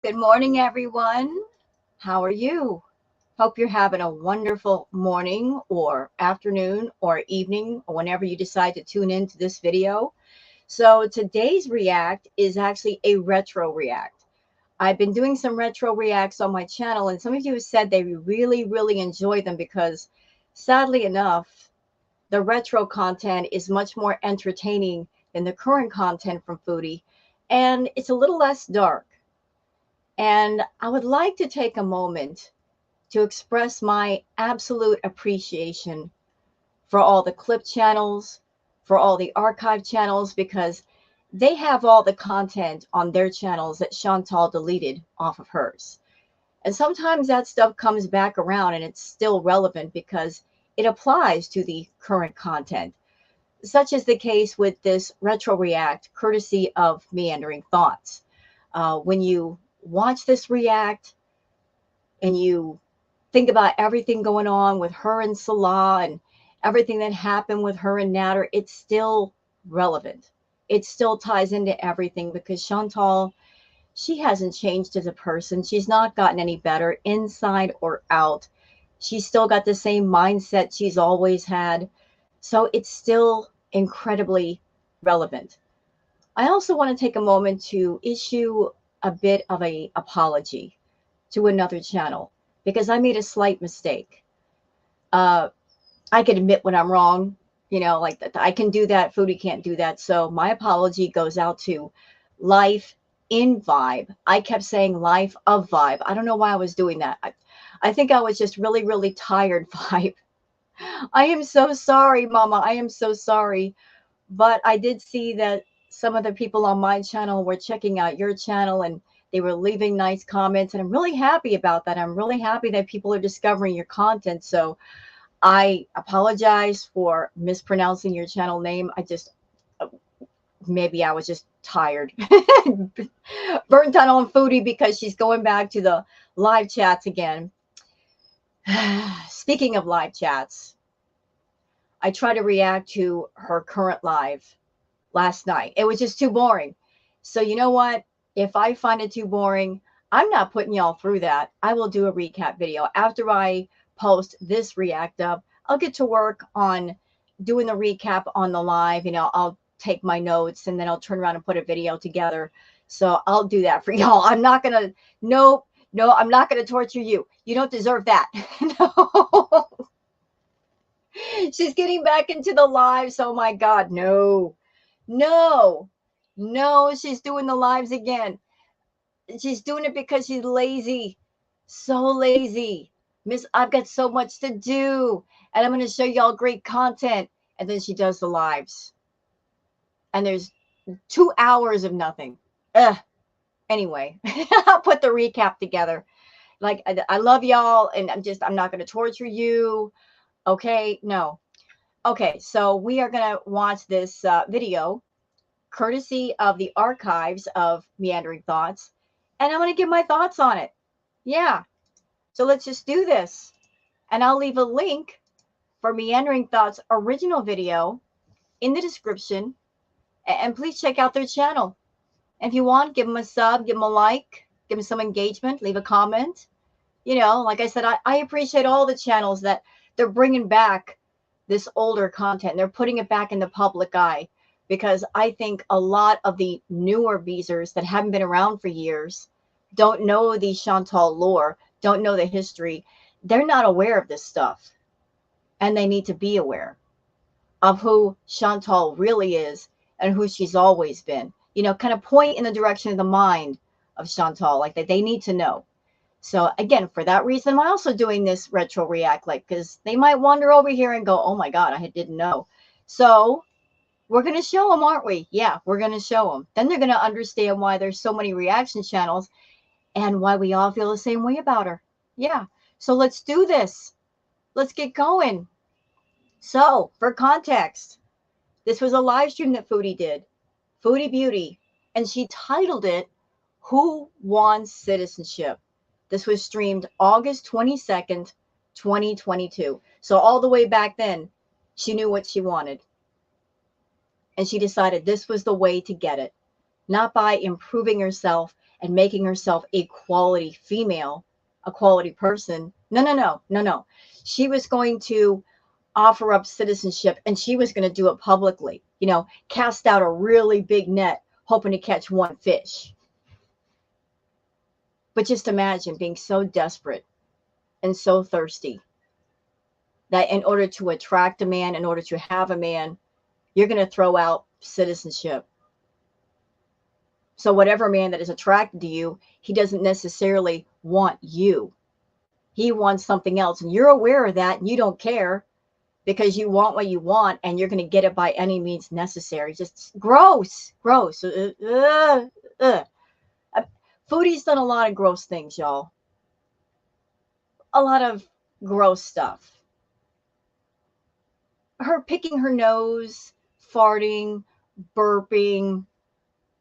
Good morning, everyone. How are you? Hope you're having a wonderful morning or afternoon or evening or whenever you decide to tune into this video. So today's react is actually a retro react. I've been doing some retro reacts on my channel, and some of you have said they really enjoy them because sadly enough, the retro content is much more entertaining than the current content from Foodie, and it's a little less dark. And I would like to take a moment to express my absolute appreciation for all the clip channels, for all the archive channels, because they have all the content on their channels that Chantal deleted off of hers. And sometimes that stuff comes back around and it's still relevant because it applies to the current content, such is the case with this retro react courtesy of Meandering Thoughts. When you watch this react and you think about everything going on with her and Salah and everything that happened with her and Nader, it's still relevant. It still ties into everything because Chantal, she hasn't changed as a person. She's not gotten any better inside or out. She's still got the same mindset she's always had. So it's still incredibly relevant. I also want to take a moment to issue a bit of an apology to another channel because I made a slight mistake. I can admit when I'm wrong, like that. I can do that. Foodie can't do that. So my apology goes out to Life in Vibe. I kept saying Life of Vibe. I don't know why I was doing that. I think I was just really tired, Vibe. I am so sorry, Mama. I am so sorry. But I did see that some of the people on my channel were checking out your channel and they were leaving nice comments. And I'm really happy about that. I'm really happy that people are discovering your content. So I apologize for mispronouncing your channel name. Maybe I was just tired. Burnt out on Foodie because she's going back to the live chats again. Speaking of live chats, I tried to react to her current live last night. It was just too boring. So you know what? If I find it too boring, I'm not putting y'all through that. I will do a recap video. After I post this react up, I'll get to work on doing the recap on the live. I'll take my notes and then I'll turn around and put a video together. So I'll do that for y'all. I'm not going to, no, I'm not going to torture you. You don't deserve that. No. She's getting back into the lives. Oh my God. No, she's doing the lives again. She's doing it because she's lazy. So lazy. Miss, I've got so much to do. And I'm going to show y'all great content. And then she does the lives. And there's 2 hours of nothing. Anyway, I'll put the recap together. Like, I love y'all. And I'm not going to torture you. Okay, no. Okay, so we are going to watch this video courtesy of the archives of Meandering Thoughts. And I'm going to give my thoughts on it. Yeah. So let's just do this. And I'll leave a link for Meandering Thoughts' original video in the description. And please check out their channel. And if you want, give them a sub, give them a like, give them some engagement, leave a comment. Like I said, I appreciate all the channels that they're bringing back this older content. They're putting it back in the public eye because I think a lot of the newer Beezers that haven't been around for years don't know the Chantal lore, don't know the history. They're not aware of this stuff. And they need to be aware of who Chantal really is and who she's always been. Kind of point in the direction of the mind of Chantal, like that they need to know. So again, for that reason, I'm also doing this retro react, because they might wander over here and go, oh my God, I didn't know. So we're going to show them, aren't we? Yeah, we're going to show them. Then they're going to understand why there's so many reaction channels and why we all feel the same way about her. Yeah. So let's do this. Let's get going. So for context, this was a live stream that Foodie did, Foodie Beauty, and she titled it, Who Wants Citizenship? This was streamed August 22nd, 2022. So all the way back then, she knew what she wanted. And she decided this was the way to get it. Not by improving herself and making herself a quality female, a quality person. No, no, no, no, no. She was going to offer up citizenship, and she was going to do it publicly, cast out a really big net, hoping to catch one fish. But just imagine being so desperate and so thirsty that in order to attract a man, in order to have a man, you're going to throw out citizenship. So whatever man that is attracted to you, he doesn't necessarily want you. He wants something else. And you're aware of that, and you don't care because you want what you want, and you're going to get it by any means necessary. Just gross, gross. Foodie's done a lot of gross things, y'all. A lot of gross stuff. Her picking her nose, farting, burping.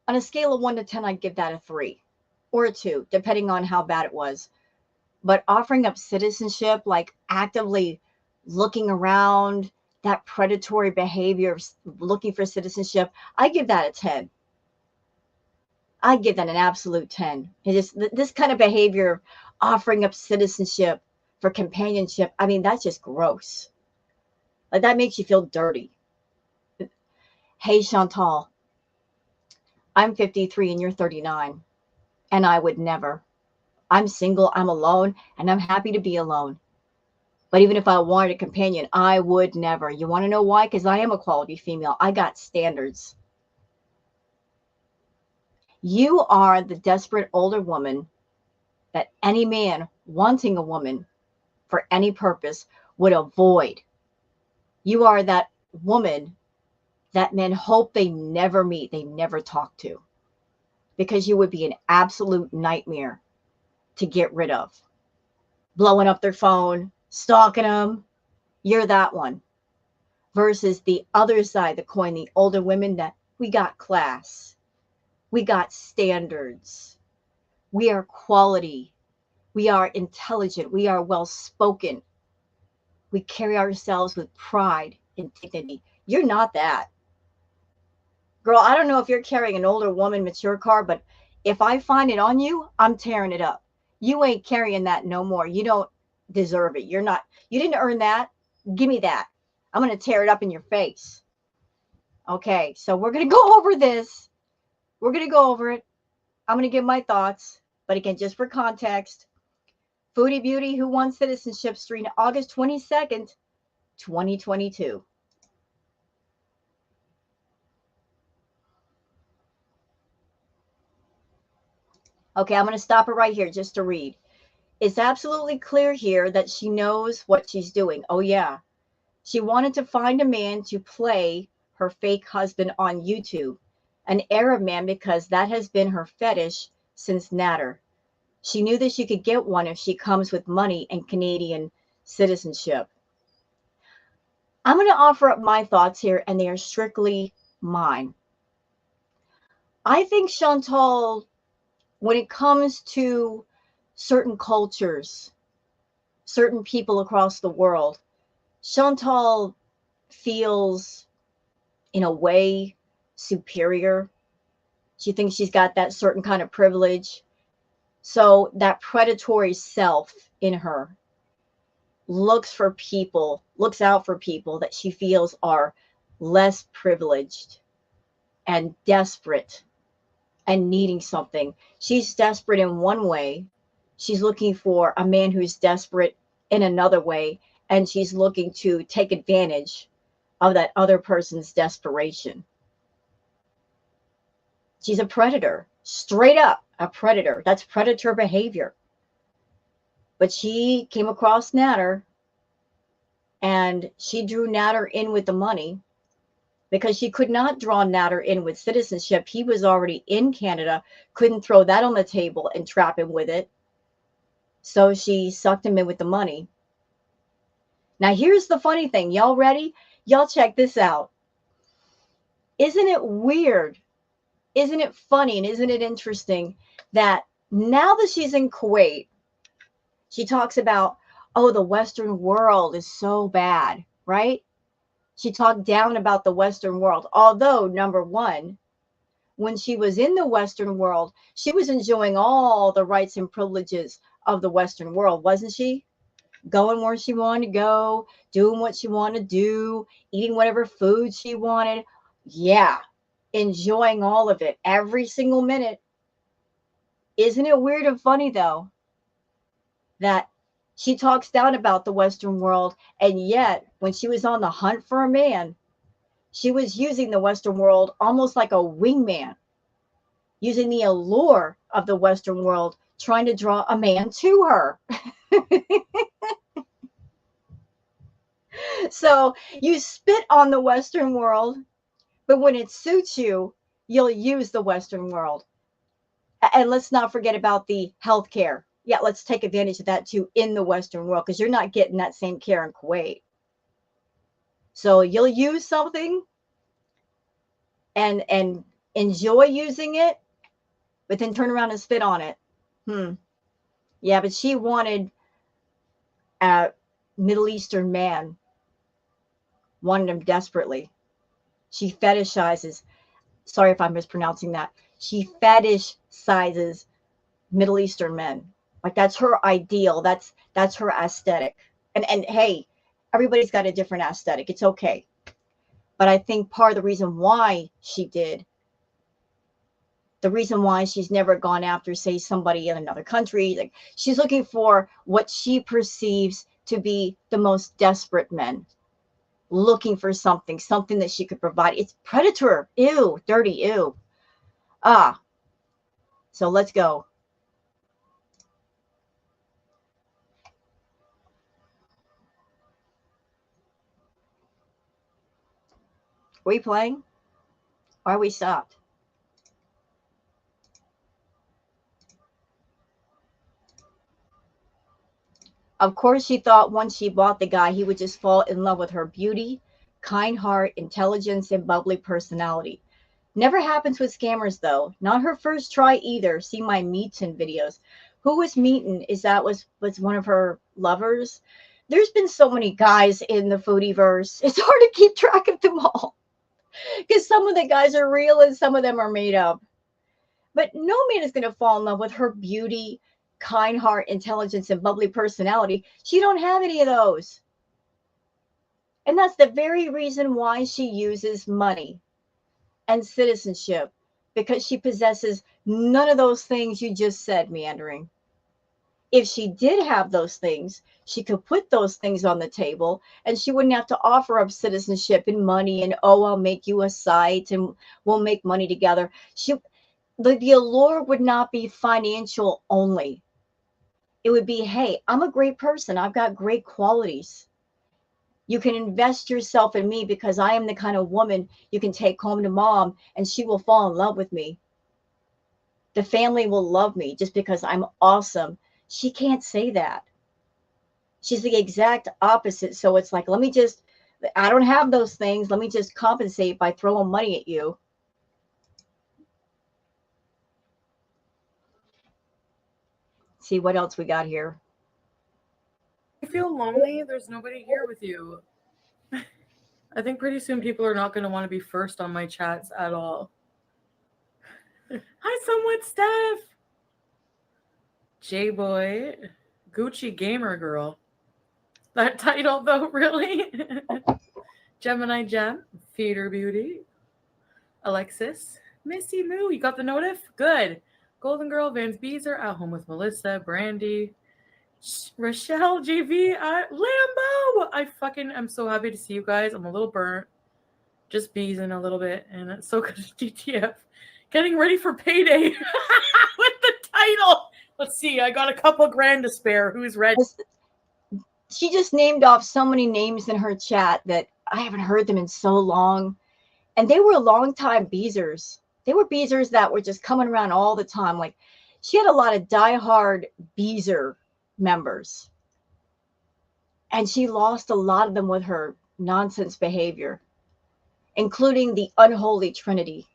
On a scale of 1 to 10, I'd give that a 3 or a 2, depending on how bad it was. But offering up citizenship, like actively looking around, that predatory behavior of looking for citizenship, I give that a 10. I give that an absolute 10. This kind of behavior, offering up citizenship for companionship, I mean, that's just gross. Like, that makes you feel dirty. Hey, Chantal, I'm 53 and you're 39, and I would never. I'm single, I'm alone, and I'm happy to be alone. But even if I wanted a companion, I would never. You want to know why? Because I am a quality female. I got standards. You are the desperate older woman that any man wanting a woman for any purpose would avoid. You are that woman that men hope they never meet, they never talk to, because you would be an absolute nightmare to get rid of. Blowing up their phone, stalking them, you're that one. Versus the other side of the coin, the older women that we got class, we got standards, we are quality, we are intelligent, we are well-spoken, we carry ourselves with pride and dignity. You're not that. Girl, I don't know if you're carrying an older woman mature card, but if I find it on you, I'm tearing it up. You ain't carrying that no more. You don't deserve it. You didn't earn that. Give me that. I'm going to tear it up in your face. Okay, so we're going to go over this. We're going to go over it. I'm going to give my thoughts, but again, just for context, Foodie Beauty Who Won Citizenship stream August 22nd, 2022. Okay, I'm going to stop it right here just to read. It's absolutely clear here that she knows what she's doing. Oh, yeah. She wanted to find a man to play her fake husband on YouTube, an Arab man, because that has been her fetish since Natter. She knew that she could get one if she comes with money and Canadian citizenship. I'm going to offer up my thoughts here, and they are strictly mine. I think Chantal, when it comes to certain cultures, certain people across the world, Chantal feels, in a way, superior. She thinks she's got that certain kind of privilege. So that predatory self in her looks out for people that she feels are less privileged and desperate and needing something. She's desperate in one way. She's looking for a man who's desperate in another way, and she's looking to take advantage of that other person's desperation. She's a predator, straight up a predator. That's predator behavior. But she came across Natter, and she drew Natter in with the money, because she could not draw Natter in with citizenship. He was already in Canada, couldn't throw that on the table and trap him with it. So she sucked him in with the money. Now, here's the funny thing. Y'all ready? Y'all check this out. Isn't it weird? Isn't it funny? And isn't it interesting that now that she's in Kuwait, she talks about, oh, the Western world is so bad, right? She talked down about the Western world. Although, number one, when she was in the Western world, she was enjoying all the rights and privileges of the Western world, wasn't she? Going where she wanted to go, doing what she wanted to do, eating whatever food she wanted. Yeah, enjoying all of it every single minute. Isn't it weird and funny, though, that she talks down about the Western world, and yet when she was on the hunt for a man, she was using the Western world almost like a wingman, using the allure of the Western world, trying to draw a man to her. So you spit on the Western world, but when it suits you, you'll use the Western world. And let's not forget about the healthcare. Yeah, let's take advantage of that too in the Western world, because you're not getting that same care in Kuwait. So you'll use something and enjoy using it, but then turn around and spit on it. Yeah, but she wanted a Middle Eastern man, wanted him desperately. She fetishizes, sorry if I'm mispronouncing that. She fetishizes Middle Eastern men. Like, that's her ideal. That's her aesthetic. And hey, everybody's got a different aesthetic. It's okay. But I think part of the reason why she did, the reason why she's never gone after, say, somebody in another country, like, she's looking for what she perceives to be the most desperate men, looking for something that she could provide. It's predator. Ew, dirty, ew. So let's go. Are we playing? Or are we stopped? Of course, she thought once she bought the guy, he would just fall in love with her beauty, kind heart, intelligence, and bubbly personality. Never happens with scammers, though. Not her first try either. See my Meaton videos. Who was Meaton? Is that was one of her lovers? There's been so many guys in the foodieverse. It's hard to keep track of them all, because some of the guys are real and some of them are made up. But no man is going to fall in love with her beauty, kind heart, intelligence, and bubbly personality. She don't have any of those. And that's the very reason why she uses money and citizenship, because she possesses none of those things you just said, Meandering. If she did have those things, she could put those things on the table, and she wouldn't have to offer up citizenship and money and, oh, I'll make you a site and we'll make money together. The allure would not be financial only. It would be, hey, I'm a great person. I've got great qualities. You can invest yourself in me because I am the kind of woman you can take home to mom and she will fall in love with me. The family will love me just because I'm awesome. She can't say that. She's the exact opposite. So it's like, I don't have those things. Let me just compensate by throwing money at you. See what else we got here. I feel lonely. There's nobody here with you. I think pretty soon people are not going to want to be first on my chats at all. Hi, somewhat Steph. J-Boy. Gucci Gamer Girl. That title, though, really? Gemini Gem. Feeder Beauty. Alexis. Missy Moo. You got the notif? Good. Golden Girl. Vans Bees are at home with Melissa. Brandy. Rochelle, JV, Lambo. I'm so happy to see you guys. I'm a little burnt, just beezing a little bit, and it's so good to DTF. Getting ready for payday with the title. Let's see, I got a couple grand to spare. Who's ready? She just named off so many names in her chat that I haven't heard them in so long, and they were longtime beezers. They were beezers that were just coming around all the time. Like, she had a lot of diehard beezer members, and she lost a lot of them with her nonsense behavior, including the unholy trinity.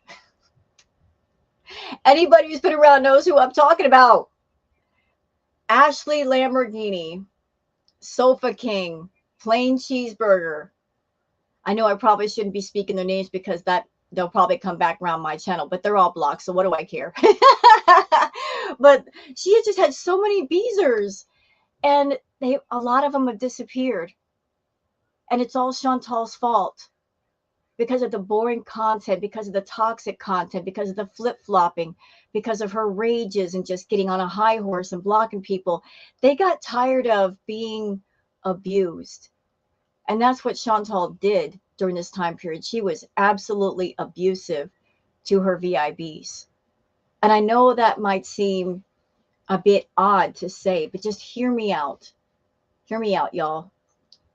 Anybody who's been around knows who I'm talking about. Ashley Lamborghini, Sofa King, Plain Cheeseburger. I know I probably shouldn't be speaking their names because that they'll probably come back around my channel, but they're all blocked, so what do I care? But she has just had so many beezers, and a lot of them have disappeared. And it's all Chantal's fault because of the boring content, because of the toxic content, because of the flip-flopping, because of her rages and just getting on a high horse and blocking people. They got tired of being abused. And that's what Chantal did during this time period. She was absolutely abusive to her VIBs. And I know that might seem a bit odd to say, but just hear me out. Hear me out, y'all.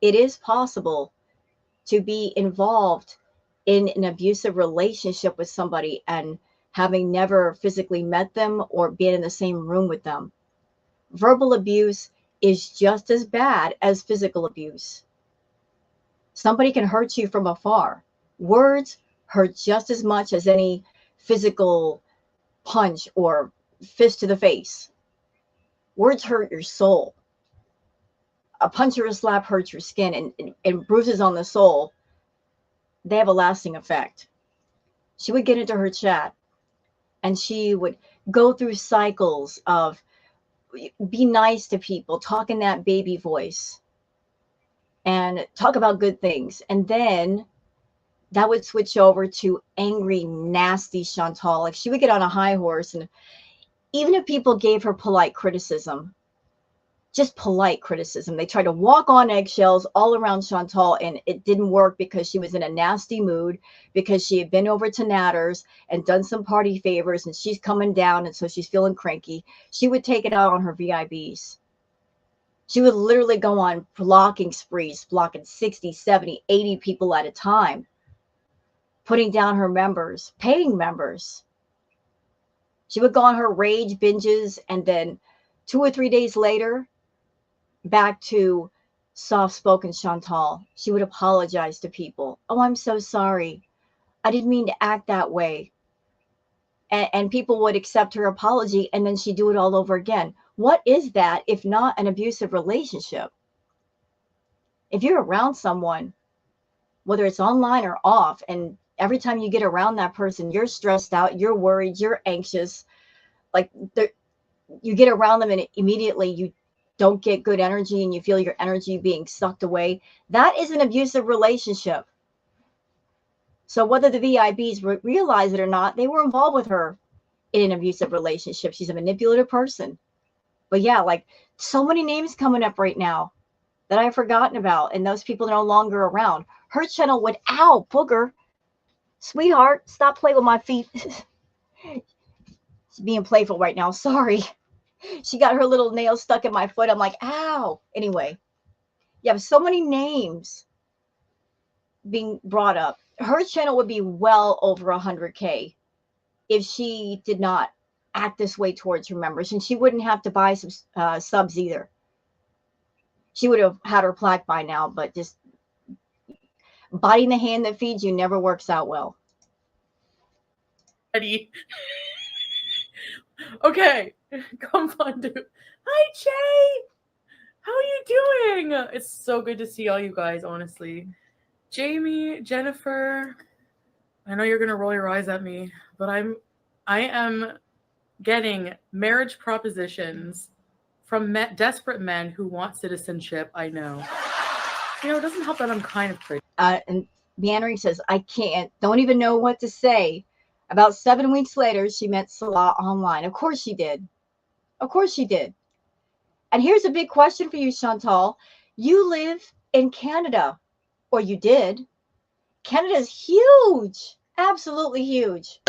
It is possible to be involved in an abusive relationship with somebody and having never physically met them or been in the same room with them. Verbal abuse is just as bad as physical abuse. Somebody can hurt you from afar. Words hurt just as much as any physical punch or fist to the face. Words hurt your soul. A punch or a slap hurts your skin and bruises on the soul. They have a lasting effect. She would get into her chat and she would go through cycles of be nice to people, talk in that baby voice, and talk about good things. And then that would switch over to angry, nasty Chantal. Like she would get on a high horse, and even if people gave her polite criticism, just polite criticism, they tried to walk on eggshells all around Chantal, and it didn't work because she was in a nasty mood, because she had been over to Natter's and done some party favors, and she's coming down, and so she's feeling cranky. She would take it out on her VIBs. She would literally go on blocking sprees, blocking 60, 70, 80 people at a time, putting down her members, paying members. She would go on her rage binges, and then 2 or 3 days later, back to soft-spoken Chantal. She would apologize to people. Oh, I'm so sorry. I didn't mean to act that way. And people would accept her apology, and then she'd do it all over again. What is that if not an abusive relationship? If you're around someone, whether it's online or off, and every time you get around that person, you're stressed out, you're worried, you're anxious, like you get around them and immediately you don't get good energy and you feel your energy being sucked away, that is an abusive relationship. So whether the VIBs realize it or not, they were involved with her in an abusive relationship. She's a manipulative person. But yeah, like so many names coming up right now that I've forgotten about, and those people are no longer around. Her channel would, ow, booger. Sweetheart, stop playing with my feet. She's being playful right now. Sorry. She got her little nail stuck in my foot. I'm like, ow. Anyway, you have so many names being brought up. Her channel would be well over 100K if she did not act this way towards her members, and she wouldn't have to buy some subs either. She would have had her plaque by now, but just biting the hand that feeds you never works out well. Ready. Okay, come on, dude. Hi, Jay. How are you doing? It's so good to see all you guys, honestly. Jamie, Jennifer, I know you're gonna roll your eyes at me, but I am getting marriage propositions from desperate men who want citizenship. I know. You know, it doesn't help that I'm kind of crazy. And Meandering says, I can't, don't even know what to say. About 7 weeks later, she met Salah online. Of course she did. Of course she did. And here's a big question for you, Chantal. You live in Canada, or you did. Canada's huge, absolutely huge.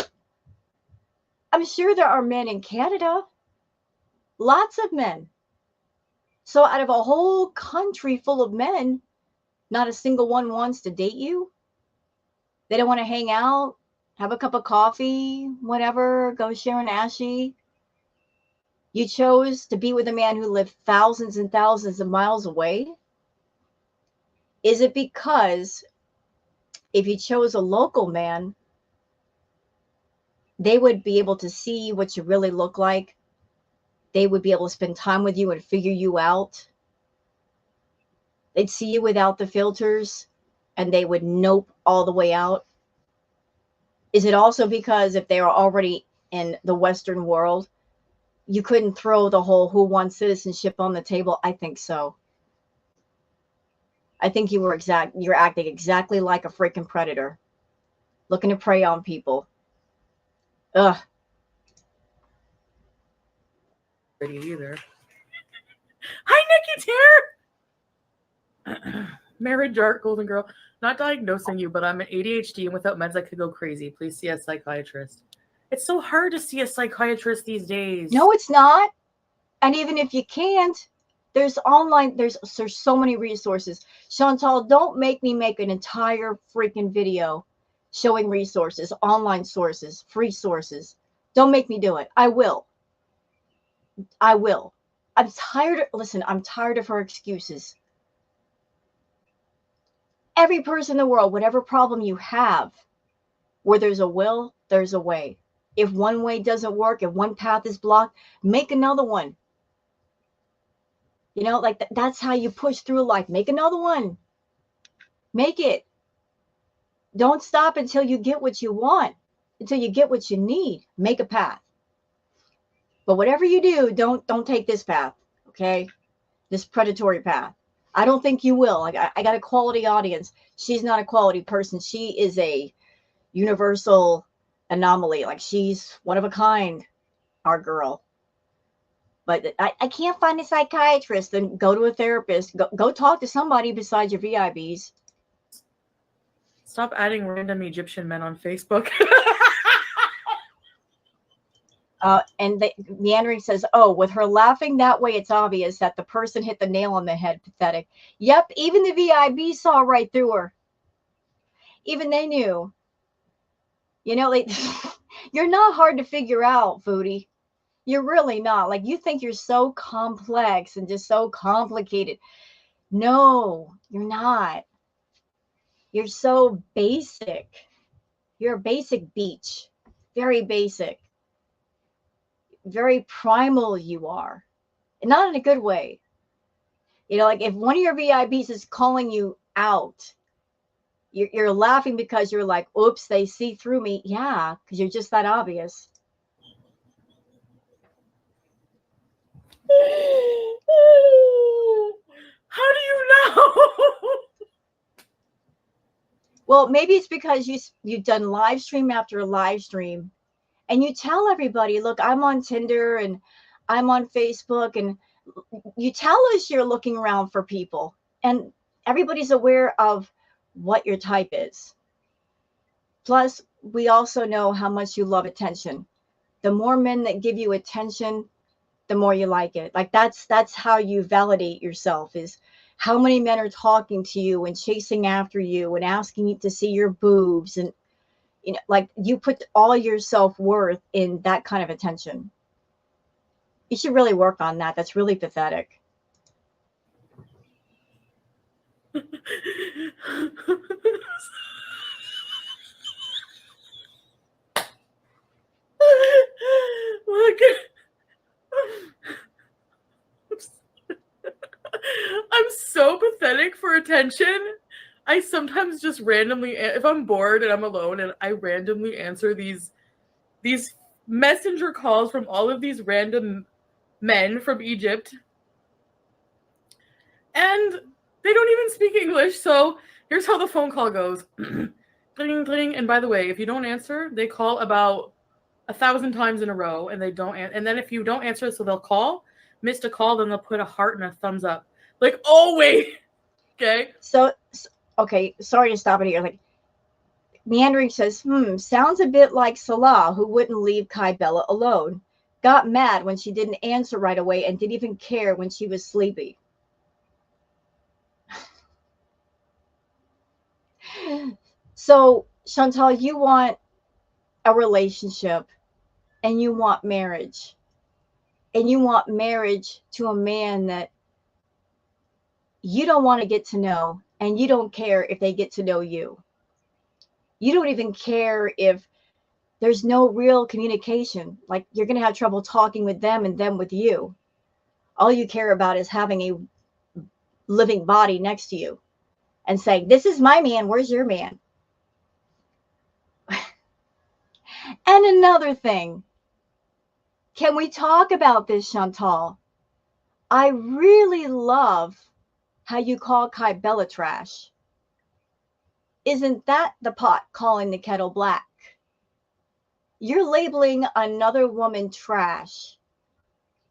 I'm sure there are men in Canada, lots of men. So out of a whole country full of men, not a single one wants to date you. They don't want to hang out, have a cup of coffee, whatever, go share an ashy. You chose to be with a man who lived thousands and thousands of miles away. Is it because if you chose a local man, they would be able to see what you really look like? They would be able to spend time with you and figure you out. They'd see you without the filters, and they would nope all the way out. Is it also because if they are already in the Western world, you couldn't throw the whole who wants citizenship on the table? I think so. I think you're acting exactly like a freaking predator, looking to prey on people. Ugh. Either. Hi, Nikki Tear. Married dark golden girl. Not diagnosing you, but I'm an ADHD and without meds I could go crazy. Please see a psychiatrist. It's so hard to see a psychiatrist these days. No, it's not. And even if you can't, there's online, there's so many resources. Chantal, don't make me make an entire freaking video showing resources, online sources, free sources. Don't make me do it. I will. I will. I'm tired. Listen, I'm tired of her excuses. Every person in the world, whatever problem you have, where there's a will, there's a way. If one way doesn't work, if one path is blocked, make another one. You know, like that's how you push through life. Make another one. Make it. Don't stop until you get what you want, until you get what you need. Make a path. But whatever you do, don't take this path, okay? This predatory path. I don't think you will. I got a quality audience. She's not a quality person. She is a universal anomaly. Like, she's one of a kind, our girl. But I can't find a psychiatrist. Then go to a therapist. Go talk to somebody besides your VIBs. Stop adding random Egyptian men on Facebook. And Meandering says, oh, with her laughing that way, it's obvious that the person hit the nail on the head. Pathetic. Yep, even the VIB saw right through her. Even they knew. You know, like, you're not hard to figure out, Foodie. You're really not. Like, you think you're so complex and just so complicated. No, you're not. You're so basic. You're a basic beach. Very basic. Very primal you are. And not in a good way. You know, like if one of your VIBs is calling you out, you're laughing because you're like, oops, they see through me. Yeah, because you're just that obvious. How do you know? Well, maybe it's because you've done live stream after live stream, and you tell everybody, look, I'm on Tinder and I'm on Facebook, and you tell us you're looking around for people, and everybody's aware of what your type is. Plus, we also know how much you love attention. The more men that give you attention, the more you like it. Like that's how you validate yourself, is how many men are talking to you and chasing after you and asking you to see your boobs. And, you know, like you put all your self-worth in that kind of attention. You should really work on that. That's really pathetic. Look, I'm so pathetic for attention. I sometimes just randomly, if I'm bored and I'm alone, and I randomly answer these messenger calls from all of these random men from Egypt, and they don't even speak English. So here's how the phone call goes. Ding, ding. And by the way, if you don't answer, they call about 1,000 times in a row, and they don't. And then if you don't answer, so they'll call, missed a call, then they'll put a heart and a thumbs up. Like, oh wait, okay. So okay, sorry to stop it here. Like, Meandering says, sounds a bit like Salah, who wouldn't leave Kai Bella alone. Got mad when she didn't answer right away and didn't even care when she was sleepy. So, Chantal, you want a relationship, and you want marriage. And you want marriage to a man that you don't want to get to know, and you don't care if they get to know you. You don't even care if there's no real communication. Like, you're going to have trouble talking with them and them with you. All you care about is having a living body next to you and saying, this is my man, where's your man? And another thing, can we talk about this, Chantal? I really love how you call Kybella trash. Isn't that the pot calling the kettle black? You're labeling another woman trash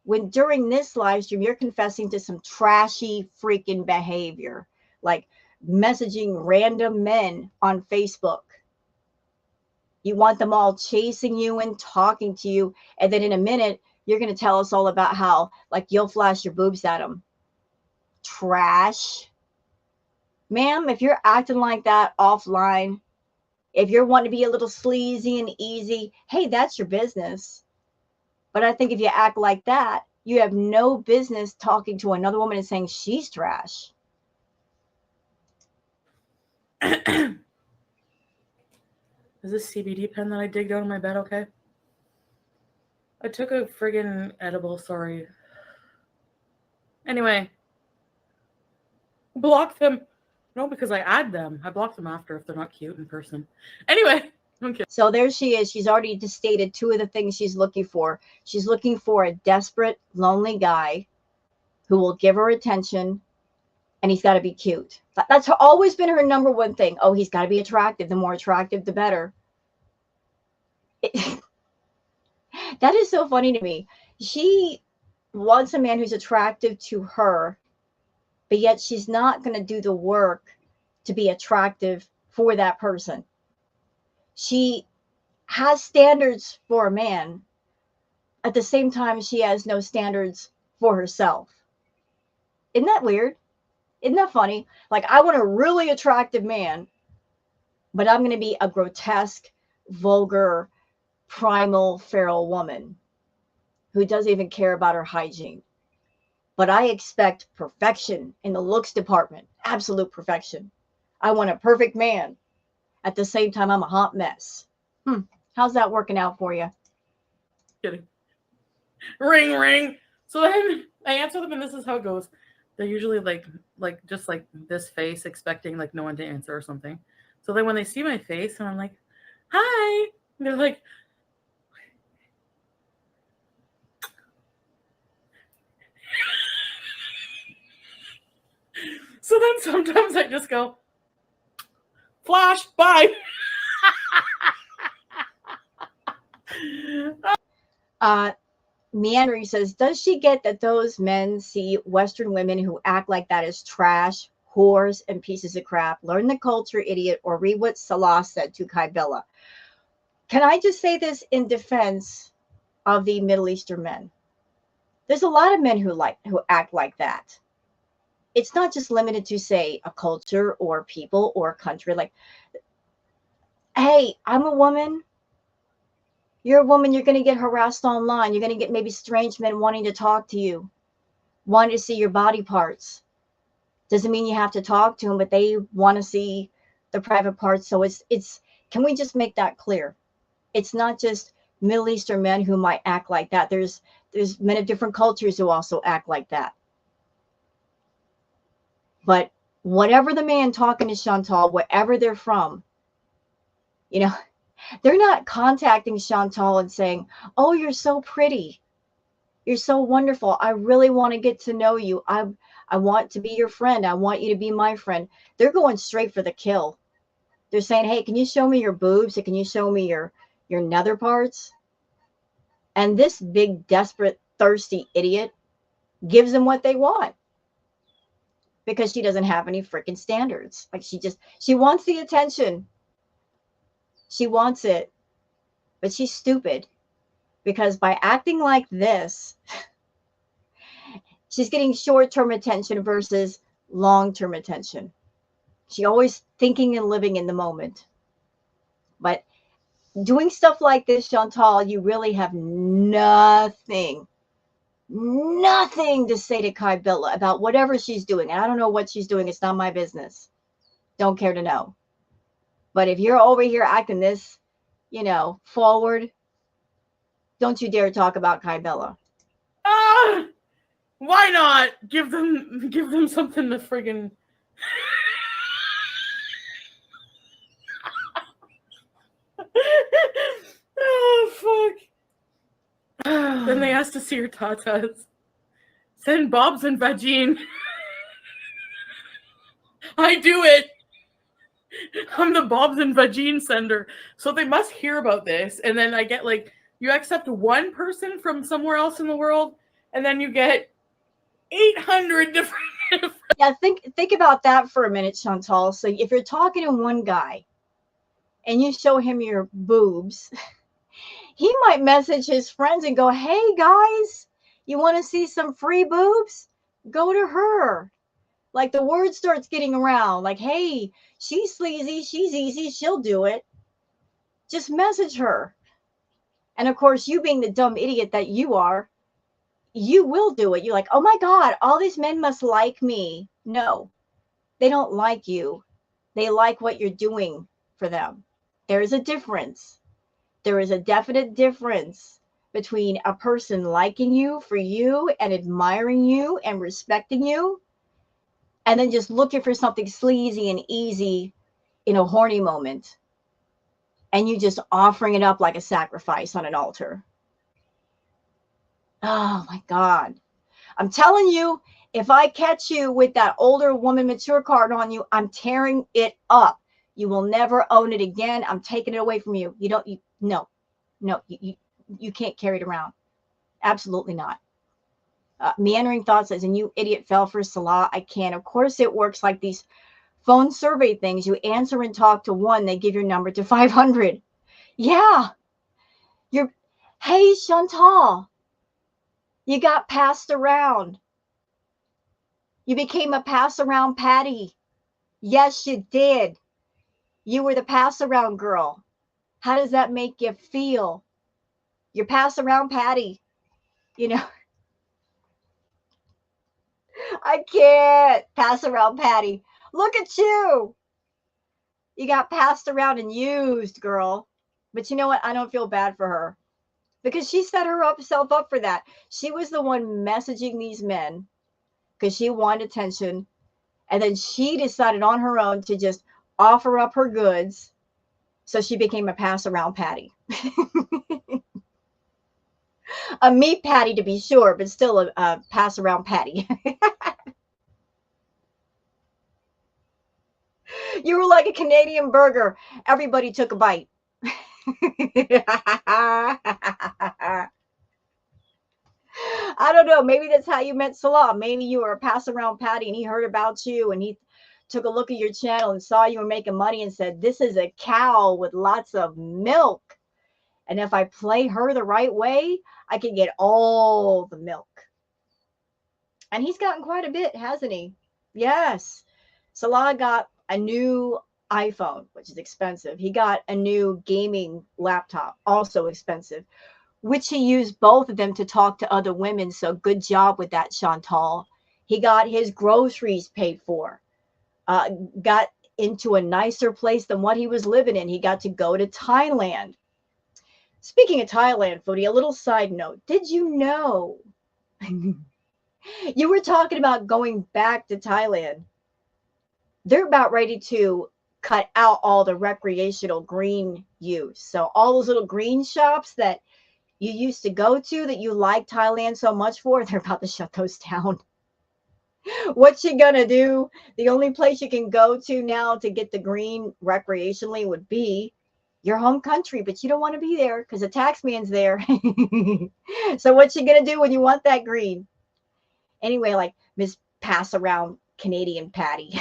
when during this live stream you're confessing to some trashy freaking behavior, like messaging random men on Facebook. You want them all chasing you and talking to you, and then in a minute you're going to tell us all about how like you'll flash your boobs at them. Trash. Ma'am, if you're acting like that offline, if you're wanting to be a little sleazy and easy, hey, that's your business. But I think if you act like that, you have no business talking to another woman and saying she's trash. Is this CBD pen that I digged out of my bed okay? I took a friggin' edible, sorry. Anyway. Block them. No, because I add them. I block them after if they're not cute in person. Anyway. Okay. So there she is. She's already just stated two of the things she's looking for. She's looking for a desperate, lonely guy who will give her attention, and he's got to be cute. That's always been her number one thing. Oh, he's got to be attractive. The more attractive, the better. That is so funny to me. She wants a man who's attractive to her, but yet she's not going to do the work to be attractive for that person. She has standards for a man. At the same time, she has no standards for herself. Isn't that weird? Isn't that funny? Like, I want a really attractive man, but I'm going to be a grotesque, vulgar, primal, feral woman who doesn't even care about her hygiene. But I expect perfection in the looks department, absolute perfection. I want a perfect man. At the same time, I'm a hot mess. How's that working out for you? Kidding. Ring, ring. So then I answer them, and this is how it goes. They're usually like just like this face, expecting like no one to answer or something. So then when they see my face, and I'm like, "Hi," they're like, so then sometimes I just go, "Flash, bye." Meandering says, does she get that those men see Western women who act like that as trash, whores, and pieces of crap? Learn the culture, idiot, or read what Salah said to Kybella. Can I just say this in defense of the Middle Eastern men? There's a lot of men who act like that. It's not just limited to, say, a culture or people or a country. Like, hey, I'm a woman. You're a woman, you're going to get harassed online. You're going to get maybe strange men wanting to talk to you, wanting to see your body parts. Doesn't mean you have to talk to them, but they want to see the private parts. So it's can we just make that clear? It's not just Middle Eastern men who might act like that. There's men of different cultures who also act like that. But whatever the man talking to Chantal, wherever they're from, you know, they're not contacting Chantal and saying, oh, you're so pretty. You're so wonderful. I really want to get to know you. I want to be your friend. I want you to be my friend. They're going straight for the kill. They're saying, hey, can you show me your boobs? Can you show me your nether parts? And this big, desperate, thirsty idiot gives them what they want because she doesn't have any freaking standards. Like she wants the attention. She wants it, but she's stupid because by acting like this, she's getting short-term attention versus long-term attention. She's always thinking and living in the moment. But doing stuff like this, Chantal, you really have nothing to say to Kybella about whatever she's doing. And I don't know what she's doing. It's not my business. Don't care to know. But if you're over here acting this, forward, don't you dare talk about Kybella. Why not? Give them something to friggin' Then they ask to see your tatas. Send Bob's and vagine. I do it. I'm the Bob's and vagine sender. So they must hear about this. And then I get like, you accept one person from somewhere else in the world, and then you get 800 different. Yeah, think about that for a minute, Chantal. So if you're talking to one guy and you show him your boobs, he might message his friends and go, hey guys, you want to see some free boobs? Go to her. Like the word starts getting around, like, hey, she's sleazy, she's easy, she'll do it. Just message her. And of course, you being the dumb idiot that you are, you will do it. You're like, oh my God, all these men must like me. No, they don't like you. They like what you're doing for them. There is a difference. There is a definite difference between a person liking you for you and admiring you and respecting you, and then just looking for something sleazy and easy in a horny moment, and you just offering it up like a sacrifice on an altar. Oh my God. I'm telling you, if I catch you with that older woman mature card on you, I'm tearing it up. You will never own it again. I'm taking it away from you. No, you can't carry it around. Absolutely not. Meandering Thought says, and you idiot fell for Salah. I can't. Of course it works like these phone survey things. You answer and talk to one, they give your number to 500. Yeah. Hey, Chantal, you got passed around. You became a pass around Patty. Yes, you did. You were the pass around girl. How does that make you feel? You're pass around Patty. You know, I can't pass around Patty. Look at you. You got passed around and used, girl. But you know what? I don't feel bad for her because she set herself up for that. She was the one messaging these men because she wanted attention. And then she decided on her own to just offer up her goods. So she became a pass around Patty. A meat patty to be sure, but still a pass around patty. You were like a Canadian burger. Everybody took a bite. I don't know. Maybe that's how you met Salah. Maybe you were a pass around patty and he heard about you and he took a look at your channel and saw you were making money and said, this is a cow with lots of milk. And if I play her the right way, I can get all the milk. And he's gotten quite a bit, hasn't he? Yes. Salah got a new iPhone, which is expensive. He got a new gaming laptop, also expensive, which he used both of them to talk to other women. So good job with that, Chantal. He got his groceries paid for, got into a nicer place than what he was living in. He got to go to Thailand. Speaking of Thailand, Fraudy, a little side note. Did you know you were talking about going back to Thailand? They're about ready to cut out all the recreational green use. So all those little green shops that you used to go to that you like Thailand so much for, they're about to shut those down. What you gonna do? The only place you can go to now to get the green recreationally would be your home country, but you don't want to be there because the tax man's there. So what you gonna do when you want that green? Anyway, like Miss Pass Around Canadian Patty.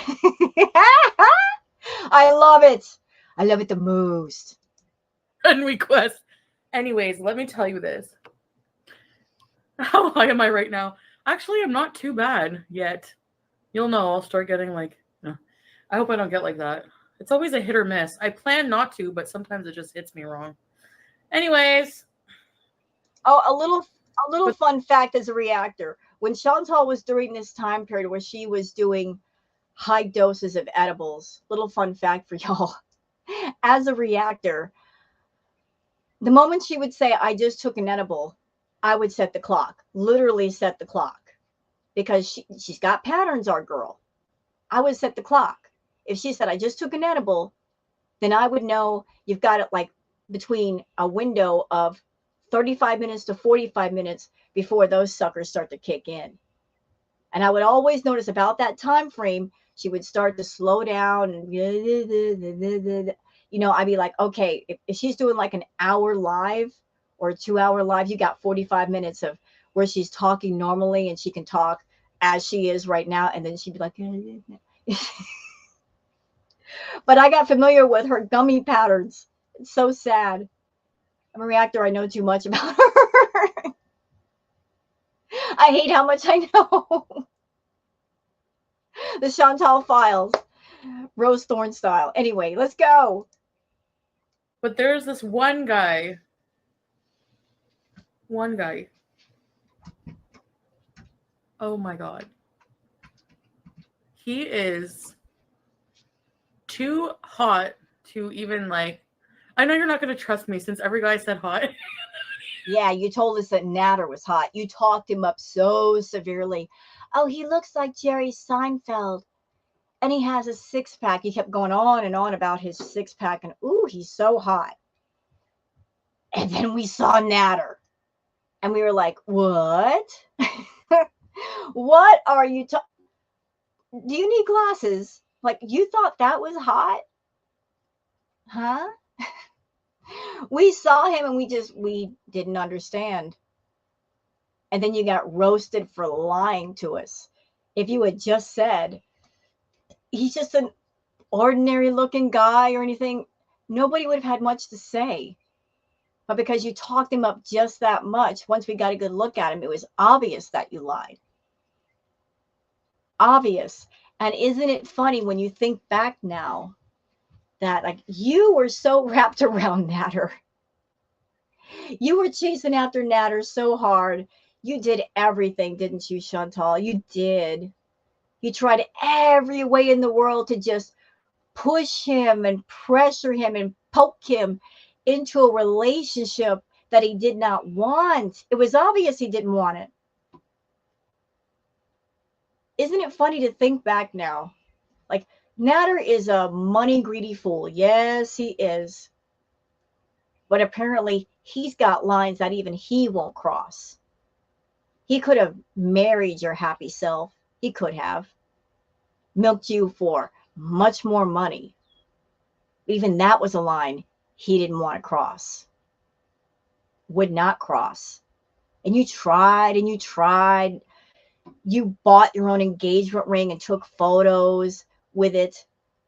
I love it. I love it the most. Friend request. Anyways, let me tell you this. How high am I right now? Actually, I'm not too bad yet. You'll know. I'll start getting like, I hope I don't get like that. It's always a hit or miss. I plan not to, but sometimes it just hits me wrong. Anyways. Oh, a little fun fact as a reactor. When Chantal was during this time period where she was doing high doses of edibles, little fun fact for y'all. As a reactor, the moment she would say, I just took an edible, I would set the clock, literally set the clock, because she's got patterns, our girl. I would set the clock. If she said, I just took an edible, then I would know you've got it like between a window of 35 minutes to 45 minutes before those suckers start to kick in. And I would always notice about that time frame, she would start to slow down and, I'd be like, okay, if she's doing like an hour live or a 2-hour live, you got 45 minutes of where she's talking normally and she can talk as she is right now. And then she'd be like, but I got familiar with her gummy patterns. It's so sad. I'm a reactor. I know too much about her. I hate how much I know. The Chantal Files, Rose Thorne style. Anyway, let's go. But there's this one guy. Oh my God. He is too hot to even like. I know you're not going to trust me since every guy said hot. Yeah, you told us that Natter was hot. You talked him up so severely. Oh, he looks like Jerry Seinfeld. And he has a six-pack. He kept going on and on about his six-pack. And, ooh, he's so hot. And then we saw Natter. And we were like, what? What are you talking? Do you need glasses? Like, you thought that was hot? Huh? We saw him and we didn't understand. And then you got roasted for lying to us. If you had just said, he's just an ordinary looking guy or anything, nobody would have had much to say. But because you talked him up just that much, once we got a good look at him, it was obvious that you lied. Obvious. And isn't it funny when you think back now that like you were so wrapped around Natter? You were chasing after Natter so hard. You did everything, didn't you, Chantal? You did. You tried every way in the world to just push him and pressure him and poke him into a relationship that he did not want. It was obvious he didn't want it. Isn't it funny to think back now? Like, Natter is a money greedy fool. Yes, he is. But apparently he's got lines that even he won't cross. He could have married your happy self. He could have milked you for much more money. Even that was a line he didn't want to cross. Would not cross. And you tried and you tried. You bought your own engagement ring and took photos with it,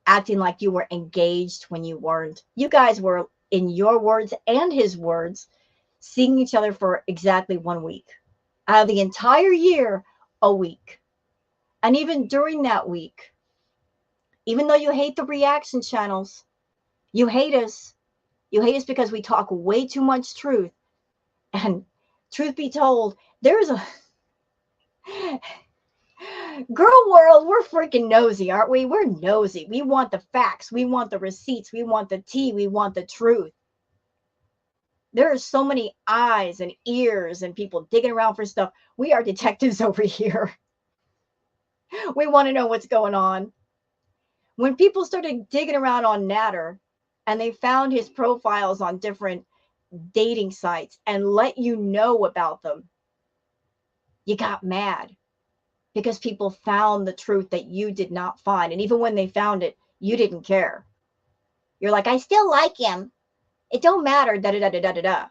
acting like you were engaged when you weren't. You guys were, in your words and his words, seeing each other for exactly 1 week. Out of the entire year, a week. And even during that week, even though you hate the reaction channels, you hate us. You hate us because we talk way too much truth. And truth be told, there's a... Girl world, we're freaking nosy, aren't we? We're nosy. We want the facts. We want the receipts. We want the tea. We want the truth. There are so many eyes and ears and people digging around for stuff. We are detectives over here. We want to know what's going on. When people started digging around on Natter and they found his profiles on different dating sites and let you know about them, you got mad because people found the truth that you did not find. And even when they found it, you didn't care. You're like, I still like him. It don't matter, da-da-da-da-da-da.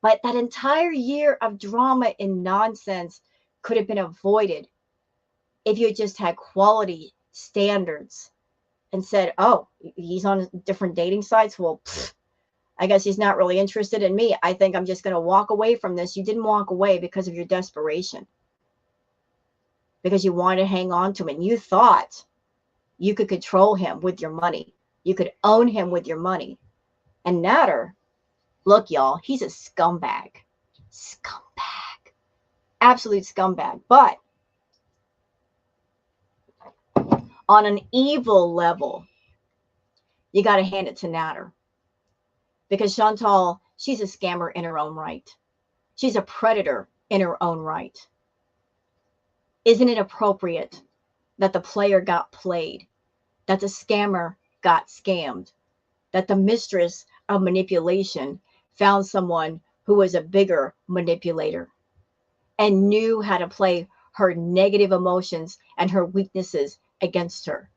But that entire year of drama and nonsense could have been avoided if you just had quality standards and said, oh, he's on different dating sites. Well, I guess he's not really interested in me. I think I'm just going to walk away from this. You didn't walk away because of your desperation, because you wanted to hang on to him. And you thought you could control him with your money. You could own him with your money. And Natter, look, y'all, he's a scumbag. Scumbag. Absolute scumbag. But on an evil level, you got to hand it to Natter. Because Chantal, she's a scammer in her own right. She's a predator in her own right. Isn't it appropriate that the player got played, that the scammer got scammed, that the mistress of manipulation found someone who was a bigger manipulator and knew how to play her negative emotions and her weaknesses against her.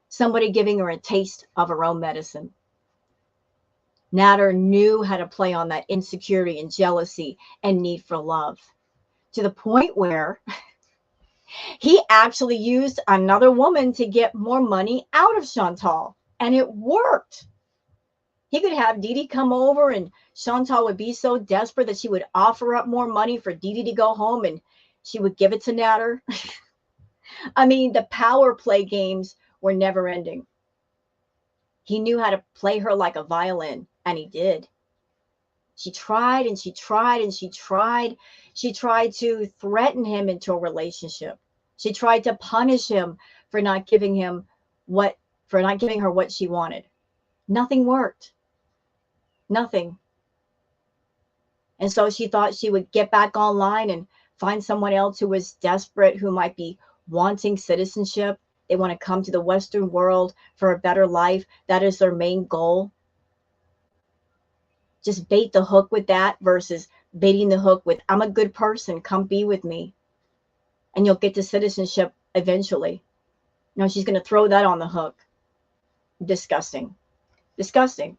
Somebody giving her a taste of her own medicine. Nader knew how to play on that insecurity and jealousy and need for love, to the point where he actually used another woman to get more money out of Chantal, and it worked. He could have Dee Dee come over, and Chantal would be so desperate that she would offer up more money for Dee Dee to go home, and she would give it to Nader. I mean, the power play games were never ending. He knew how to play her like a violin, and he did. She tried and she tried and she tried. She tried to threaten him into a relationship. She tried to punish him for not giving her what she wanted. Nothing worked. Nothing. And so she thought she would get back online and find someone else who was desperate, who might be wanting citizenship. They want to come to the Western world for a better life. That is their main goal. Just bait the hook with that versus baiting the hook with, I'm a good person, come be with me. And you'll get to citizenship eventually. No, she's going to throw that on the hook. Disgusting. Disgusting.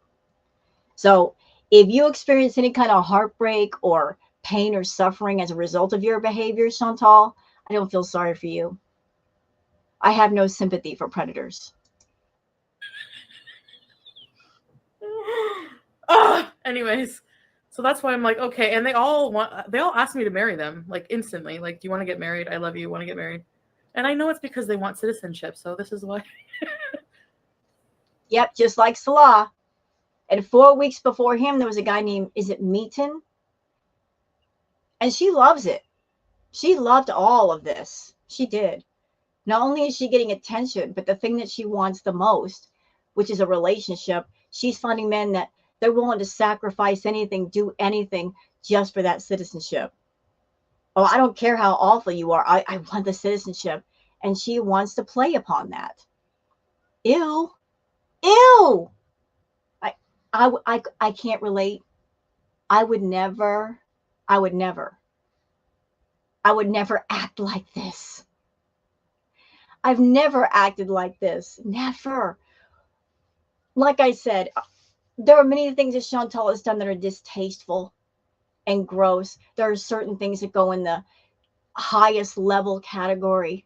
So if you experience any kind of heartbreak or pain or suffering as a result of your behavior, Chantal, I don't feel sorry for you. I have no sympathy for predators. Anyways, so that's why I'm like, okay. And they all ask me to marry them, like instantly. Like, do you want to get married? I love you. Want to get married? And I know it's because they want citizenship. So this is why. Yep, just like Salah. And 4 weeks before him, there was a guy named, is it Meaton? And she loves it. She loved all of this. She did. Not only is she getting attention, but the thing that she wants the most, which is a relationship, she's finding men that they're willing to sacrifice anything, do anything just for that citizenship. Oh, I don't care how awful you are. I want the citizenship. And she wants to play upon that. Ew. Ew. I can't relate. I would never act like this. I've never acted like this. Never. Like I said, there are many things that Chantal has done that are distasteful and gross. There are certain things that go in the highest level category.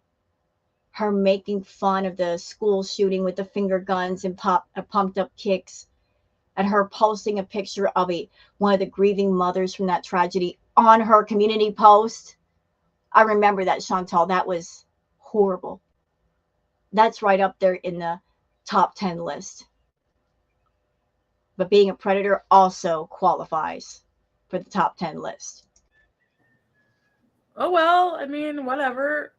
Her making fun of the school shooting with the finger guns and pumped up kicks, and her posting a picture of one of the grieving mothers from that tragedy on her community post. I remember that, Chantal. That was horrible. That's right up there in the top 10 list. But being a predator also qualifies for the top 10 list. Oh, well, I mean, whatever.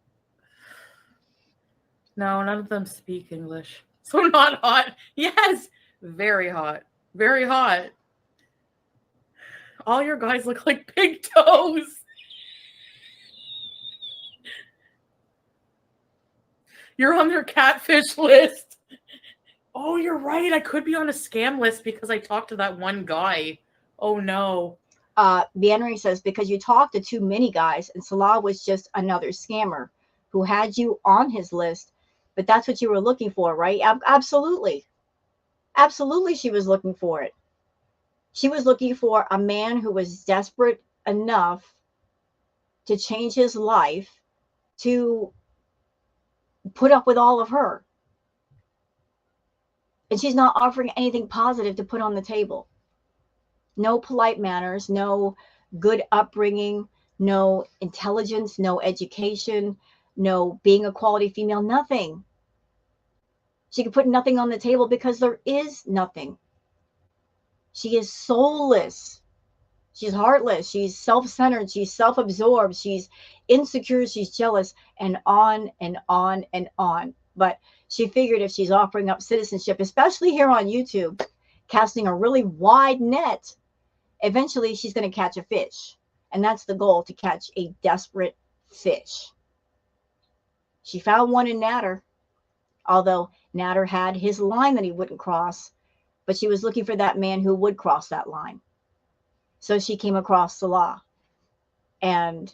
No, none of them speak English. So not hot. Yes, very hot. Very hot. All your guys look like pig toes. You're on their catfish list. Oh, you're right. I could be on a scam list because I talked to that one guy. Oh, no. MEANDERING says, because you talked to too many guys and Salah was just another scammer who had you on his list. But that's what you were looking for, right? Absolutely. Absolutely, she was looking for it. She was looking for a man who was desperate enough to change his life to put up with all of her. And she's not offering anything positive to put on the table. No polite manners, no good upbringing, no intelligence, no education, no being a quality female, nothing. She could put nothing on the table because there is nothing. She is soulless. She's heartless. She's self-centered. She's self-absorbed. She's insecure. She's jealous, and on and on and on. But she figured if she's offering up citizenship, especially here on YouTube, casting a really wide net, eventually she's going to catch a fish. And that's the goal, to catch a desperate fish. She found one in Nader, although Nader had his line that he wouldn't cross. But she was looking for that man who would cross that line. So she came across Salah. And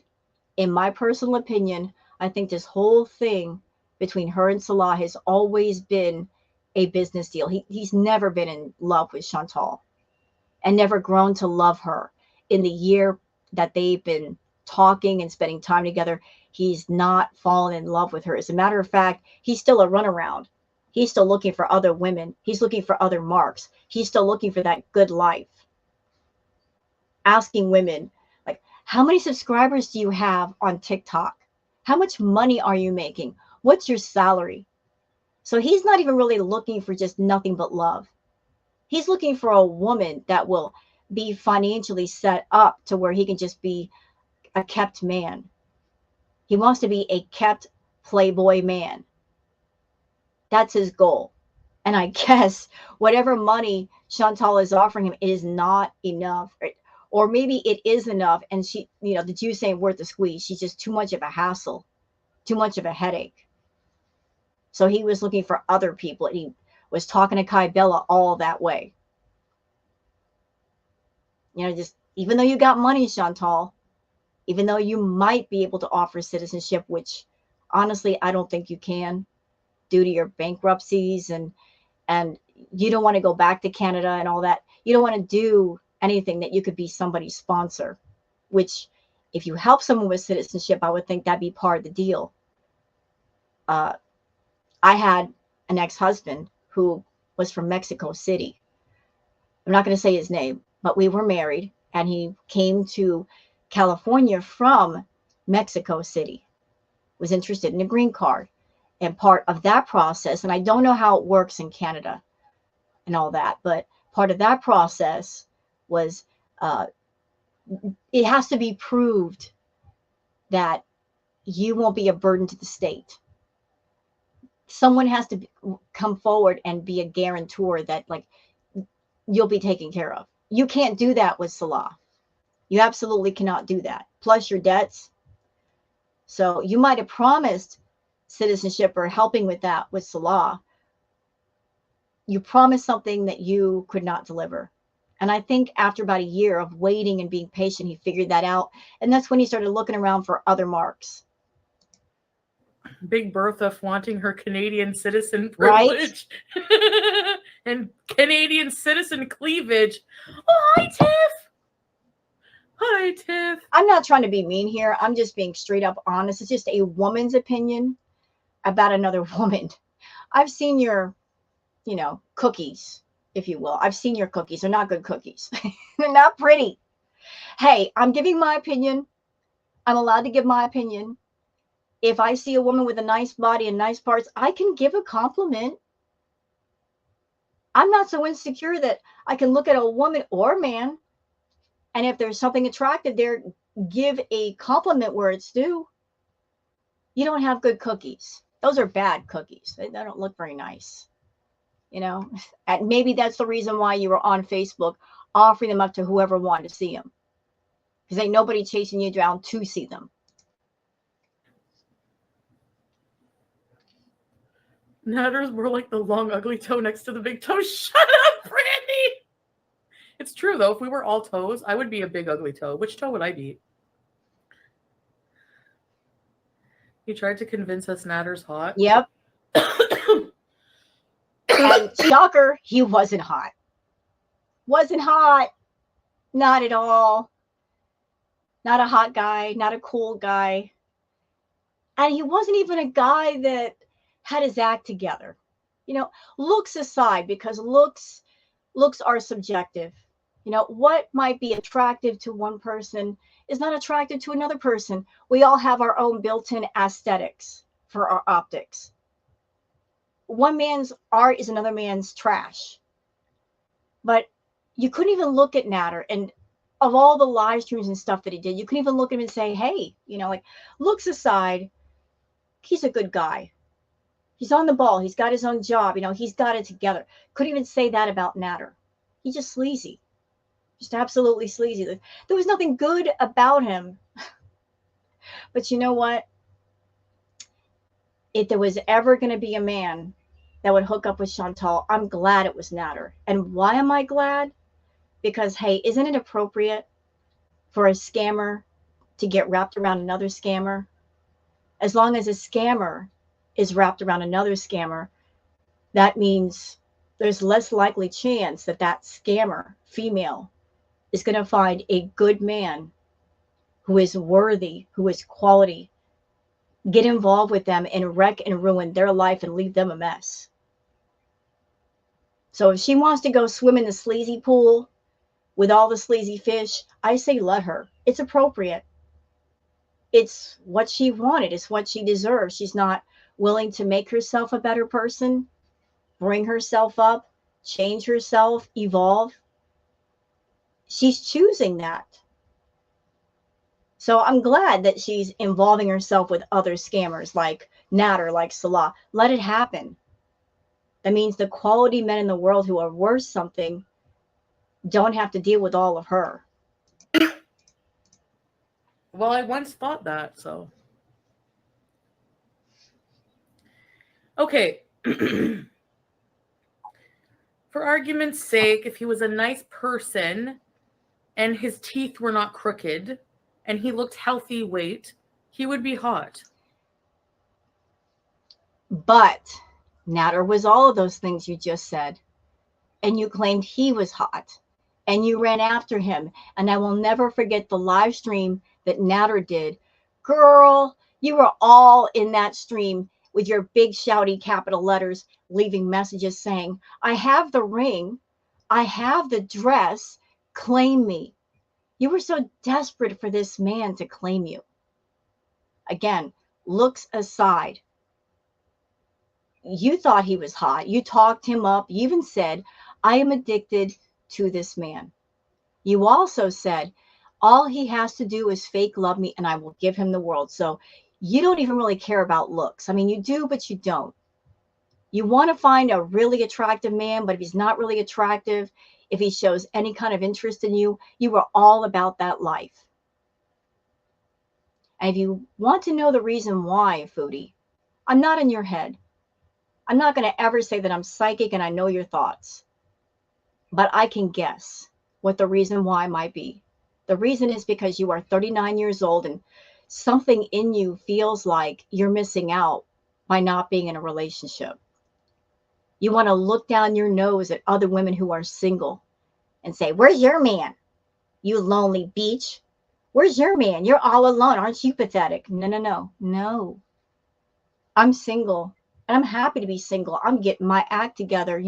in my personal opinion, I think this whole thing between her and Salah has always been a business deal. He's never been in love with Chantal and never grown to love her. In the year that they've been talking and spending time together, he's not fallen in love with her. As a matter of fact, he's still a runaround. He's still looking for other women. He's looking for other marks. He's still looking for that good life. Asking women, like, how many subscribers do you have on TikTok? How much money are you making? What's your salary? So he's not even really looking for just nothing but love. He's looking for a woman that will be financially set up to where he can just be a kept man. He wants to be a kept playboy man. That's his goal. And I guess whatever money Chantal is offering him, it is not enough. Or maybe it is enough. And she, the juice ain't worth the squeeze. She's just too much of a hassle, too much of a headache. So he was looking for other people. And he was talking to Kai Bella all that way. Just even though you got money, Chantal, even though you might be able to offer citizenship, which honestly, I don't think you can due to your bankruptcies and you don't want to go back to Canada and all that. You don't want to do anything that you could be somebody's sponsor, which if you help someone with citizenship, I would think that'd be part of the deal. I had an ex-husband who was from Mexico City. I'm not going to say his name, but we were married and he came to California from Mexico City, was interested in a green card. And part of that process, and I don't know how it works in Canada and all that, but part of that process was it has to be proved that you won't be a burden to the state. Someone has to come forward and be a guarantor that, like, you'll be taken care of. You can't do that with Salah. You absolutely cannot do that. Plus your debts. So you might have promised citizenship or helping with that with Salah. You promised something that you could not deliver. And I think after about a year of waiting and being patient, he figured that out. And that's when he started looking around for other marks. Big Bertha flaunting her Canadian citizen privilege. Right? And Canadian citizen cleavage. Oh, hi, Tiff. Hi, Tiff. I'm not trying to be mean here. I'm just being straight up honest. It's just a woman's opinion about another woman. I've seen your, cookies, if you will. I've seen your cookies. They're not good cookies. They're not pretty. Hey, I'm giving my opinion. I'm allowed to give my opinion. If I see a woman with a nice body and nice parts, I can give a compliment. I'm not so insecure that I can look at a woman or man, and if there's something attractive there, give a compliment where it's due. You don't have good cookies. Those are bad cookies. They don't look very nice. And maybe that's the reason why you were on Facebook offering them up to whoever wanted to see them. Because ain't nobody chasing you down to see them. Natter's more like the long, ugly toe next to the big toe. Shut up, Brandy! It's true, though. If we were all toes, I would be a big, ugly toe. Which toe would I be? He tried to convince us Natter's hot. Yep. And shocker, he wasn't hot. Wasn't hot. Not at all. Not a hot guy. Not a cool guy. And he wasn't even a guy that had his act together. Looks aside, because looks are subjective. What might be attractive to one person is not attractive to another person. We all have our own built-in aesthetics for our optics. One man's art is another man's trash. But you couldn't even look at Natter, and of all the live streams and stuff that he did, you couldn't even look at him and say, hey, looks aside, he's a good guy. He's on the ball. He's got his own job. He's got it together. Couldn't even say that about Natter. He's just sleazy. Just absolutely sleazy. There was nothing good about him. But you know what? If there was ever going to be a man that would hook up with Chantal, I'm glad it was Natter. And why am I glad? Because, hey, isn't it appropriate for a scammer to get wrapped around another scammer. As long as a scammer is wrapped around another scammer, that means there's less likely chance that that scammer, female, is going to find a good man who is worthy, who is quality, get involved with them and wreck and ruin their life and leave them a mess. So if she wants to go swim in the sleazy pool with all the sleazy fish, I say let her. It's appropriate. It's what she wanted. It's what she deserves. She's not willing to make herself a better person, bring herself up, change herself, evolve. She's choosing that. So I'm glad that she's involving herself with other scammers like Nader, like Salah. Let it happen. That means the quality men in the world who are worth something don't have to deal with all of her. Well, I once thought that, so. Okay. For argument's sake, if he was a nice person and his teeth were not crooked and he looked healthy weight, he would be hot. But Nader was all of those things you just said. And you claimed he was hot. And you ran after him. And I will never forget the live stream that Nader did. Girl, you were all in that stream with your big shouty capital letters, leaving messages saying, I have the ring. I have the dress. Claim me. You were so desperate for this man to claim you. Again, looks aside. You thought he was hot. You talked him up. You even said, I am addicted to this man. You also said, all he has to do is fake love me and I will give him the world. So you don't even really care about looks. I mean, you do, but you don't. You want to find a really attractive man, but if he's not really attractive, if he shows any kind of interest in you, you are all about that life. And if you want to know the reason why, Foodie, I'm not in your head. I'm not going to ever say that I'm psychic and I know your thoughts, but I can guess what the reason why might be. The reason is because you are 39 years old and something in you feels like you're missing out by not being in a relationship. You want to look down your nose at other women who are single and say, where's your man? You lonely beach. Where's your man? You're all alone. Aren't you pathetic? No. I'm single. And I'm happy to be single. I'm getting my act together.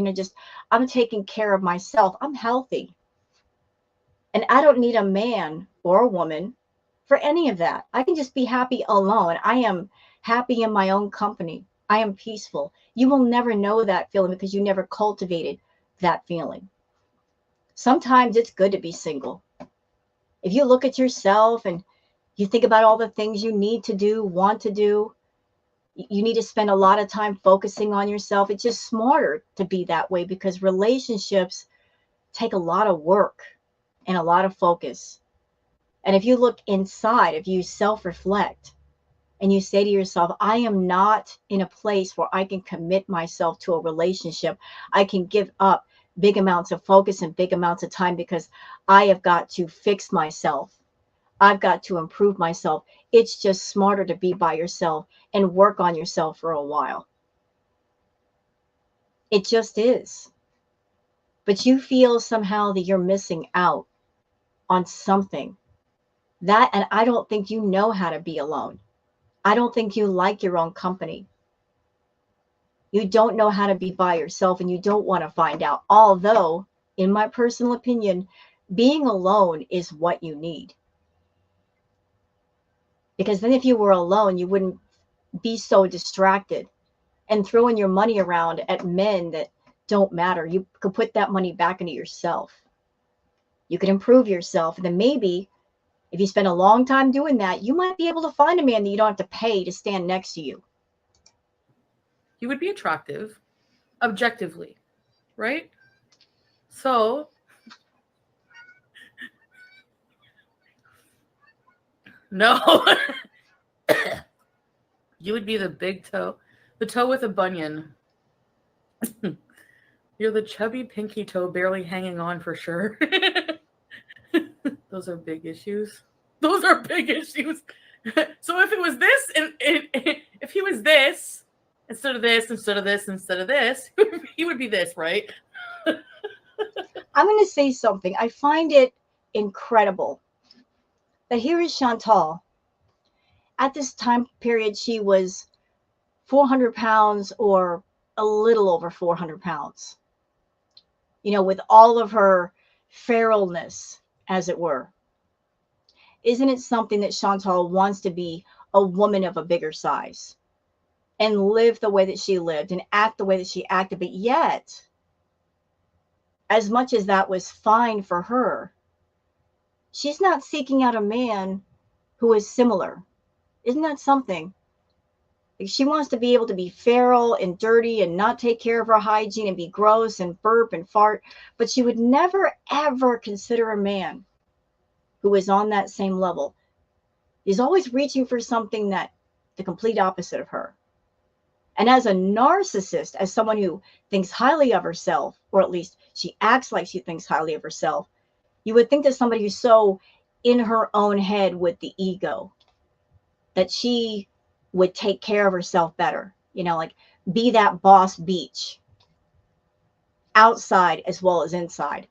I'm taking care of myself. I'm healthy. And I don't need a man or a woman for any of that. I can just be happy alone. I am happy in my own company. I am peaceful. You will never know that feeling because you never cultivated that feeling. Sometimes it's good to be single. If you look at yourself and you think about all the things you need to do, want to do, you need to spend a lot of time focusing on yourself. It's just smarter to be that way because relationships take a lot of work and a lot of focus. And if you look inside, if you self-reflect and you say to yourself, I am not in a place where I can commit myself to a relationship. I can give up big amounts of focus and big amounts of time because I have got to fix myself. I've got to improve myself. It's just smarter to be by yourself and work on yourself for a while. It just is. But you feel somehow that you're missing out on something. And I don't think you know how to be alone. I don't think you like your own company. You don't know how to be by yourself and you don't want to find out. Although, in my personal opinion, being alone is what you need. Because then if you were alone, you wouldn't be so distracted and throwing your money around at men that don't matter. You could put that money back into yourself. You could improve yourself. And then maybe if you spend a long time doing that, you might be able to find a man that you don't have to pay to stand next to you. He would be attractive, objectively, right? So, no. You would be the big toe, the toe with a bunion. You're the chubby pinky toe barely hanging on for sure. Those are big issues. Those are big issues. So if it was this, and if he was this instead of this, instead of this, instead of this, he would be this, right? I'm going to say something. I find it incredible that here is Chantal. At this time period, she was 400 pounds or a little over 400 pounds, you know, with all of her feralness, as it were. Isn't it something that Chantal wants to be a woman of a bigger size and live the way that she lived and act the way that she acted? But yet, as much as that was fine for her, she's not seeking out a man who is similar. Isn't that something? Like, she wants to be able to be feral and dirty and not take care of her hygiene and be gross and burp and fart, but she would never, ever consider a man who is on that same level. He's always reaching for something that the complete opposite of her. And as a narcissist, as someone who thinks highly of herself, or at least she acts like she thinks highly of herself, you would think that somebody who's so in her own head with the ego, that she would take care of herself better, you know, like be that boss beach, outside as well as inside.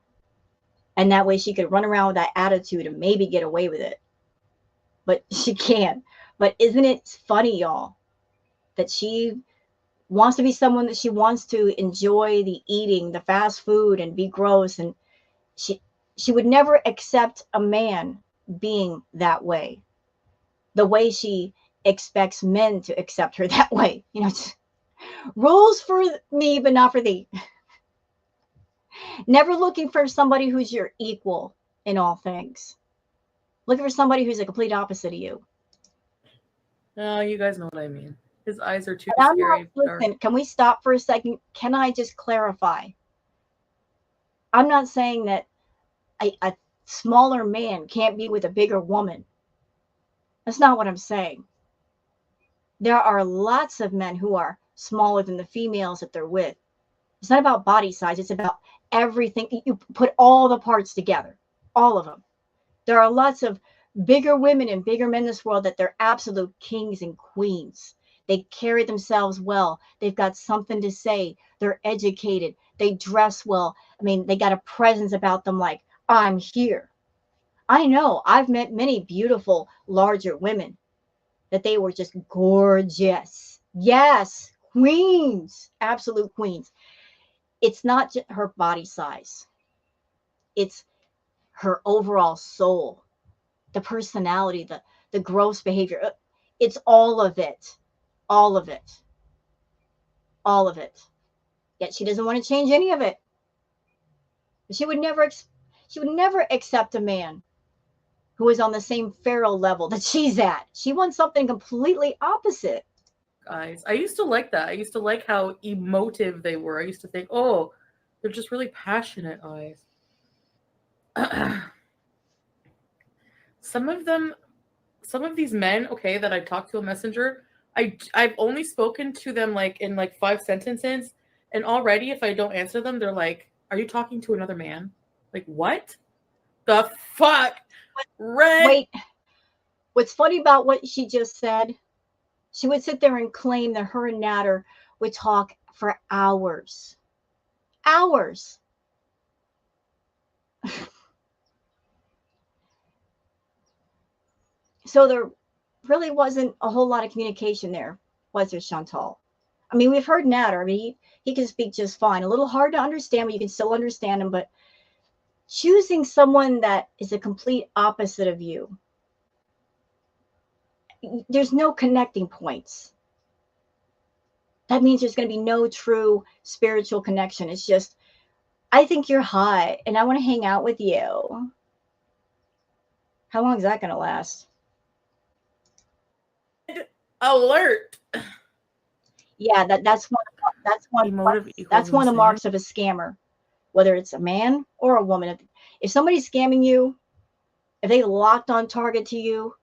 And that way she could run around with that attitude and maybe get away with it. But she can't. But isn't it funny, y'all, that she wants to be someone that she wants to enjoy the eating, the fast food, and be gross. And she would never accept a man being that way, the way she expects men to accept her that way. You know, rules for me, but not for thee. Never looking for somebody who's your equal in all things. Looking for somebody who's a complete opposite of you. Oh, you guys know what I mean. His eyes are too And scary. listen, can we stop for a second? Can I just clarify? I'm not saying that a smaller man can't be with a bigger woman. That's not what I'm saying. There are lots of men who are smaller than the females that they're with. It's not about body size. It's about everything. You put all the parts together, all of them. There are lots of bigger women and bigger men in this world that they're absolute kings and queens. They carry themselves well. They've got something to say. They're educated. They dress well. I mean, they got a presence about them like, I'm here. I know. I've met many beautiful, larger women that they were just gorgeous. Yes, queens, absolute queens. It's not just her body size. It's her overall soul, the personality, the gross behavior. It's all of it. All of it. All of it. Yet she doesn't want to change any of it. She would never accept a man who is on the same feral level that she's at. She wants something completely opposite. Eyes. I used to like that. I used to like how emotive they were. I used to think, oh, they're just really passionate eyes. Some of these men, okay, that I talked to a messenger, I've only spoken to them like in like 5 sentences, and already if I don't answer them, they're like, "Are you talking to another man?" Like, what the fuck? Wait, what's funny about what she just said? She would sit there and claim that her and Natter would talk for hours. Hours. So there really wasn't a whole lot of communication there, was there, Chantal? I mean, we've heard Natter. I mean, he can speak just fine. A little hard to understand, but you can still understand him. But choosing someone that is a complete opposite of you, there's no connecting points. That means there's going to be no true spiritual connection. It's just, I think you're hot and I want to hang out with you. How long is that going to last? Alert. Yeah, that's one of the marks of a scammer, whether it's a man or a woman. If somebody's scamming you, if they locked on target to you,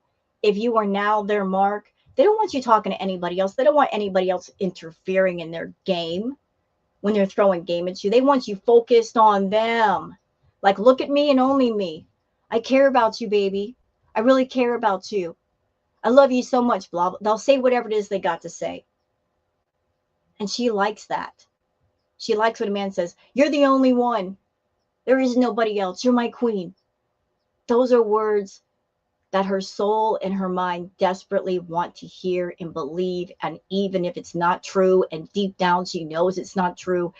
if you are now their mark, they don't want you talking to anybody else. They don't want anybody else interfering in their game when they're throwing game at you. They want you focused on them. Like, look at me and only me. I care about you, baby. I really care about you. I love you so much, blah, blah. They'll say whatever it is they got to say. And she likes that. She likes when a man says, you're the only one. There is nobody else. You're my queen. Those are words that her soul and her mind desperately want to hear and believe. And even if it's not true, and deep down she knows it's not true,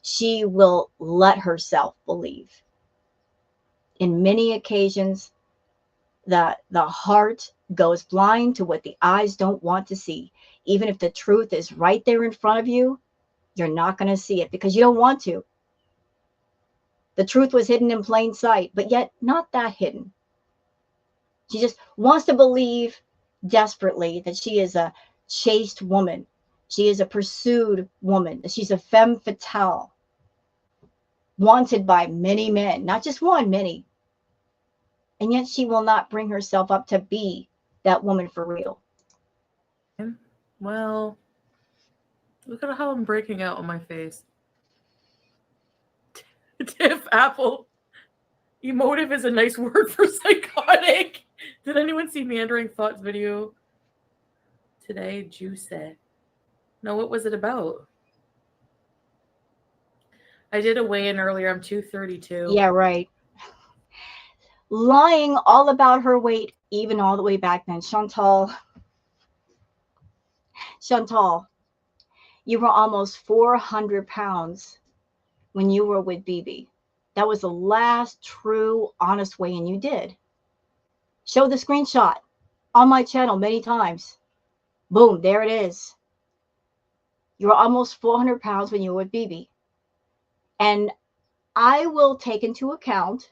she will let herself believe. In many occasions, the heart goes blind to what the eyes don't want to see. Even if the truth is right there in front of you, you're not going to see it because you don't want to. The truth was hidden in plain sight, but yet not that hidden. She just wants to believe desperately that she is a chaste woman. She is a pursued woman. She's a femme fatale, wanted by many men, not just one, many. And yet she will not bring herself up to be that woman for real. Well, look at how I'm breaking out on my face. Tiff Apple. Emotive is a nice word for psychotic. Did anyone see Meandering Thoughts video today? Juicy. No, what was it about? I did a weigh-in earlier. I'm 232. Yeah, right. Lying all about her weight, even all the way back then. Chantal, you were almost 400 pounds when you were with BB. That was the last true, honest weigh-in you did. Show the screenshot on my channel many times. Boom, there it is. You were almost 400 pounds when you were with BB. And I will take into account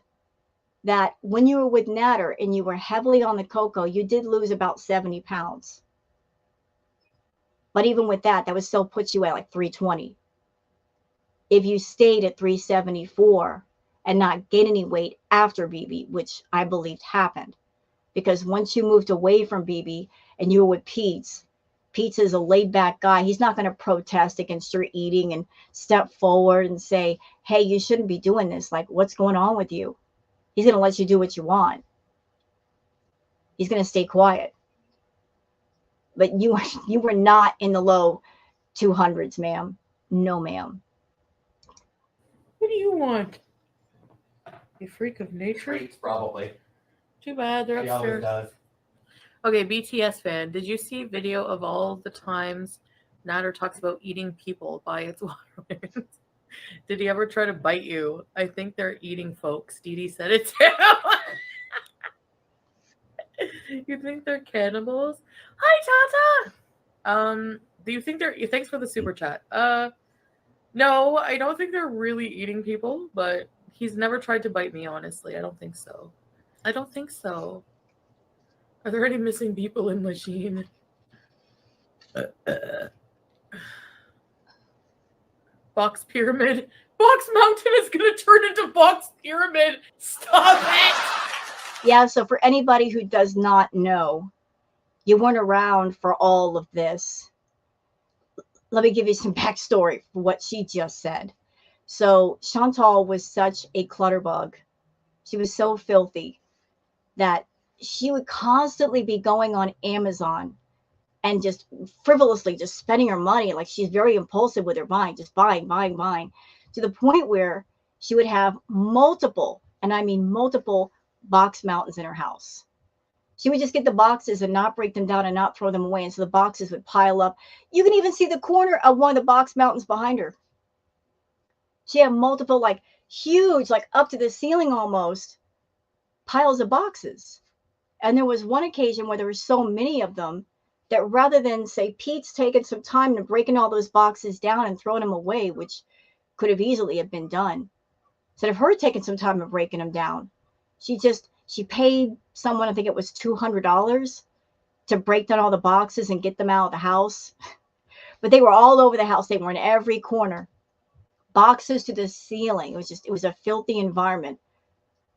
that when you were with Natter and you were heavily on the cocoa, you did lose about 70 pounds. But even with that, that would still put you at like 320. If you stayed at 374 and not gain any weight after BB, which I believed happened, because once you moved away from BB and you were with Pete's is a laid back guy. He's not going to protest against your eating and step forward and say, hey, you shouldn't be doing this. Like, what's going on with you? He's going to let you do what you want. He's going to stay quiet. But you were not in the low 200s, ma'am. No, ma'am. What do you want? A freak of nature? Treats, probably. Too bad, they're She always upstairs. does. Okay, BTS fan, did you see video of all the times Natter talks about eating people by its waterways? Did he ever try to bite you? I think they're eating folks. Dee Dee said it too. You think they're cannibals? Hi, Tata! Do you think they're... Thanks for the super chat. No, I don't think they're really eating people, but he's never tried to bite me, honestly. I don't think so. I don't think so. Are there any missing people in Machine? Box Pyramid. Box Mountain is going to turn into Box Pyramid. Stop it! Yeah, so for anybody who does not know, you weren't around for all of this. Let me give you some backstory for what she just said. So Chantal was such a clutterbug. She was so filthy that she would constantly be going on Amazon and just frivolously just spending her money. Like, she's very impulsive with her buying, just buying, to the point where she would have multiple, and I mean multiple, box mountains in her house. She would just get the boxes and not break them down and not throw them away. And so the boxes would pile up. You can even see the corner of one of the box mountains behind her. She had multiple, like huge, like up to the ceiling almost, piles of boxes. And there was one occasion where there were so many of them that rather than say Pete's taken some time to breaking all those boxes down and throwing them away, which could have easily have been done, instead of her taking some time and breaking them down, she paid someone, I think it was $200 to break down all the boxes and get them out of the house. But they were all over the house. They were in every corner, boxes to the ceiling. It was a filthy environment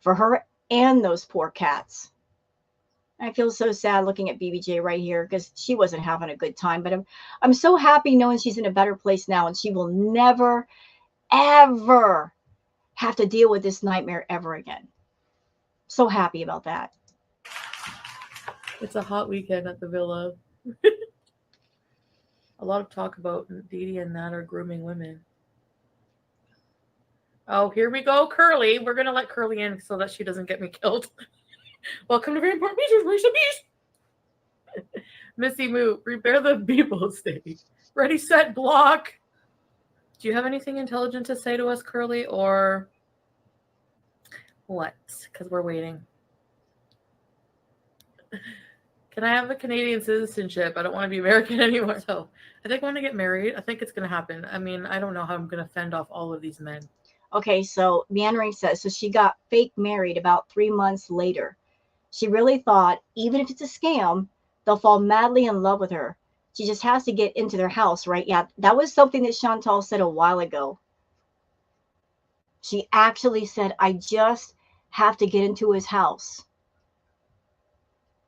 for her and those poor cats. I feel so sad looking at BBJ right here because she wasn't having a good time. But I'm so happy knowing she's in a better place now, and she will never, ever have to deal with this nightmare ever again. So happy about that. It's a hot weekend at the villa. A lot of talk about Dee and Nat are grooming women. Oh, here we go, Curly. We're gonna let Curly in so that she doesn't get me killed. Welcome to Very Important Beaches. Where's the beach? Missy Moo, prepare the people stage. Ready, set, block. Do you have anything intelligent to say to us, Curly, or what? Because we're waiting. Can I have the Canadian citizenship? I don't want to be American anymore. So I think I want to get married. I think it's going to happen. I mean, I don't know how I'm going to fend off all of these men. Okay, so Meandering says, so she got fake married about 3 months later. She really thought, even if it's a scam, they'll fall madly in love with her. She just has to get into their house, right? Yeah, that was something that Chantal said a while ago. She actually said, I just have to get into his house.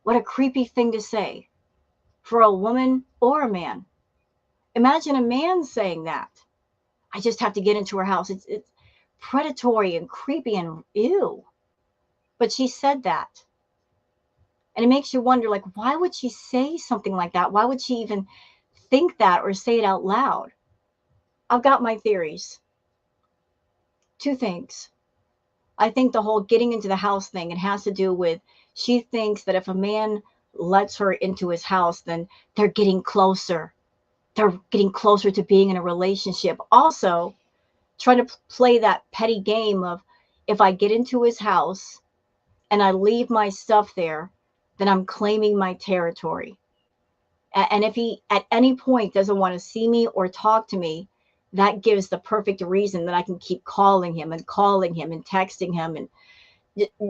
What a creepy thing to say for a woman or a man. Imagine a man saying that. I just have to get into her house. It's predatory and creepy and ew. But she said that. And it makes you wonder, like, why would she say something like that? Why would she even think that or say it out loud? I've got my theories. 2 things. I think the whole getting into the house thing, it has to do with she thinks that if a man lets her into his house, then they're getting closer. They're getting closer to being in a relationship. Also, trying to play that petty game of if I get into his house and I leave my stuff there, then I'm claiming my territory. And if he at any point doesn't want to see me or talk to me, that gives the perfect reason that I can keep calling him and texting him and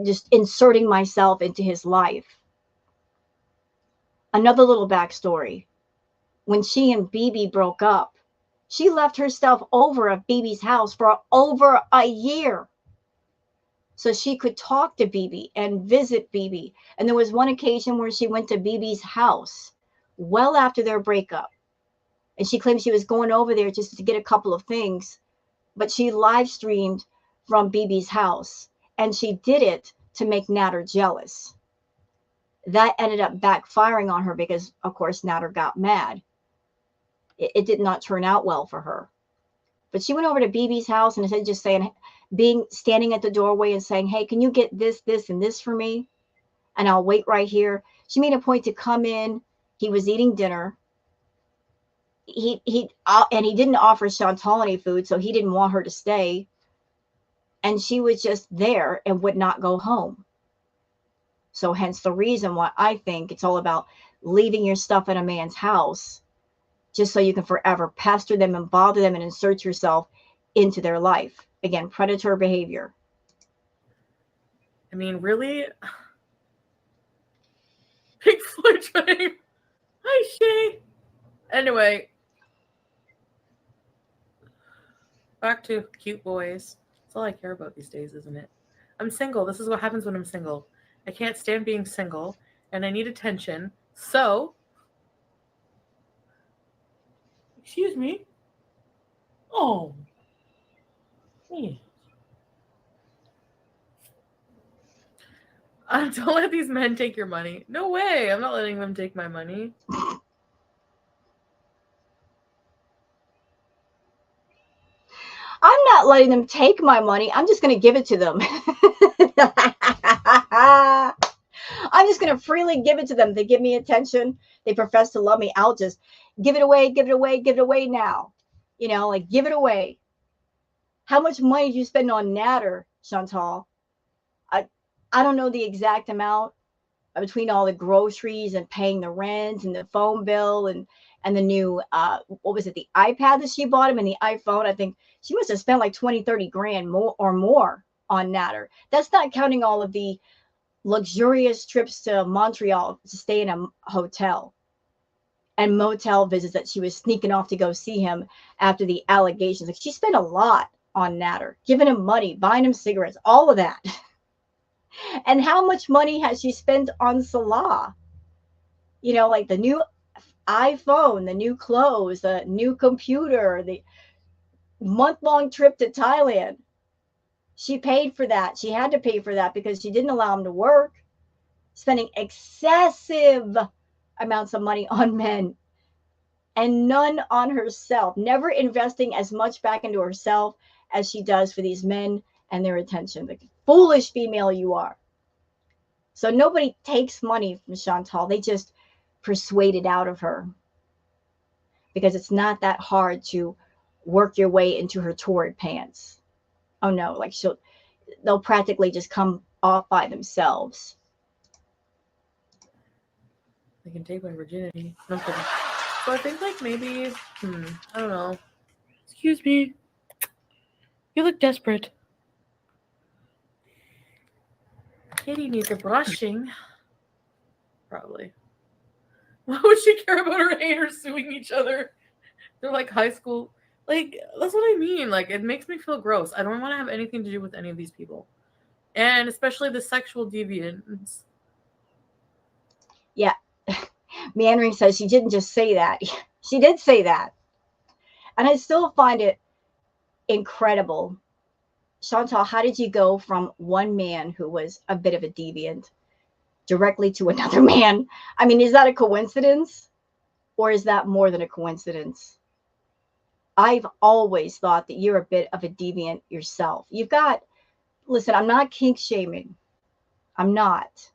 just inserting myself into his life. Another little backstory. When she and BB broke up, she left her stuff over at BB's house for over a year so she could talk to BB and visit BB. And there was one occasion where she went to BB's house well after their breakup. And she claimed she was going over there just to get a couple of things, but she live streamed from BB's house. And she did it to make Natter jealous. That ended up backfiring on her because, of course, Natter got mad. It did not turn out well for her. But she went over to BB's house and instead of just saying, standing at the doorway and saying, hey, can you get this, this, and this for me? And I'll wait right here. She made a point to come in. He was eating dinner. He didn't offer Chantal any food, so he didn't want her to stay. And she was just there and would not go home. So hence the reason why I think it's all about leaving your stuff in a man's house just so you can forever pester them and bother them and insert yourself into their life. Again, predator behavior. I mean, really? Pink Floyd train. Hi, Shay. Anyway. Back to cute boys. That's all I care about these days, isn't it? I'm single. This is what happens when I'm single. I can't stand being single, and I need attention. So, excuse me. Oh. Yeah. Don't let these men take your money. No way. I'm not letting them take my money. I'm not letting them take my money. I'm just going to give it to them. I'm just going to freely give it to them. They give me attention. They profess to love me. I'll just give it away, give it away, give it away now. You know, like give it away. How much money did you spend on Natter, Chantal? I don't know the exact amount between all the groceries and paying the rent and the phone bill and the new, what was it, the iPad that she bought him and the iPhone. I think she must have spent like 20, 30 grand more on Natter. That's not counting all of the luxurious trips to Montreal to stay in a hotel and motel visits that she was sneaking off to go see him after the allegations. Like she spent a lot on Natter, giving him money, buying him cigarettes, all of that. And how much money has she spent on Salah? You know, like the new iPhone, the new clothes, the new computer, the month-long trip to Thailand. She paid for that. She had to pay for that because she didn't allow him to work, spending excessive amounts of money on men and none on herself, never investing as much back into herself as she does for these men and their attention. The foolish female you are. So nobody takes money from Chantal. They just persuade it out of her because it's not that hard to work your way into her torrid pants. Oh no, like they'll practically just come off by themselves. They can take my virginity. No, I'm kidding. So I think like maybe, I don't know. Excuse me. You look desperate. Kitty needs a brushing. Probably. Why would she care about her haters suing each other? They're like high school. Like, that's what I mean. Like, it makes me feel gross. I don't want to have anything to do with any of these people. And especially the sexual deviants. Yeah. Meandering says she didn't just say that. She did say that. And I still find it incredible. Chantal, how did you go from one man who was a bit of a deviant directly to another man? I mean, is that a coincidence? Or is that more than a coincidence? I've always thought that you're a bit of a deviant yourself. You've got, listen, I'm not kink shaming. I'm not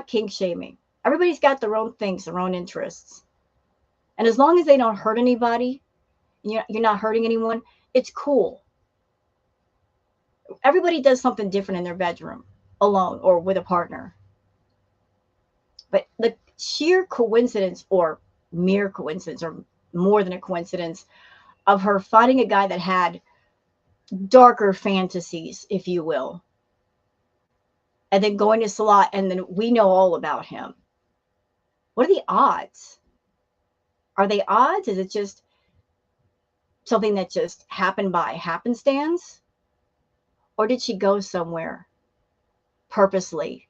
kink shaming. Everybody's got their own things, their own interests. And as long as they don't hurt anybody, you're not hurting anyone, it's cool. Everybody does something different in their bedroom, alone or with a partner. But the sheer coincidence or mere coincidence or more than a coincidence of her finding a guy that had darker fantasies, if you will, and then going to Salah, and then we know all about him. What are the odds? Are they odds? Is it just something that just happened by happenstance? Or did she go somewhere purposely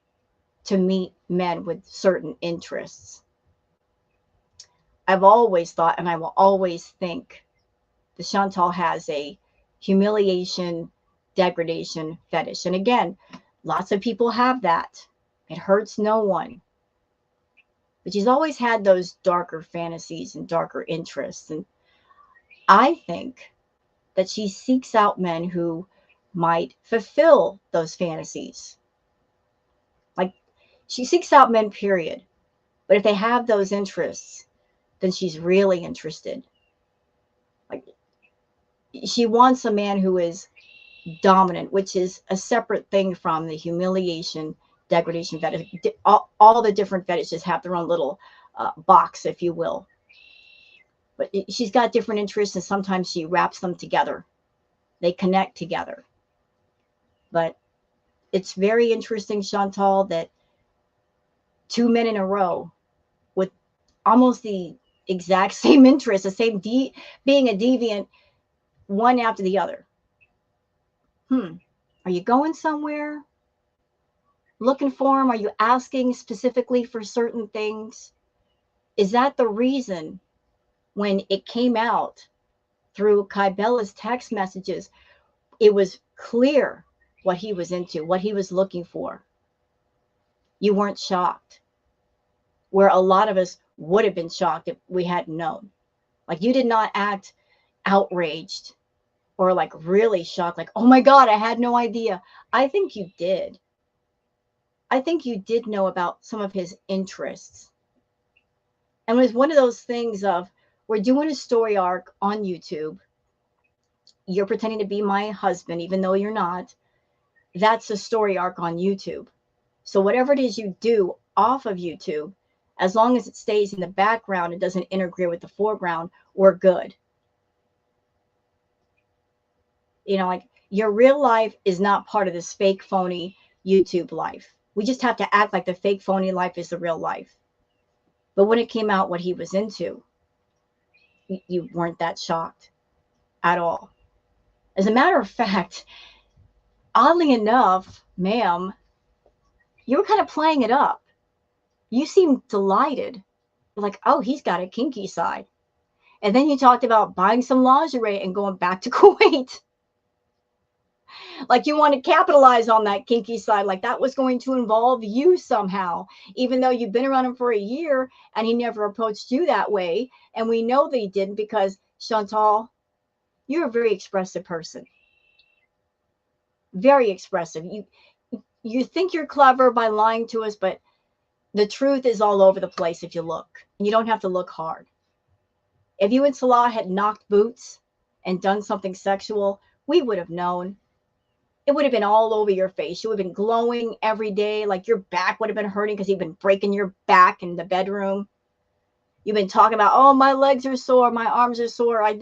to meet men with certain interests? I've always thought, and I will always think, that Chantal has a humiliation, degradation fetish. And again, lots of people have that. It hurts no one. But she's always had those darker fantasies and darker interests. And I think that she seeks out men who might fulfill those fantasies. Like, she seeks out men, period. But if they have those interests, then she's really interested. Like, she wants a man who is dominant, which is a separate thing from the humiliation, degradation fetish. All the different fetishes have their own little box, if you will. But she's got different interests, and sometimes she wraps them together. They connect together. But it's very interesting, Chantal, that 2 men in a row with almost the exact same interests, the same being a deviant, one after the other. Are you going somewhere? Looking for him? Are you asking specifically for certain things? Is that the reason when it came out through Kybella's text messages, it was clear what he was into, what he was looking for? You weren't shocked, where a lot of us would have been shocked if we hadn't known. Like, you did not act outraged or like really shocked, like, oh my God, I had no idea. I think you did. I think you did know about some of his interests. And it was one of those things of, we're doing a story arc on YouTube. You're pretending to be my husband, even though you're not. That's a story arc on YouTube. So whatever it is you do off of YouTube, as long as it stays in the background, it doesn't interfere with the foreground, we're good. You know, like, your real life is not part of this fake, phony YouTube life. We just have to act like the fake, phony life is the real life. But when it came out what he was into, you weren't that shocked at all. As a matter of fact, oddly enough, ma'am, you were kind of playing it up. You seemed delighted. Like, oh, he's got a kinky side. And then you talked about buying some lingerie and going back to Kuwait. Like you want to capitalize on that kinky side, like that was going to involve you somehow, even though you've been around him for a year and he never approached you that way. And we know that he didn't because Chantal, you're a very expressive person. Very expressive. You think you're clever by lying to us, but the truth is all over the place if you look. You don't have to look hard. If you and Salah had knocked boots and done something sexual, we would have known. It would have been all over your face. You would have been glowing every day. Like your back would have been hurting because you've been breaking your back in the bedroom. You've been talking about, oh, my legs are sore. My arms are sore. I'm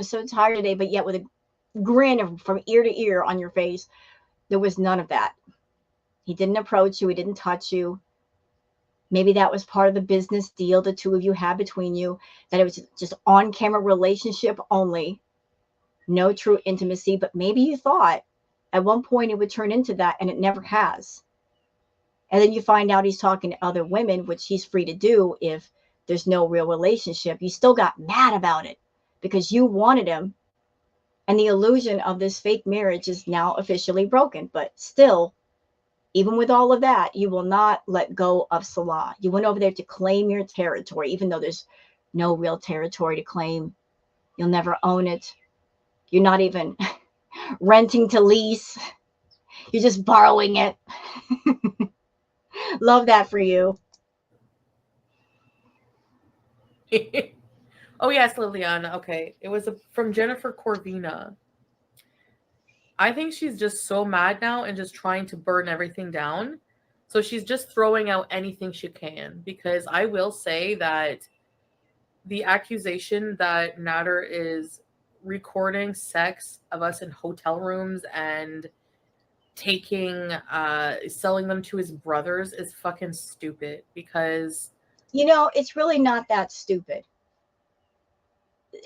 so tired today. But yet with a grin from ear to ear on your face, there was none of that. He didn't approach you. He didn't touch you. Maybe that was part of the business deal the two of you had between you, that it was just on-camera relationship only. No true intimacy. But maybe you thought at one point it would turn into that, and it never has. And then you find out he's talking to other women, which he's free to do if there's no real relationship. You still got mad about it because you wanted him. And the illusion of this fake marriage is now officially broken. But still, even with all of that, you will not let go of Salah. You went over there to claim your territory, even though there's no real territory to claim. You'll never own it. You're not even renting to lease. You're just borrowing it. Love that for you. Oh, yes, Liliana. Okay. It was from Jennifer Corvina. I think she's just so mad now and just trying to burn everything down. So she's just throwing out anything she can. Because I will say that the accusation that Nader is recording sex of us in hotel rooms and selling them to his brothers is fucking stupid. Because it's really not that stupid.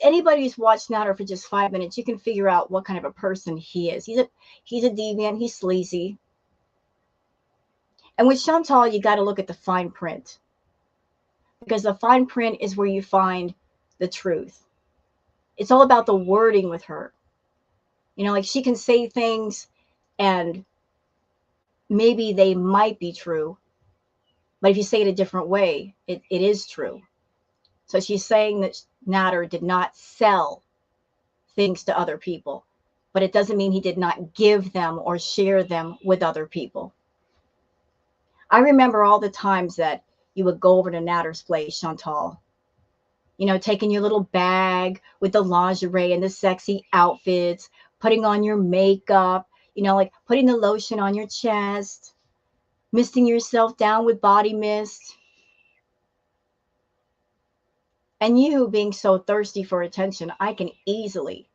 Anybody who's watched Nader for just 5 minutes, you can figure out what kind of a person he is. He's a deviant. He's sleazy. And with Chantal, you got to look at the fine print, because the fine print is where you find the truth. It's all about the wording with her. Like she can say things and maybe they might be true, but if you say it a different way, it is true. So she's saying that Nader did not sell things to other people, but it doesn't mean he did not give them or share them with other people. I remember all the times that you would go over to Nader's place, Chantal, taking your little bag with the lingerie and the sexy outfits, putting on your makeup, like putting the lotion on your chest, misting yourself down with body mist. And you being so thirsty for attention, I can easily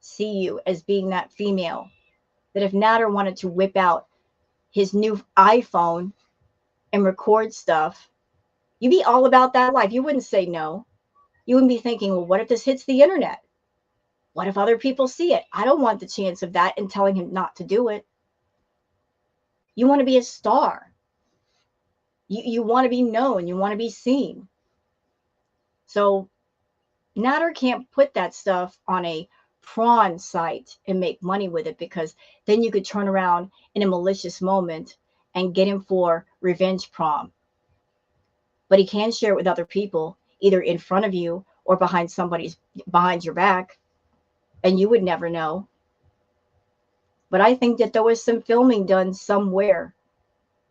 see you as being that female that if Nader wanted to whip out his new iPhone and record stuff, you'd be all about that life. You wouldn't say no. You wouldn't be thinking, well, what if this hits the internet? What if other people see it? I don't want the chance of that and telling him not to do it. You want to be a star. You want to be known. You want to be seen. So Nader can't put that stuff on a prawn site and make money with it, because then you could turn around in a malicious moment and get him for revenge prom. But he can share it with other people, either in front of you or behind your back, and you would never know. But I think that there was some filming done somewhere.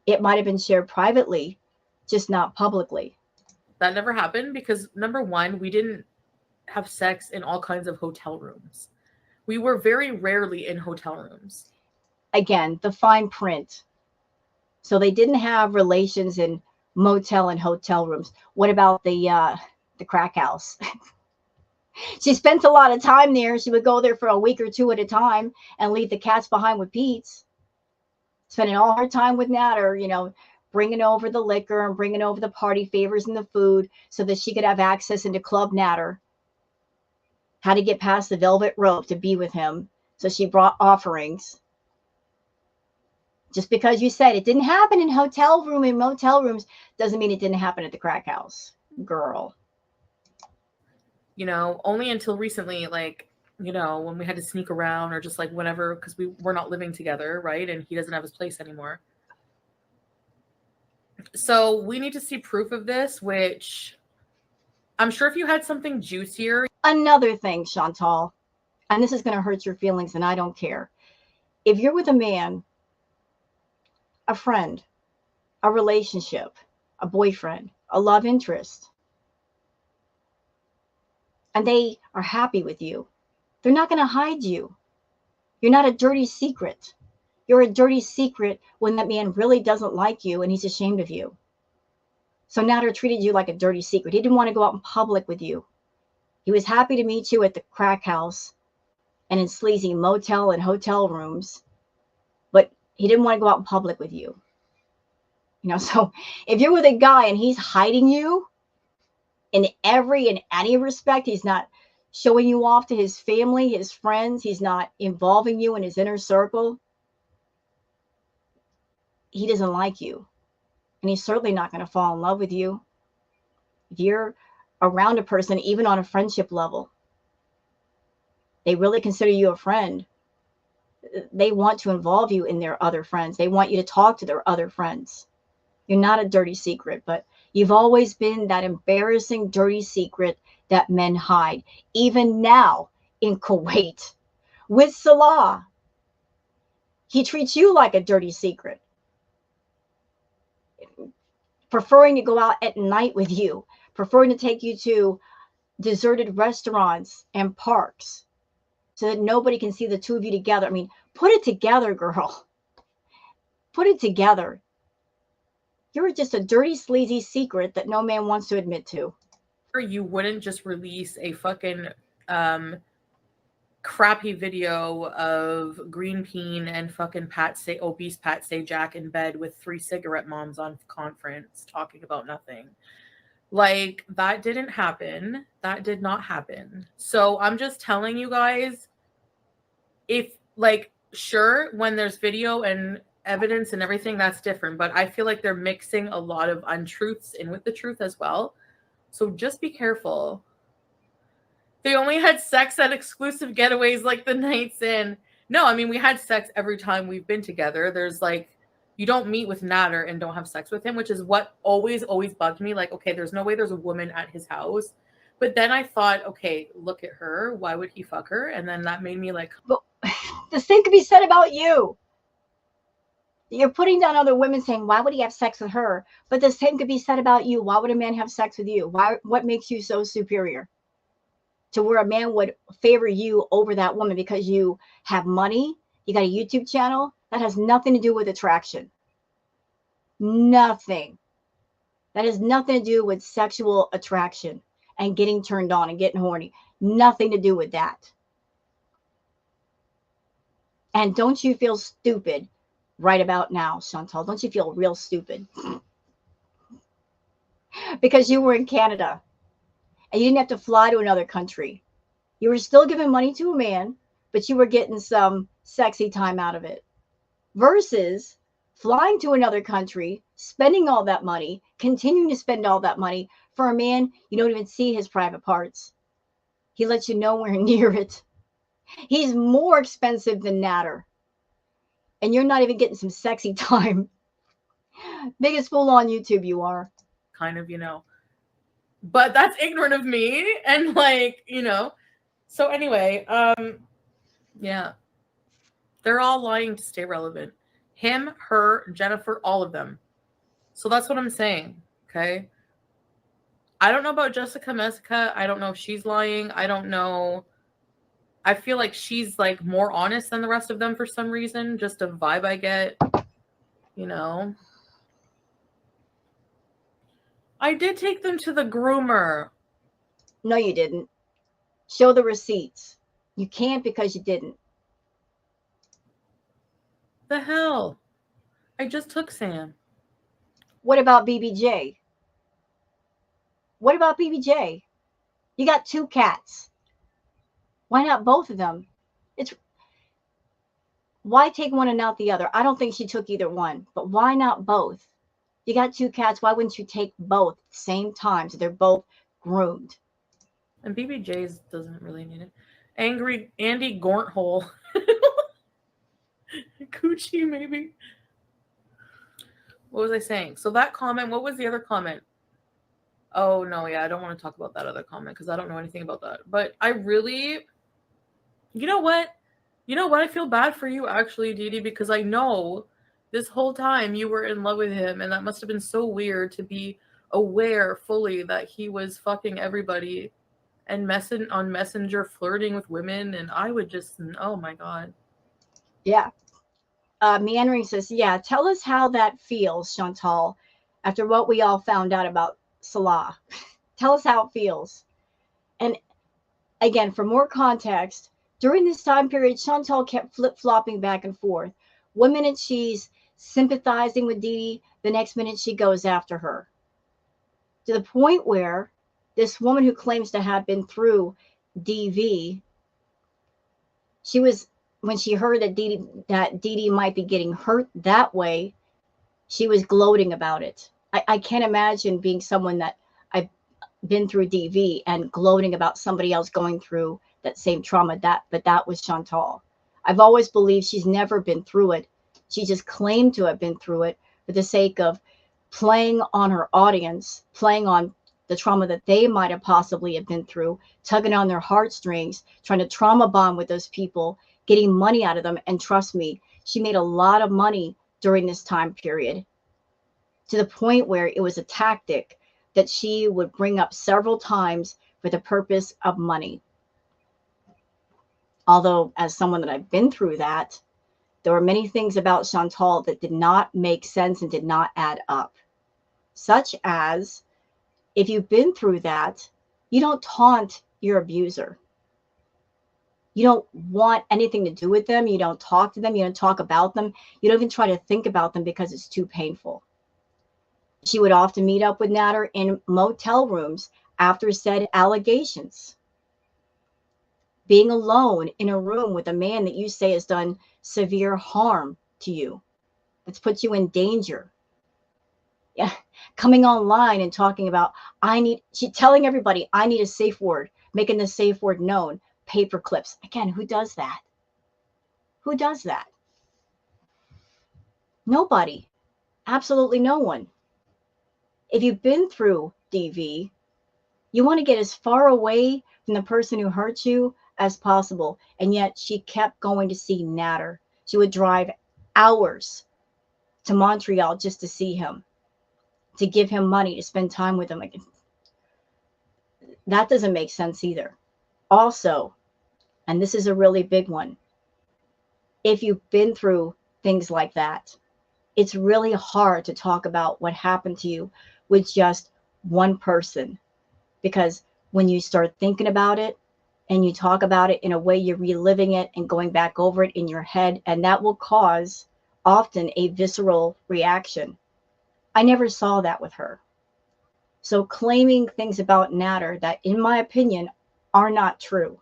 It might have been shared privately, just not publicly. That never happened because, number one, we didn't have sex in all kinds of hotel rooms. We were very rarely in hotel rooms. Again, the fine print. So they didn't have relations in motel and hotel rooms. What about the crack house? She spent a lot of time there. She would go there for a week or two at a time and leave the cats behind with Pete's. Spending all her time with Nader, bringing over the liquor and bringing over the party favors and the food so that she could have access into Club Nader. How to get past the velvet rope to be with him. So she brought offerings. Just because you said it didn't happen in hotel room and motel rooms doesn't mean it didn't happen at the crack house, girl. Only until recently, like you know, when we had to sneak around or just like whenever, because we're not living together, right? And he doesn't have his place anymore. So we need to see proof of this, which I'm sure if you had something juicier. Another thing, Chantal, and this is going to hurt your feelings, and I don't care. If you're with a man, a friend, a relationship, a boyfriend, a love interest, and they are happy with you, they're not going to hide you. You're not a dirty secret. You're a dirty secret when that man really doesn't like you and he's ashamed of you. So Nader treated you like a dirty secret. He didn't want to go out in public with you. He was happy to meet you at the crack house and in sleazy motel and hotel rooms, but he didn't want to go out in public with you. You know, so if you're with a guy and he's hiding you in any respect, he's not showing you off to his family, his friends, he's not involving you in his inner circle, he doesn't like you. And he's certainly not going to fall in love with you. If you're around a person, even on a friendship level, they really consider you a friend. They want to involve you in their other friends. They want you to talk to their other friends. You're not a dirty secret, but you've always been that embarrassing, dirty secret that men hide. Even now in Kuwait with Salah, he treats you like a dirty secret, preferring to go out at night with you, preferring to take you to deserted restaurants and parks so that nobody can see the two of you together. I mean, put it together, girl. Put it together. You're just a dirty, sleazy secret that no man wants to admit to. You wouldn't just release a fucking crappy video of Green Peen and fucking obese Pat Sajak in bed with 3 cigarette moms on conference talking about nothing. Like, that didn't happen. That did not happen. So I'm just telling you guys, if, like, sure, when there's video and evidence and everything, that's different. But I feel like they're mixing a lot of untruths in with the truth as well. So just be careful. They only had sex at exclusive getaways like the nights in. No, I mean, we had sex every time we've been together. There's like, you don't meet with Nader and don't have sex with him, which is what always bugged me. Like, okay, there's no way there's a woman at his house. But then I thought, okay, look at her. Why would he fuck her? And then that made me like... But the same could be said about you. You're putting down other women saying, why would he have sex with her? But the same could be said about you. Why would a man have sex with you? What makes you so superior to where a man would favor you over that woman because you have money, you got a YouTube channel? That has nothing to do with attraction. Nothing. That has nothing to do with sexual attraction and getting turned on and getting horny. Nothing to do with that. And don't you feel stupid right about now, Chantal? Don't you feel real stupid? Because you were in Canada and you didn't have to fly to another country. You were still giving money to a man, but you were getting some sexy time out of it. Versus flying to another country, spending all that money, continuing to spend all that money for a man you don't even see his private parts. He lets you nowhere near it. He's more expensive than Nader. And you're not even getting some sexy time. Biggest fool on YouTube you are. Kind of, you know. But that's ignorant of me. And like, you know. So anyway, yeah. They're all lying to stay relevant. Him, her, Jennifer, all of them. So that's what I'm saying. Okay. I don't know about Jessica Messica. I don't know if she's lying. I don't know. I feel like she's like more honest than the rest of them for some reason. Just a vibe I get, you know. I did take them to the groomer. No, you didn't. Show the receipts. You can't because you didn't. The hell? I just took Sam. What about BBJ? What about BBJ? You got 2 cats. Why not both of them? Why take one and not the other? I don't think she took either one, but why not both? You got 2 cats. Why wouldn't you take both at the same time so they're both groomed? And BBJ's doesn't really need it. Angry Andy Gornthole. Gucci, maybe. What was I saying? So that comment, what was the other comment? Oh, no, yeah, I don't want to talk about that other comment because I don't know anything about that. But I really, you know what? You know what? I feel bad for you, actually, Didi, because I know this whole time you were in love with him, and that must have been so weird to be aware fully that he was fucking everybody and on Messenger flirting with women, and I would just, oh my God. Yeah. Meandering says, yeah, tell us how that feels, Chantal, after what we all found out about Salah. Tell us how it feels. And again, for more context, during this time period, Chantal kept flip-flopping back and forth. One minute she's sympathizing with Dee, the next minute she goes after her. To the point where this woman who claims to have been through DV, she was, when she heard that Dee might be getting hurt that way, she was gloating about it. I can't imagine being someone that I've been through DV and gloating about somebody else going through that same trauma. But that was Chantal. I've always believed she's never been through it. She just claimed to have been through it for the sake of playing on her audience, playing on the trauma that they might have possibly have been through, tugging on their heartstrings, trying to trauma bond with those people, getting money out of them. And trust me, she made a lot of money during this time period, to the point where it was a tactic that she would bring up several times for the purpose of money. Although, as someone that I've been through that, there were many things about Chantal that did not make sense and did not add up. Such as, if you've been through that, you don't taunt your abuser. You don't want anything to do with them. You don't talk to them. You don't talk about them. You don't even try to think about them because it's too painful. She would often meet up with Nader in motel rooms after said allegations. Being alone in a room with a man that you say has done severe harm to you, that's put you in danger. Yeah, coming online and talking about, she telling everybody, I need a safe word, making the safe word known, paper clips. Again, who does that? Who does that? Nobody. Absolutely no one. If you've been through DV, you want to get as far away from the person who hurt you as possible. And yet she kept going to see Nader. She would drive hours to Montreal just to see him, to give him money, to spend time with him. Like, that doesn't make sense either. Also, and this is a really big one, if you've been through things like that, it's really hard to talk about what happened to you with just one person. Because when you start thinking about it and you talk about it in a way, you're reliving it and going back over it in your head, and that will cause often a visceral reaction. I never saw that with her. So claiming things about Nader that, in my opinion, are not true.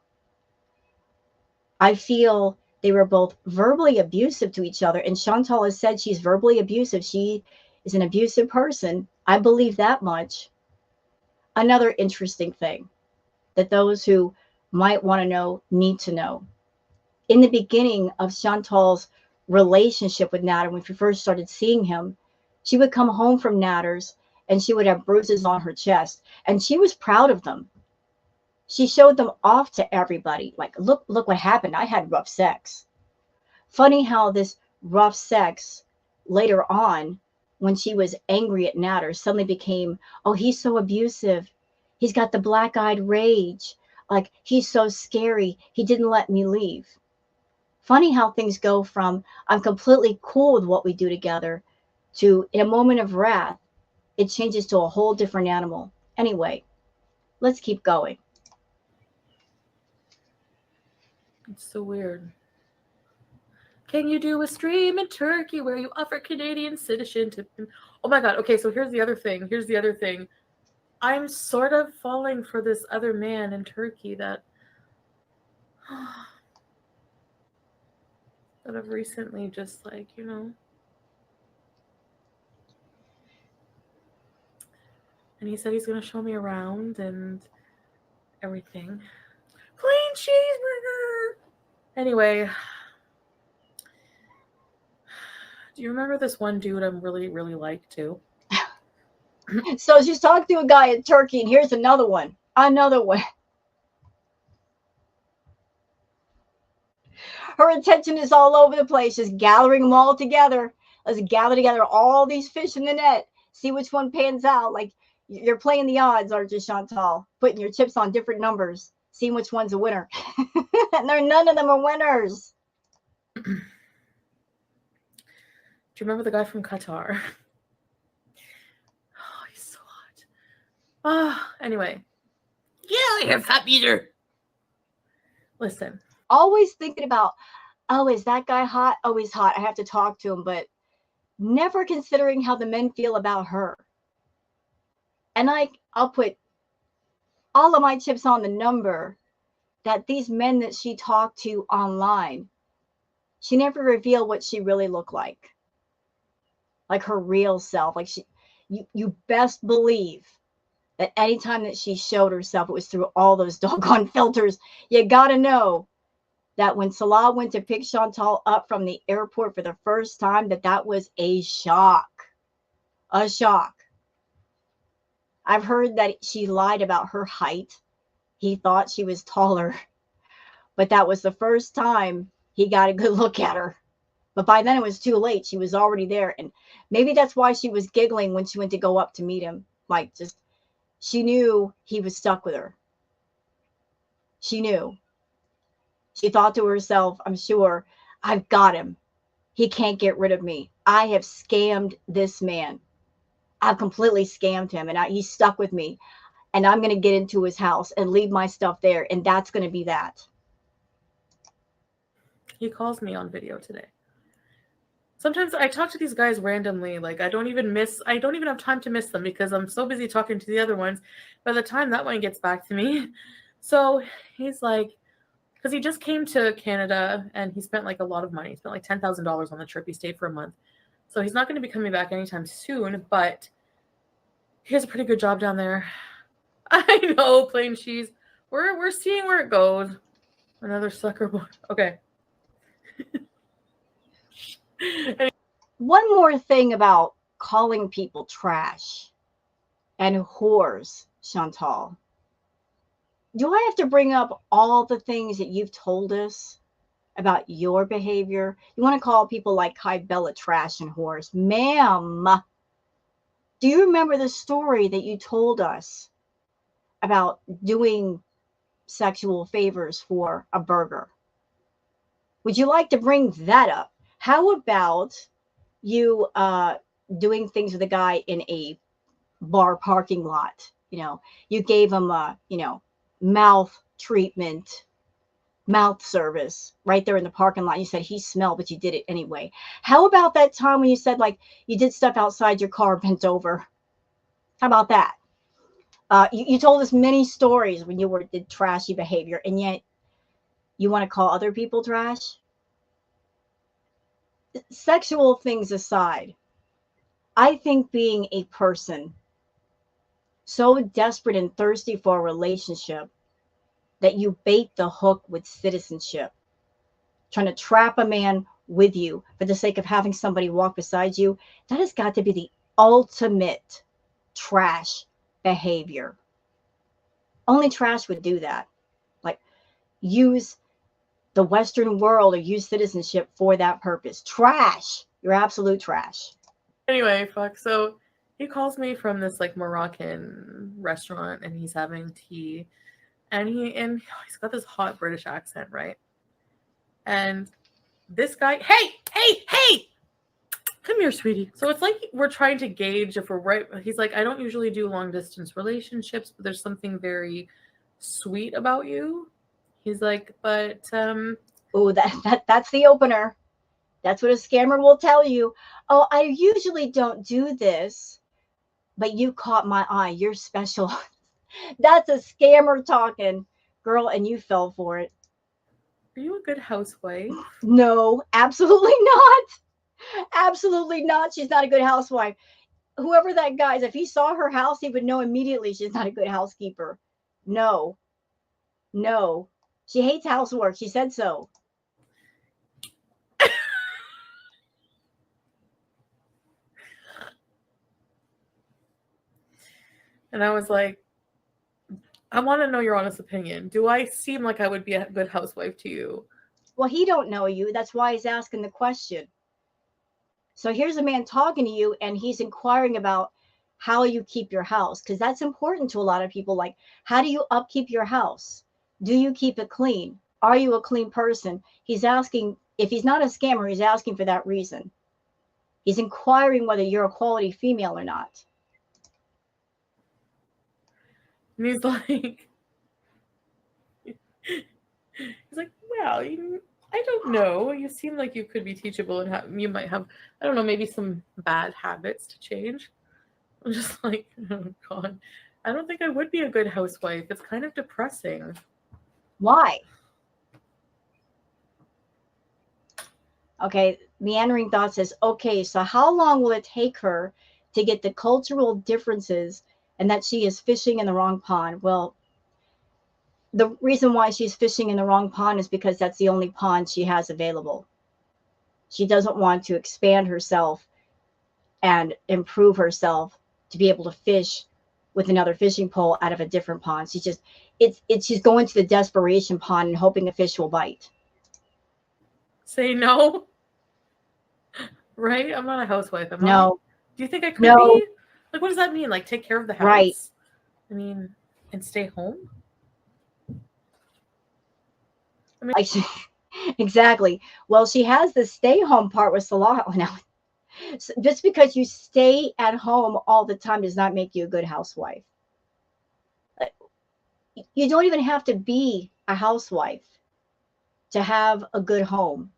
I feel they were both verbally abusive to each other, and Chantal has said she's verbally abusive. She is an abusive person. I believe that much. Another interesting thing that those who might want to know need to know. In the beginning of Chantal's relationship with Nader, when she first started seeing him, she would come home from Nader's and she would have bruises on her chest, and she was proud of them. She showed them off to everybody. Like, look what happened. I had rough sex. Funny how this rough sex later on, when she was angry at Nader, suddenly became, oh, he's so abusive. He's got the black-eyed rage. Like, he's so scary. He didn't let me leave. Funny how things go from, I'm completely cool with what we do together, to, in a moment of wrath, it changes to a whole different animal. Anyway, let's keep going. It's so weird. Can you do a stream in Turkey where you offer Canadian citizenship? Oh my God. Okay, so here's the other thing. I'm sort of falling for this other man in Turkey that I've recently just, like, and he said he's going to show me around and everything. Plain cheeseburger. Anyway, do you remember this one dude I'm really, really like too? So she's talking to a guy in Turkey, and here's another one. Another one. Her attention is all over the place, just gathering them all together. Let's gather together all these fish in the net. See which one pans out. Like you're playing the odds, aren't you, Chantal? Putting your chips on different numbers, seeing which one's a winner. And none of them are winners. Do you remember the guy from Qatar? Oh, he's so hot. Ah, anyway. Yeah, you're fat beater. Listen. Always thinking about, oh, is that guy hot? Oh, he's hot. I have to talk to him, but never considering how the men feel about her. And I'll put all of my chips on the number that these men that she talked to online, she never revealed what she really looked like her real self. Like you best believe that anytime that she showed herself, it was through all those doggone filters. You got to know that when Salah went to pick Chantal up from the airport for the first time, that was a shock. A shock. I've heard that she lied about her height. He thought she was taller, but that was the first time he got a good look at her. But by then it was too late. She was already there. And maybe that's why she was giggling when she went to go up to meet him. Like, just, she knew he was stuck with her. She knew. She thought to herself, I'm sure, I've got him. He can't get rid of me. I have scammed this man. I've completely scammed him, and he's stuck with me. And I'm going to get into his house and leave my stuff there, and that's going to be that. He calls me on video today. Sometimes I talk to these guys randomly. Like, I don't even have time to miss them because I'm so busy talking to the other ones. By the time that one gets back to me. So he's like, because he just came to Canada and he spent like a lot of money. He spent like $10,000 on the trip. He stayed for a month. So he's not going to be coming back anytime soon, but he has a pretty good job down there. I know, plain cheese. We're seeing where it goes. Another sucker boy. Okay. One more thing about calling people trash and whores, Chantal. Do I have to bring up all the things that you've told us about your behavior? You want to call people like Kai Bella trash and whores? Ma'am, do you remember the story that you told us about doing sexual favors for a burger? Would you like to bring that up? How about you doing things with a guy in a bar parking lot? You know, you gave him a, mouth treatment, mouth service right there in the parking lot. You said he smelled, but you did it anyway. How about that time when you said, like, you did stuff outside your car bent over? How about that? You told us many stories when you did trashy behavior, and yet you want to call other people trash? Sexual things aside, I think being a person so desperate and thirsty for a relationship that you bait the hook with citizenship, trying to trap a man with you for the sake of having somebody walk beside you, that has got to be the ultimate trash behavior. Only trash would do that. Like, use the Western world or use citizenship for that purpose. Trash. You're absolute trash. Anyway, fuck. So he calls me from this like Moroccan restaurant and he's having tea. And he's got this hot British accent, right? And this guy, hey, come here, sweetie. So it's like we're trying to gauge if we're right. He's like, I don't usually do long distance relationships, but there's something very sweet about you. He's like, but oh, that's the opener. That's what a scammer will tell you. Oh, I usually don't do this, but you caught my eye. You're special. That's a scammer talking, girl, and you fell for it. Are you a good housewife? No, absolutely not. Absolutely not. She's not a good housewife. Whoever that guy is, if he saw her house, he would know immediately she's not a good housekeeper. No. She hates housework. She said so. And I was like, I want to know your honest opinion. Do I seem like I would be a good housewife to you? Well, he don't know you. That's why he's asking the question. So here's a man talking to you, and he's inquiring about how you keep your house, because that's important to a lot of people. Like, how do you upkeep your house? Do you keep it clean? Are you a clean person? He's asking. If he's not a scammer, he's asking for that reason. He's inquiring whether you're a quality female or not. And he's like, well, I don't know. You seem like you could be teachable and you might have, I don't know, maybe some bad habits to change. I'm just like, oh God, I don't think I would be a good housewife. It's kind of depressing. Why? Okay, Meandering Thought says, okay, so how long will it take her to get the cultural differences and that she is fishing in the wrong pond? Well, the reason why she's fishing in the wrong pond is because that's the only pond she has available. She doesn't want to expand herself and improve herself to be able to fish with another fishing pole out of a different pond. She's going to the desperation pond and hoping a fish will bite. Say no. Right? I'm not a housewife, am I? No. Do you think I could No. be? Like, what does that mean? Like, take care of the house? Right. I mean, and stay home? I mean, exactly. Well, she has the stay home part with Salah now. So just because you stay at home all the time does not make you a good housewife. You don't even have to be a housewife to have a good home.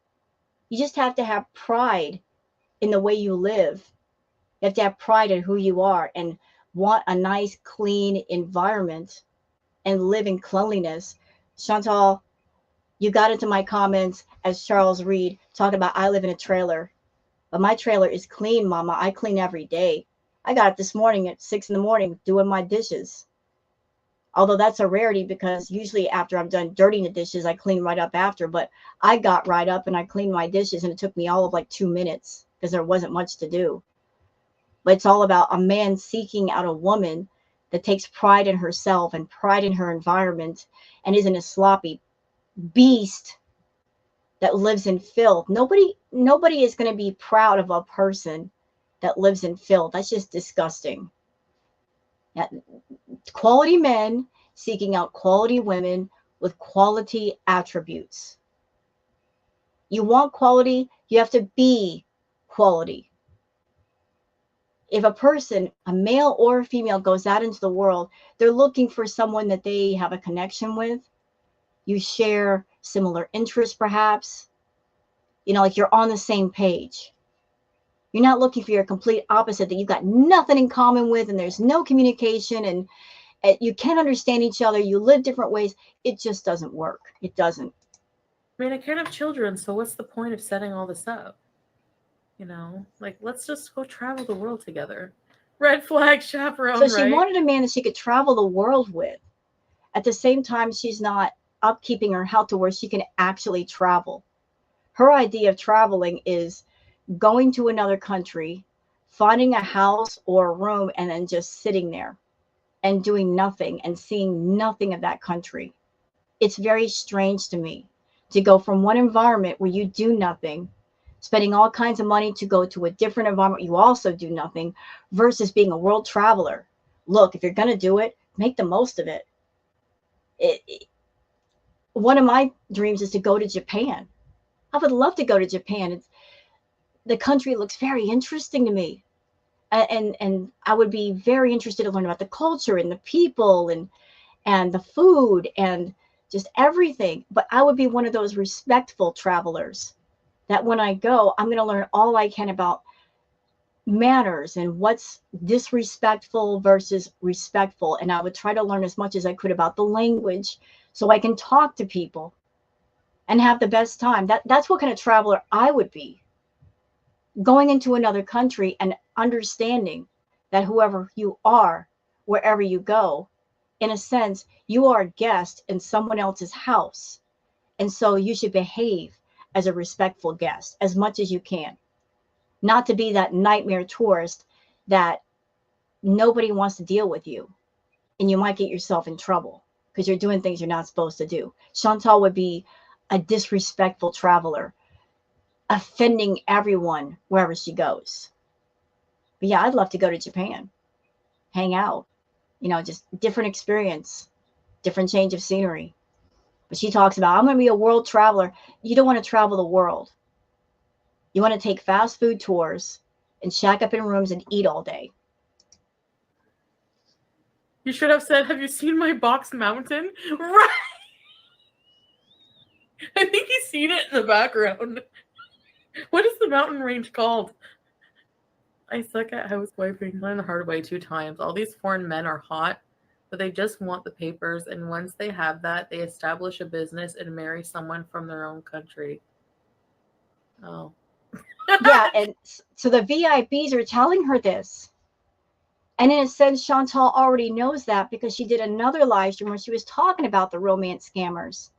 You just have to have pride in the way you live. You have to have pride in who you are and want a nice, clean environment and live in cleanliness. Chantal, you got into my comments as Charles Reed talking about I live in a trailer, but my trailer is clean, Mama. I clean every day. I got it this morning at 6 a.m. doing my dishes. Although that's a rarity because usually after I'm done dirtying the dishes, I clean right up after. But I got right up and I cleaned my dishes, and it took me all of like 2 minutes because there wasn't much to do. But it's all about a man seeking out a woman that takes pride in herself and pride in her environment and isn't a sloppy beast that lives in filth. Nobody is going to be proud of a person that lives in filth. That's just disgusting. Quality men seeking out quality women with quality attributes. You want quality, you have to be quality. If a person, a male or a female, goes out into the world, they're looking for someone that they have a connection with. You share similar interests, perhaps. You know, like you're on the same page. You're not looking for your complete opposite that you've got nothing in common with and there's no communication and you can't understand each other. You live different ways. It just doesn't work. It doesn't. I mean, I can't have children, so what's the point of setting all this up? You know, like, let's just go travel the world together. Red flag chaperone, So she right? wanted a man that she could travel the world with. At the same time, she's not upkeeping her health to where she can actually travel. Her idea of traveling is going to another country, finding a house or a room, and then just sitting there and doing nothing and seeing nothing of that country. It's very strange to me to go from one environment where you do nothing, spending all kinds of money to go to a different environment, you also do nothing, versus being a world traveler. Look, if you're going to do it, make the most of it. One of my dreams is to go to Japan. I would love to go to Japan. The country looks very interesting to me. And I would be very interested to learn about the culture and the people and the food and just everything. But I would be one of those respectful travelers that when I go, I'm going to learn all I can about manners and what's disrespectful versus respectful. And I would try to learn as much as I could about the language so I can talk to people and have the best time. That's what kind of traveler I would be. Going into another country and understanding that whoever you are, wherever you go, in a sense, you are a guest in someone else's house. And so you should behave as a respectful guest as much as you can. Not to be that nightmare tourist that nobody wants to deal with you. And you might get yourself in trouble because you're doing things you're not supposed to do. Chantal would be a disrespectful traveler, offending everyone wherever she goes. But yeah, I'd love to go to Japan, hang out, just different experience, different change of scenery. But she talks about, I'm going to be a world traveler. You don't want to travel the world. You want to take fast food tours and shack up in rooms and eat all day. You should have said, have you seen my box mountain? Right. I think he's seen it in the background. What is the mountain range called? I suck at housewifing. Learned the hard way 2 times. All these foreign men are hot, but they just want the papers. And once they have that, they establish a business and marry someone from their own country. Oh. Yeah, and so the VIPs are telling her this. And in a sense, Chantal already knows that because she did another live stream where she was talking about the romance scammers.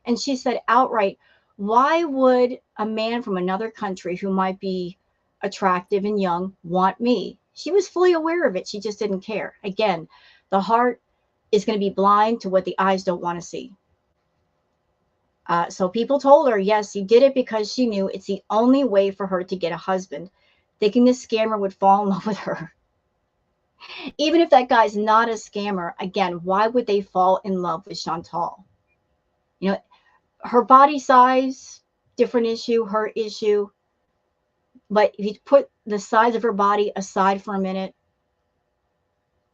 And she said outright, why would a man from another country who might be attractive and young want me? She was fully aware of it. She just didn't care. Again, the heart is going to be blind to what the eyes don't want to see. So people told her, yes, he did it because she knew it's the only way for her to get a husband, thinking this scammer would fall in love with her. Even if that guy's not a scammer, again, why would they fall in love with Chantal? Her body size, different issue, her issue. But if you put the size of her body aside for a minute,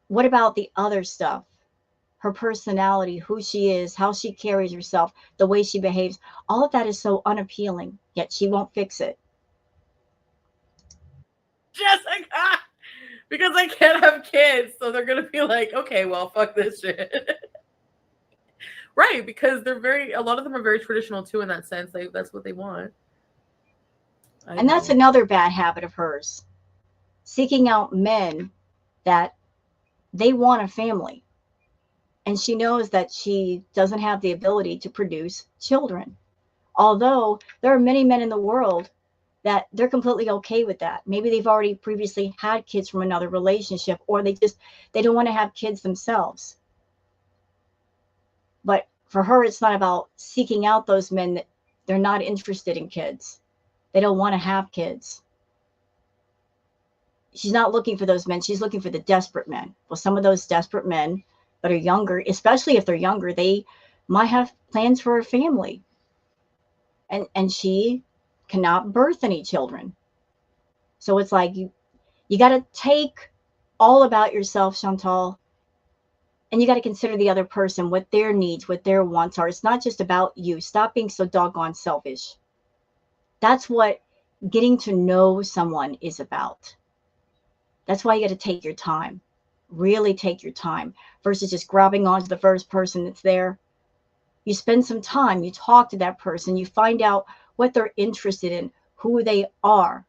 what about the other stuff? Her personality, who she is, how she carries herself, the way she behaves, all of that is so unappealing, yet she won't fix it. Jessica! Because I can't have kids, so they're going to be like, okay, well, fuck this shit. Right, because a lot of them are very traditional too in that sense. That's what they want. And that's another bad habit of hers. Seeking out men that they want a family. And she knows that she doesn't have the ability to produce children. Although there are many men in the world that they're completely okay with that. Maybe they've already previously had kids from another relationship, or they don't want to have kids themselves. But for her, it's not about seeking out those men that they're not interested in kids. They don't want to have kids. She's not looking for those men. She's looking for the desperate men. Well, some of those desperate men that are younger, especially if they're younger, they might have plans for a family. And she cannot birth any children. So it's like you got to take all about yourself, Chantal, and you got to consider the other person, what their needs, what their wants are. It's not just about you. Stop being so doggone selfish. That's what getting to know someone is about. That's why you got to take your time. Really take your time versus just grabbing onto the first person that's there. You spend some time, you talk to that person, you find out what they're interested in, who they are,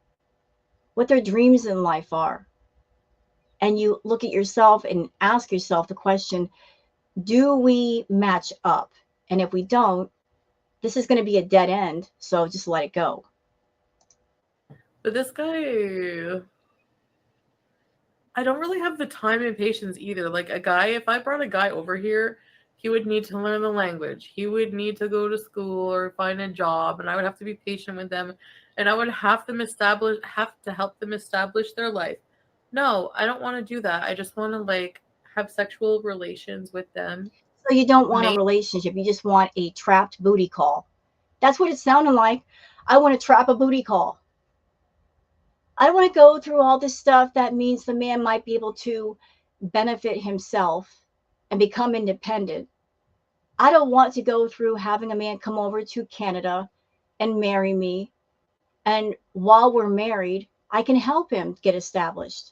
what their dreams in life are. And you look at yourself and ask yourself the question, do we match up? And if we don't, this is going to be a dead end. So just let it go. But this guy, I don't really have the time and patience either. Like if I brought a guy over here, he would need to learn the language. He would need to go to school or find a job, and I would have to be patient with them, and I would have to help them establish their life. No, I don't want to do that. I just want to have sexual relations with them. So you don't want a relationship. You just want a trapped booty call. That's what it sounded like. I want to trap a booty call. I don't want to go through all this stuff that means the man might be able to benefit himself and become independent. I don't want to go through having a man come over to Canada and marry me. And while we're married, I can help him get established.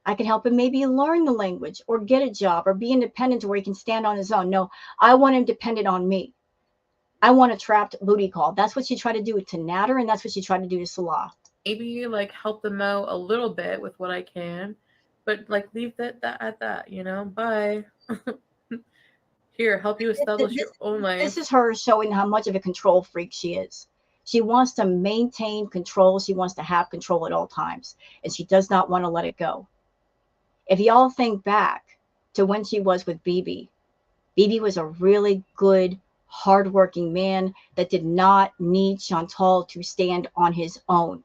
I can help him maybe learn the language or get a job or be independent to where he can stand on his own. No, I want him dependent on me. I want a trapped booty call. That's what she tried to do to Nader, and that's what she tried to do to Salah. Maybe help them out a little bit with what I can, but leave that at that, Bye. Here, help you establish This, your own this life. is her showing how much of a control freak she is. She wants to maintain control. She wants to have control at all times, and she does not want to let it go. If y'all think back to when she was with BB, BB was a really good, hardworking man that did not need Chantal to stand on his own.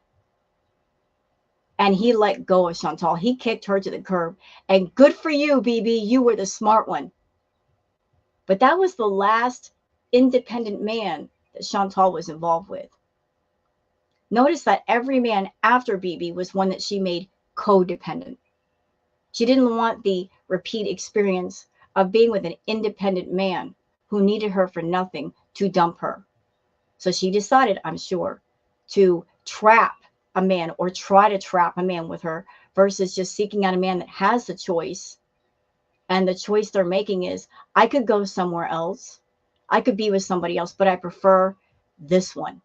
And he let go of Chantal. He kicked her to the curb. And good for you, BB. You were the smart one. But that was the last independent man that Chantal was involved with. Notice that every man after BB was one that she made codependent. She didn't want the repeat experience of being with an independent man who needed her for nothing to dump her. So she decided, I'm sure, to trap a man or try to trap a man with her versus just seeking out a man that has the choice. And the choice they're making is, I could go somewhere else. I could be with somebody else, but I prefer this one.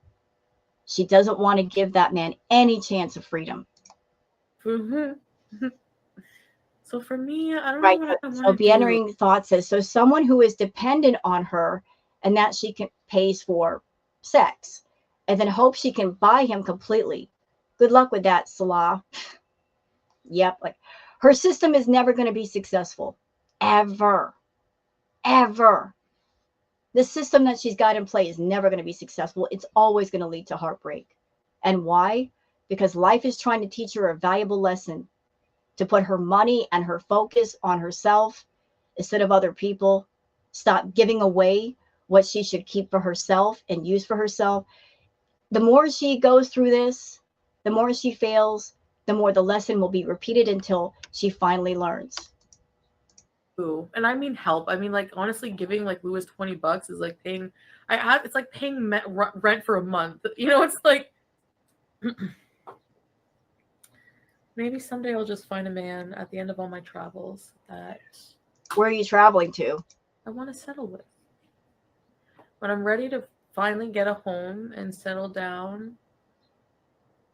She doesn't want to give that man any chance of freedom. So for me, I don't know Right. what I want So to do. Meandering Thought says, so someone who is dependent on her and that she can pays for sex and then hopes she can buy him completely. Good luck with that, Salah. Yep. Like her system is never going to be successful. Ever. Ever. The system that she's got in play is never going to be successful. It's always going to lead to heartbreak. And why? Because life is trying to teach her a valuable lesson to put her money and her focus on herself instead of other people. Stop giving away what she should keep for herself and use for herself. The more she goes through this, the more she fails, the more the lesson will be repeated until she finally learns. And I mean help. I mean, like, honestly, giving like Lewis $20 is like paying. It's like paying rent for a month. You know, it's like maybe someday I'll just find a man at the end of all my travels that Where are you traveling to? I want to settle with. When I'm ready to finally get a home and settle down,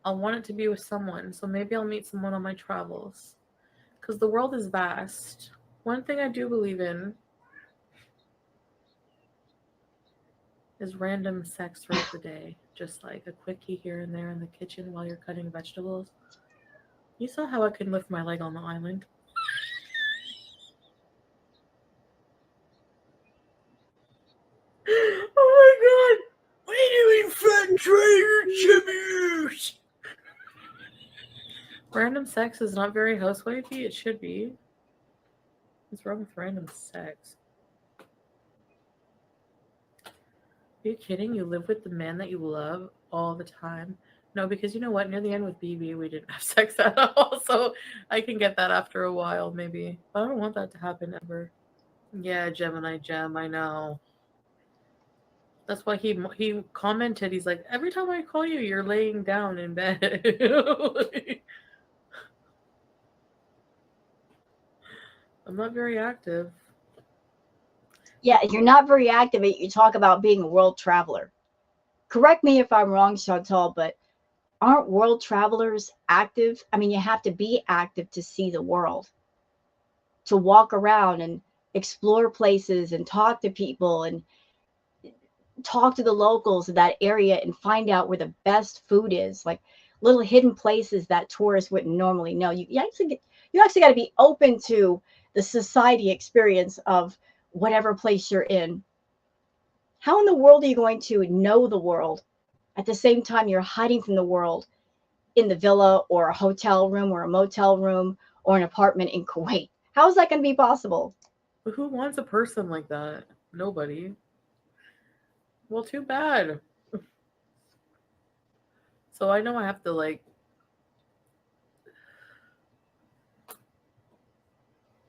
I want it to be with someone. So maybe I'll meet someone on my travels. Because the world is vast. One thing I do believe in is random sex throughout the day. Just like a quickie here and there in the kitchen while you're cutting vegetables. You saw how I can lift my leg on the island. Oh my god! We're doing fun tributes! Random sex is not very housewifey. It should be. What's wrong with random sex? Are you kidding? You live with the man that you love all the time? No, because you know what? Near the end with BB, we didn't have sex at all. So I can get that after a while, maybe. But I don't want that to happen ever. Yeah, Gemini Gem, I know. That's why he commented. He's like, every time I call you, you're laying down in bed. I'm not very active. Yeah, you're not very active. You talk about being a world traveler. Correct me if I'm wrong, Chantal, but aren't world travelers active? I mean, you have to be active to see the world, to walk around and explore places and talk to people and talk to the locals of that area and find out where the best food is, like little hidden places that tourists wouldn't normally know. You actually got to be open to the society experience of whatever place you're in. How in the world are you going to know the world at the same time you're hiding from the world in the villa or a hotel room or a motel room or an apartment in Kuwait? How is that going to be possible? But who wants a person like that? Nobody. Well, too bad. So I know I have to like.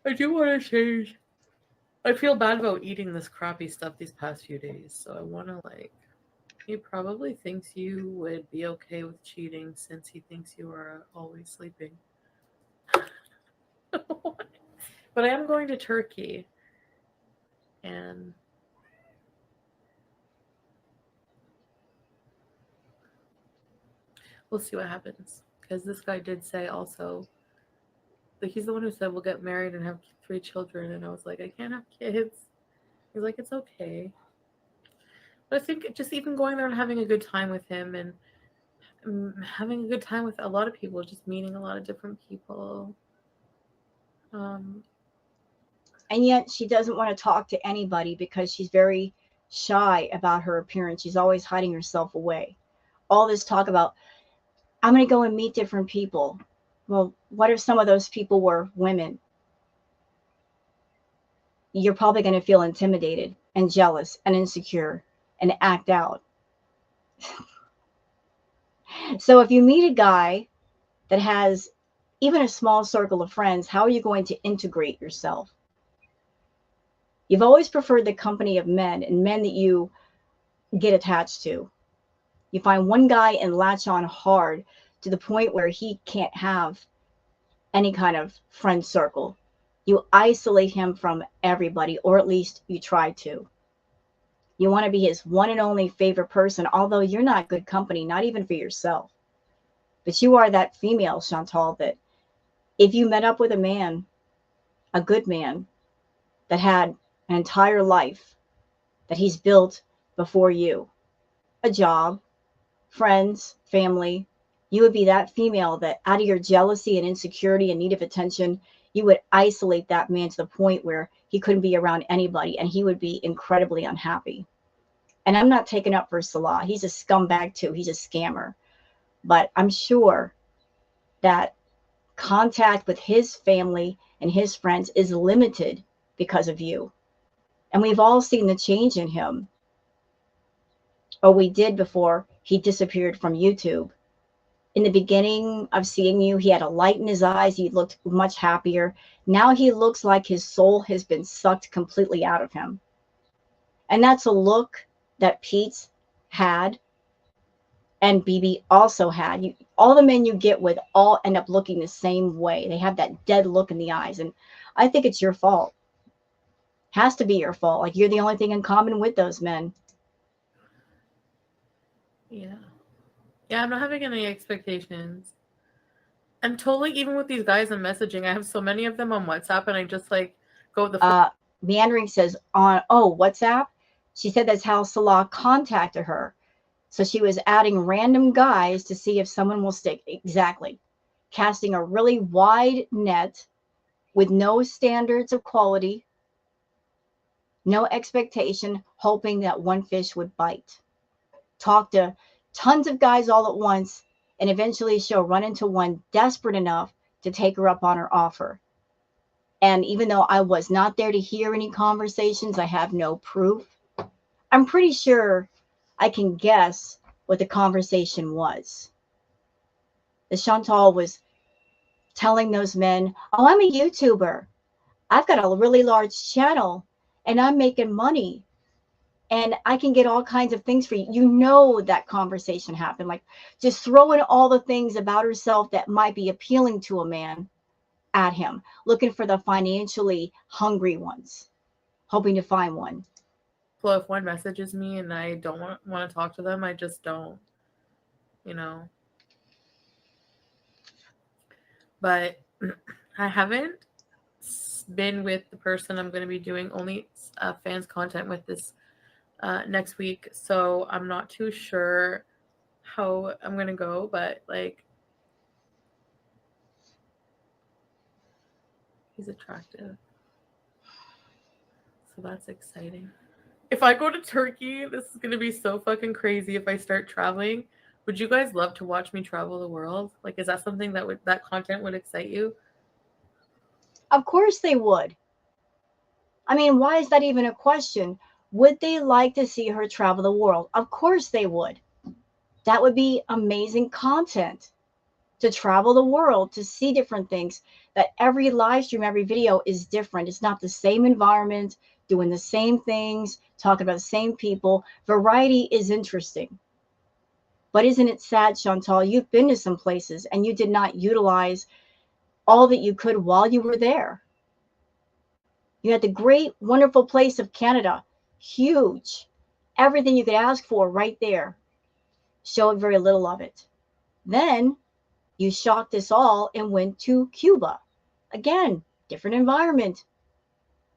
I do want to change. I feel bad about eating this crappy stuff these past few days. So I want to like. He probably thinks you would be okay with cheating since he thinks you are always sleeping. But I am going to Turkey. And we'll see what happens. Because this guy did say also, like, he's the one who said we'll get married and have 3 children. And I was like, I can't have kids. He's like, it's okay. But I think just even going there and having a good time with him and having a good time with a lot of people, just meeting a lot of different people. And yet she doesn't want to talk to anybody because she's very shy about her appearance. She's always hiding herself away. All this talk about, I'm going to go and meet different people. Well, what if some of those people were women? You're probably going to feel intimidated and jealous and insecure and act out. So if you meet a guy that has even a small circle of friends, how are you going to integrate yourself? You've always preferred the company of men and men that you get attached to. You find one guy and latch on hard to the point where he can't have any kind of friend circle. You isolate him from everybody, or at least you try to. You want to be his one and only favorite person, although you're not good company, not even for yourself. But you are that female, Chantal, that if you met up with a man, a good man, that had an entire life that he's built before you, a job, friends, family, you would be that female that out of your jealousy and insecurity and need of attention, you would isolate that man to the point where he couldn't be around anybody and he would be incredibly unhappy. And I'm not taking up for Salah. He's a scumbag too. He's a scammer. But I'm sure that contact with his family and his friends is limited because of you. And we've all seen the change in him. Or we did before he disappeared from YouTube. In the beginning of seeing you, he had a light in his eyes. He looked much happier. Now he looks like his soul has been sucked completely out of him. And that's a look that Pete had and BB also had. All the men you get with all end up looking the same way. They have that dead look in the eyes. And I think it's your fault. Has to be your fault. Like you're the only thing in common with those men. Yeah. Yeah, I'm not having any expectations. I'm totally, even with these guys I'm messaging, I have so many of them on WhatsApp and I just like go with the Meandering says on, WhatsApp. She said that's how Salah contacted her. So she was adding random guys to see if someone will stick. Exactly. Casting a really wide net with no standards of quality, no expectation, hoping that one fish would bite. Talk to tons of guys all at once, and eventually she'll run into one desperate enough to take her up on her offer. And even though I was not there to hear any conversations, I have no proof. I'm pretty sure I can guess what the conversation was. The Chantal was telling those men, oh, I'm a YouTuber. I've got a really large channel and I'm making money and I can get all kinds of things for you. You know that conversation happened. Like just throwing all the things about herself that might be appealing to a man at him, looking for the financially hungry ones, hoping to find one. Well, if one messages me and I don't want to talk to them, I just don't, But I haven't been with the person I'm going to be doing only fans content with this next week. So I'm not too sure how I'm going to go, but like, he's attractive. So that's exciting. If I go to Turkey, this is going to be so fucking crazy if I start traveling. Would you guys love to watch me travel the world? Like, is that something that content would excite you? Of course they would. I mean, why is that even a question? Would they like to see her travel the world? Of course they would. That would be amazing content to travel the world, to see different things. That every live stream, every video is different. It's not the same environment, doing the same things, talking about the same people. Variety is interesting. But isn't it sad, Chantal? You've been to some places and you did not utilize all that you could while you were there. You had the great, wonderful place of Canada, huge, everything you could ask for right there. Showed very little of it. Then you shocked us all and went to Cuba. Again, different environment.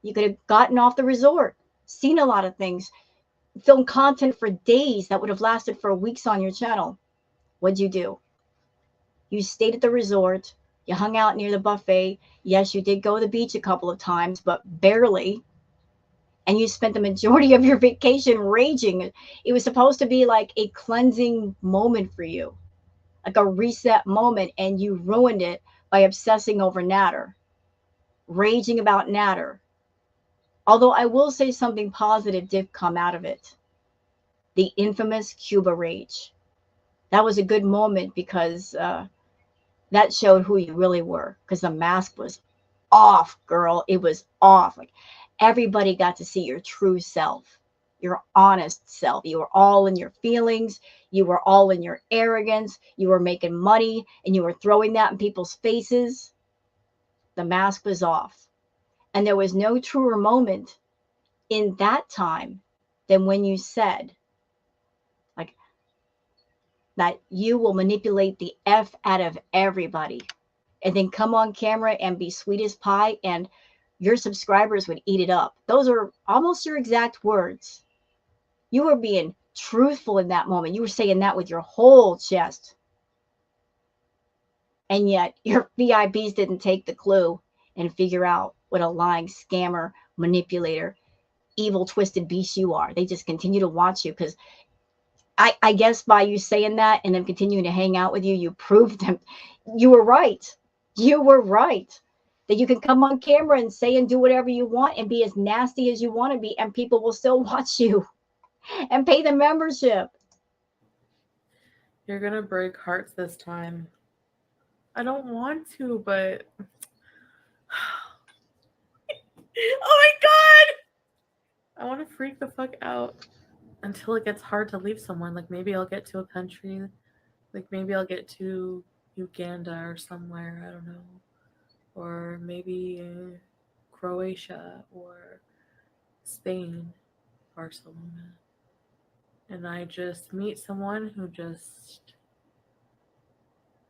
You could have gotten off the resort, seen a lot of things, filmed content for days that would have lasted for weeks on your channel. What'd you do? You stayed at the resort. You hung out near the buffet. Yes, you did go to the beach a couple of times, but barely. And you spent the majority of your vacation raging. It was supposed to be like a cleansing moment for you, like a reset moment, and you ruined it by obsessing over Natter, raging about Natter. Although I will say something positive did come out of it. The infamous Cuba rage. That was a good moment because that showed who you really were, because the mask was off, girl. It was off. Like everybody got to see your true self, your honest self. You were all in your feelings. You were all in your arrogance. You were making money and you were throwing that in people's faces. The mask was off. And there was no truer moment in that time than when you said, like, that you will manipulate the F out of everybody and then come on camera and be sweet as pie and your subscribers would eat it up. Those are almost your exact words. You were being truthful in that moment. You were saying that with your whole chest. And yet your VIPs didn't take the clue and figure out what a lying scammer, manipulator, evil, twisted beast you are. They just continue to watch you because I guess by you saying that and them continuing to hang out with you, you proved them you were right. You were right. That you can come on camera and say and do whatever you want and be as nasty as you want to be, and people will still watch you and pay the membership. You're gonna break hearts this time. I don't want to, but oh my god! I want to freak the fuck out until it gets hard to leave someone. Like maybe I'll get to a country, like maybe I'll get to Uganda or somewhere, I don't know. Or maybe Croatia or Spain, Barcelona. And I just meet someone who just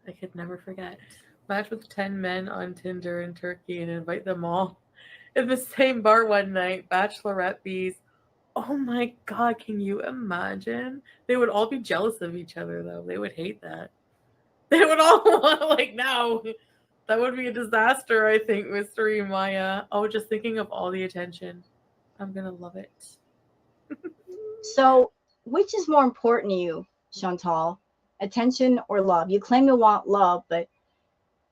I could never forget. Match with 10 men on Tinder in Turkey and invite them all in the same bar one night. Bachelorette bees. Oh my god, can you imagine? They would all be jealous of each other though. They would hate that. They would all want like no. That would be a disaster, I think, Mystery Maya. Oh, just thinking of all the attention. I'm gonna love it. So, which is more important to you, Chantal? Attention or love? You claim you want love, but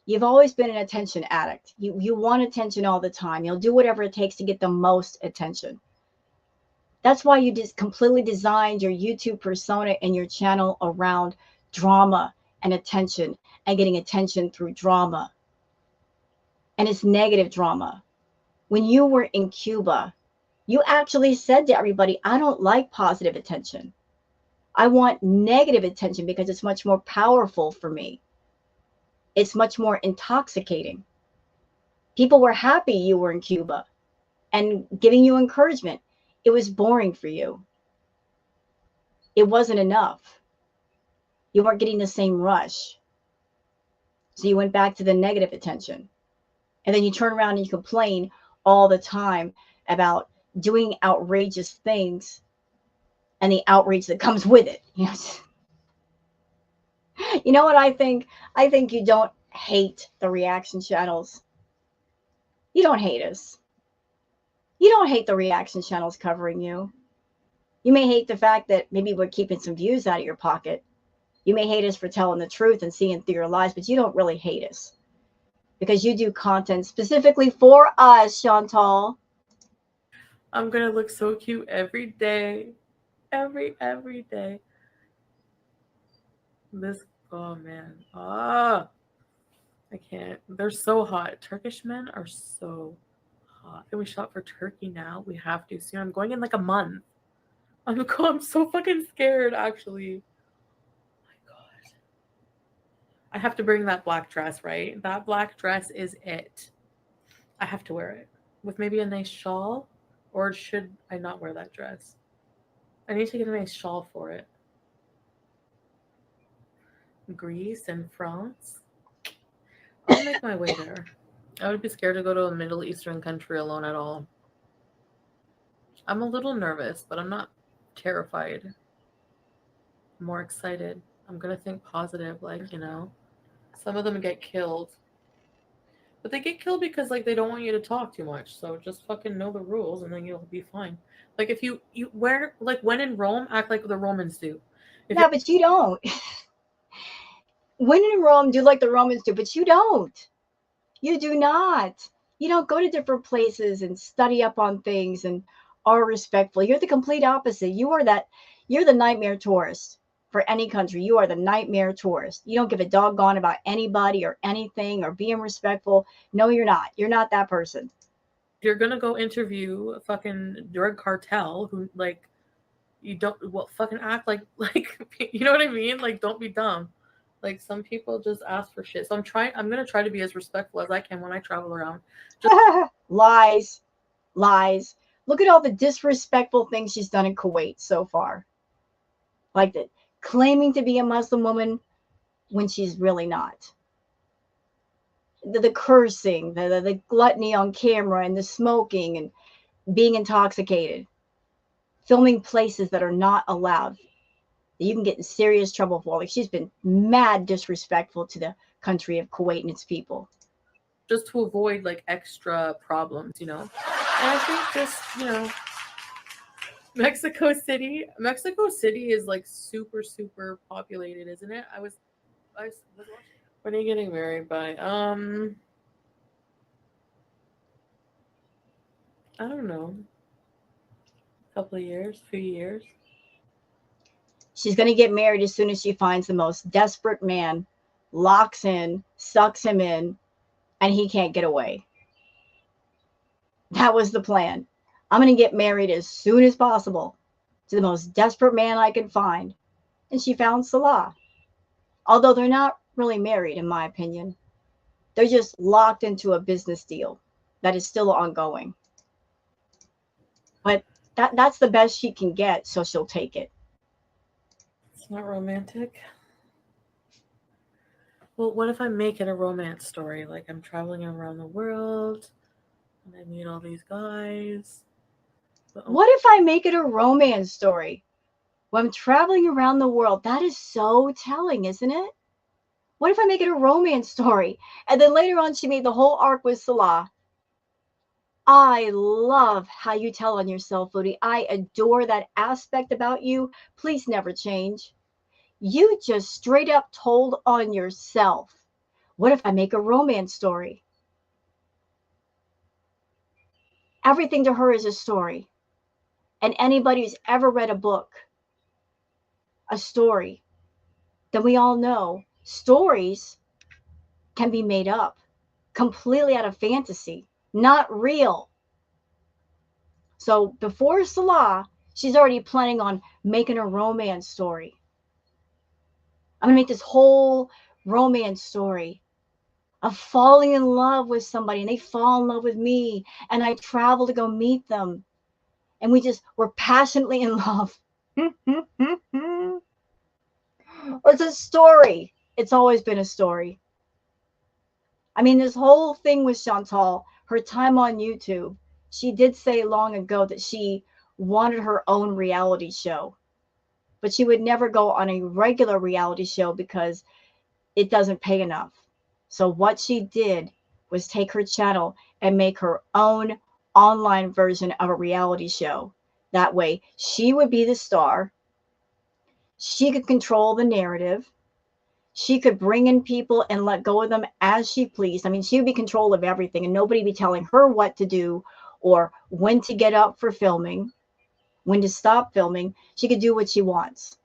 you've always been an attention addict. You want attention all the time. You'll do whatever it takes to get the most attention. That's why you just completely designed your YouTube persona and your channel around drama and attention and getting attention through drama. And it's negative drama. When you were in Cuba, you actually said to everybody, I don't like positive attention. I want negative attention because it's much more powerful for me. It's much more intoxicating. People were happy you were in Cuba and giving you encouragement. It was boring for you. It wasn't enough. You weren't getting the same rush. So you went back to the negative attention. And then you turn around and you complain all the time about doing outrageous things and the outrage that comes with it. You know what I think? I think you don't hate the reaction channels. You don't hate us. You don't hate the reaction channels covering you. You may hate the fact that maybe we're keeping some views out of your pocket. You may hate us for telling the truth and seeing through your lies, but you don't really hate us because you do content specifically for us, Chantal. I'm gonna look so cute every day. Every day. This oh man. Ah, I can't. They're so hot. Turkish men are so hot. Can we shop for Turkey now? We have to soon. I'm going in like a month. I'm so fucking scared actually. Oh my god. I have to bring that black dress, right? That black dress is it. I have to wear it. With maybe a nice shawl? Or should I not wear that dress? I need to get a nice shawl for it. Greece and France? I'll make my way there. I would be scared to go to a Middle Eastern country alone at all. I'm a little nervous, but I'm not terrified. I'm more excited. I'm gonna think positive, like, some of them get killed. But they get killed because like they don't want you to talk too much. So just fucking know the rules and then you'll be fine. Like if you wear like when in Rome, act like the Romans do. If Yeah, but you don't. When in Rome, do like the Romans do, but you don't. You do not. You don't go to different places and study up on things and are respectful. You're the complete opposite. You're the nightmare tourist for any country. You are the nightmare tourist. You don't give a doggone about anybody or anything or being respectful. No, you're not. You're not that person. you're gonna go interview a fucking drug cartel who like you don't fucking act like you know what I mean? Like don't be dumb. Like some people just ask for shit. So I'm gonna try to be as respectful as I can when I travel around. Just Lies. Lies. Look at all the disrespectful things she's done in Kuwait so far. Like the claiming to be a Muslim woman when she's really not. The cursing, the gluttony on camera, and the smoking and being intoxicated, filming places that are not allowed. You can get in serious trouble for. Like she's been mad disrespectful to the country of Kuwait and its people. just to avoid like extra problems. And I think just, Mexico City is like super, super populated, isn't it? I was watching. When are you getting married by? I don't know. A couple of years, few years. She's going to get married as soon as she finds the most desperate man, locks in, sucks him in, and he can't get away. That was the plan. I'm going to get married as soon as possible to the most desperate man I can find. And she found Salah. Although they're not really married, in my opinion. They're just locked into a business deal that is still ongoing. But that's the best she can get, so she'll take it. It's not romantic. Well, what if I make it a romance story? Like I'm traveling around the world and I meet all these guys. What if I make it a romance story? When I'm traveling around the world, that is so telling, isn't it? What if I make it a romance story? And then later on, she made the whole arc with Salah. I love how you tell on yourself, Fraudy. I adore that aspect about you. Please never change. You just straight up told on yourself. What if I make a romance story? Everything to her is a story. And anybody who's ever read a book, a story, then we all know stories can be made up completely out of fantasy, not real. So before Salah, she's already planning on making a romance story. I'm going to make this whole romance story of falling in love with somebody and they fall in love with me and I travel to go meet them. And we're passionately in love. It's a story. It's always been a story. I mean, this whole thing with Chantal, her time on YouTube, she did say long ago that she wanted her own reality show, but she would never go on a regular reality show because it doesn't pay enough. So what she did was take her channel and make her own online version of a reality show. That way she would be the star. She could control the narrative. She could bring in people and let go of them as she pleased. I mean, she would be in control of everything and nobody would be telling her what to do or when to get up for filming, when to stop filming. She could do what she wants.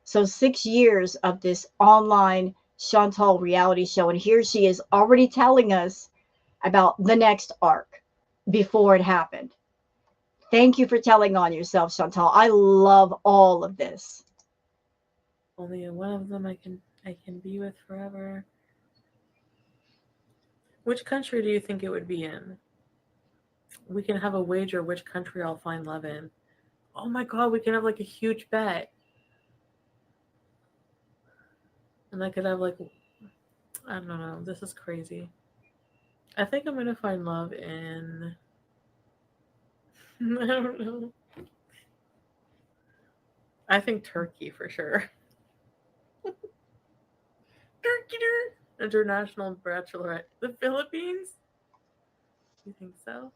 So 6 years of this online Chantal reality show. And here she is already telling us about the next arc before it happened. Thank you for telling on yourself, Chantal. I love all of this. Only one of them I can be with forever. Which country do you think it would be in? We can have a wager which country I'll find love in. Oh my god, we can have like a huge bet. And I could have like I don't know, this is crazy. I think I'm gonna find love in I don't know. I think Turkey for sure. Turkey, International Bachelorette. The Philippines? You think so?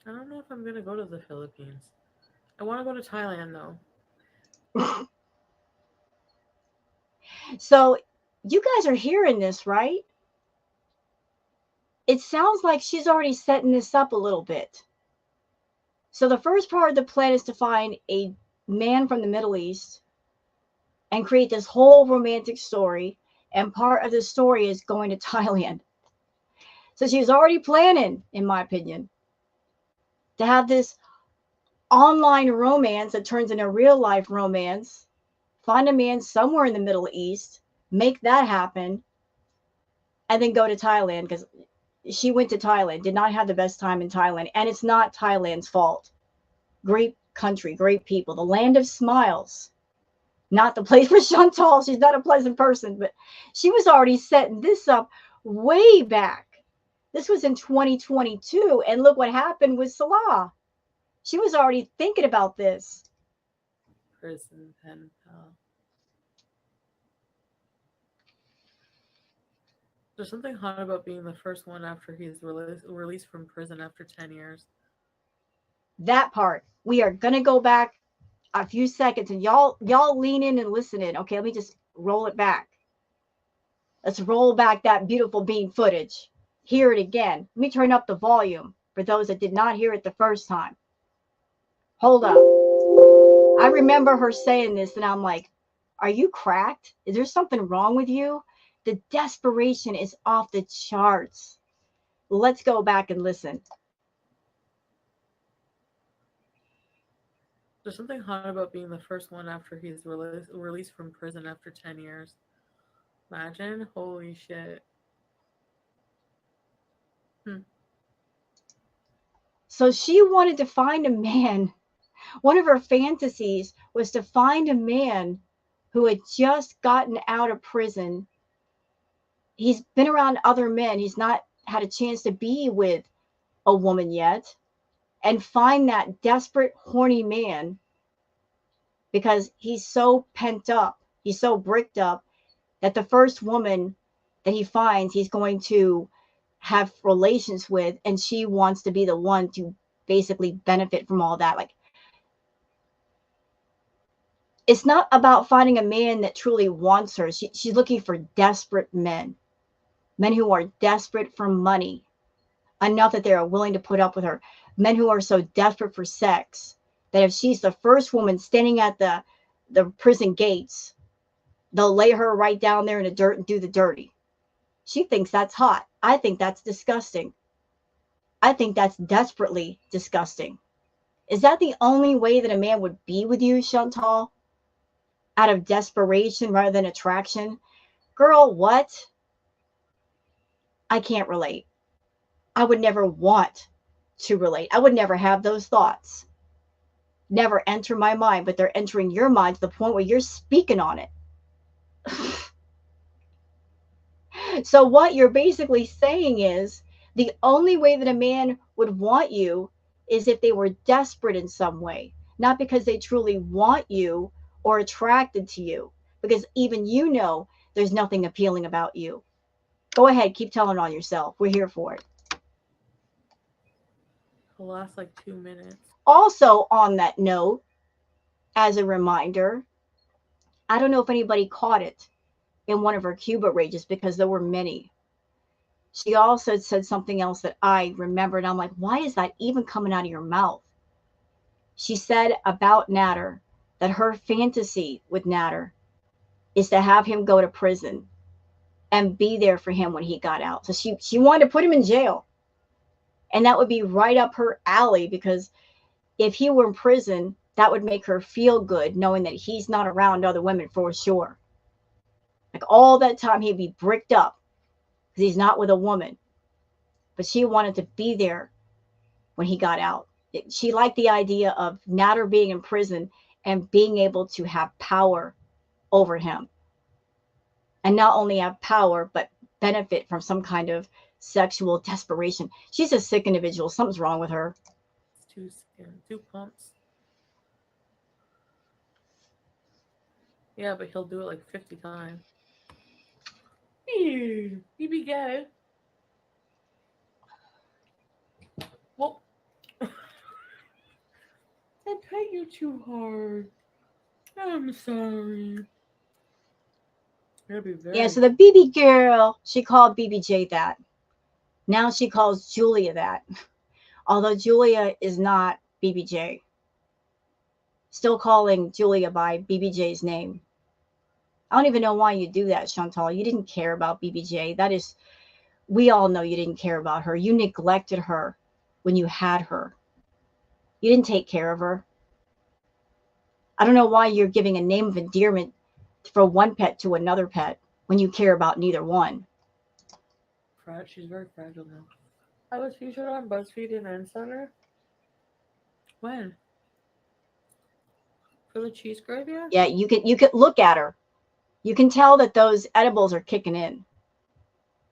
I don't know if I'm gonna go to the Philippines. I want to go to Thailand though. So you guys are hearing this, right? It sounds like she's already setting this up a little bit. So the first part of the plan is to find a man from the Middle East and create this whole romantic story. And part of the story is going to Thailand. So she was already planning, in my opinion, to have this online romance that turns into real life romance, find a man somewhere in the Middle East, make that happen, and then go to Thailand, because she went to Thailand, did not have the best time in Thailand. And it's not Thailand's fault. Great country, great people, the land of smiles. Not the place for Chantal. She's not a pleasant person, but she was already setting this up way back. This was in 2022. And look what happened with Salah. She was already thinking about this. Prison pen pal. There's something hot about being the first one after he's released from prison after 10 years. That part. We are going to go back a few seconds, and y'all lean in and listen in. Okay, let me just roll it back. Let's roll back that beautiful bean footage. Hear it again. Let me turn up the volume for those that did not hear it the first time. Hold up. I remember her saying this, and I'm like, are you cracked? Is there something wrong with you? The desperation is off the charts. Let's go back and listen. There's something hot about being the first one after he's released from prison after 10 years. Imagine? Holy shit. So she wanted to find a man. One of her fantasies was to find a man who had just gotten out of prison. He's been around other men. He's not had a chance to be with a woman yet. And find that desperate, horny man, because he's so pent up. He's so bricked up that the first woman that he finds, he's going to have relations with, and she wants to be the one to basically benefit from all that. Like, it's not about finding a man that truly wants her. She's looking for desperate men who are desperate for money enough that they are willing to put up with her, men who are so desperate for sex that if she's the first woman standing at the prison gates, they'll lay her right down there in the dirt and do the dirty. She thinks that's hot. I think that's disgusting. I think that's desperately disgusting. Is that the only way that a man would be with you, Chantal? Out of desperation rather than attraction? Girl, what? I can't relate. I would never want to relate. I would never have those thoughts. Never enter my mind, but they're entering your mind to the point where you're speaking on it. So what you're basically saying is the only way that a man would want you is if they were desperate in some way, not because they truly want you or attracted to you, because even you know there's nothing appealing about you. Go ahead, keep telling on yourself. We're here for it. It'll last like 2 minutes. Also, on that note, as a reminder, I don't know if anybody caught it in one of her Cuba rages, because there were many. She also said something else that I remembered. I'm like, why is that even coming out of your mouth? She said about Nader that her fantasy with Nader is to have him go to prison and be there for him when he got out. So she wanted to put him in jail. And that would be right up her alley, because if he were in prison, that would make her feel good knowing that he's not around other women for sure. Like all that time he'd be bricked up because he's not with a woman. But she wanted to be there when he got out. She liked the idea of Nader being in prison and being able to have power over him. And not only have power, but benefit from some kind of sexual desperation. She's a sick individual. Something's wrong with her. It's too skin, 2 pumps. Yeah, but he'll do it like 50 times. You be go. Well, I pet you too hard. I'm sorry. That'd be very. Yeah, so the BB girl, she called BBJ that. Now she calls Julia that. Although Julia is not BBJ. Still calling Julia by BBJ's name. I don't even know why you do that, Chantal. You didn't care about BBJ. That is, we all know you didn't care about her. You neglected her when you had her. You didn't take care of her. I don't know why you're giving a name of endearment for one pet to another pet when you care about neither one. She's very fragile now. I was featured on BuzzFeed and Insider. When? For the cheese graveyard? Yeah, you can look at her. You can tell that those edibles are kicking in.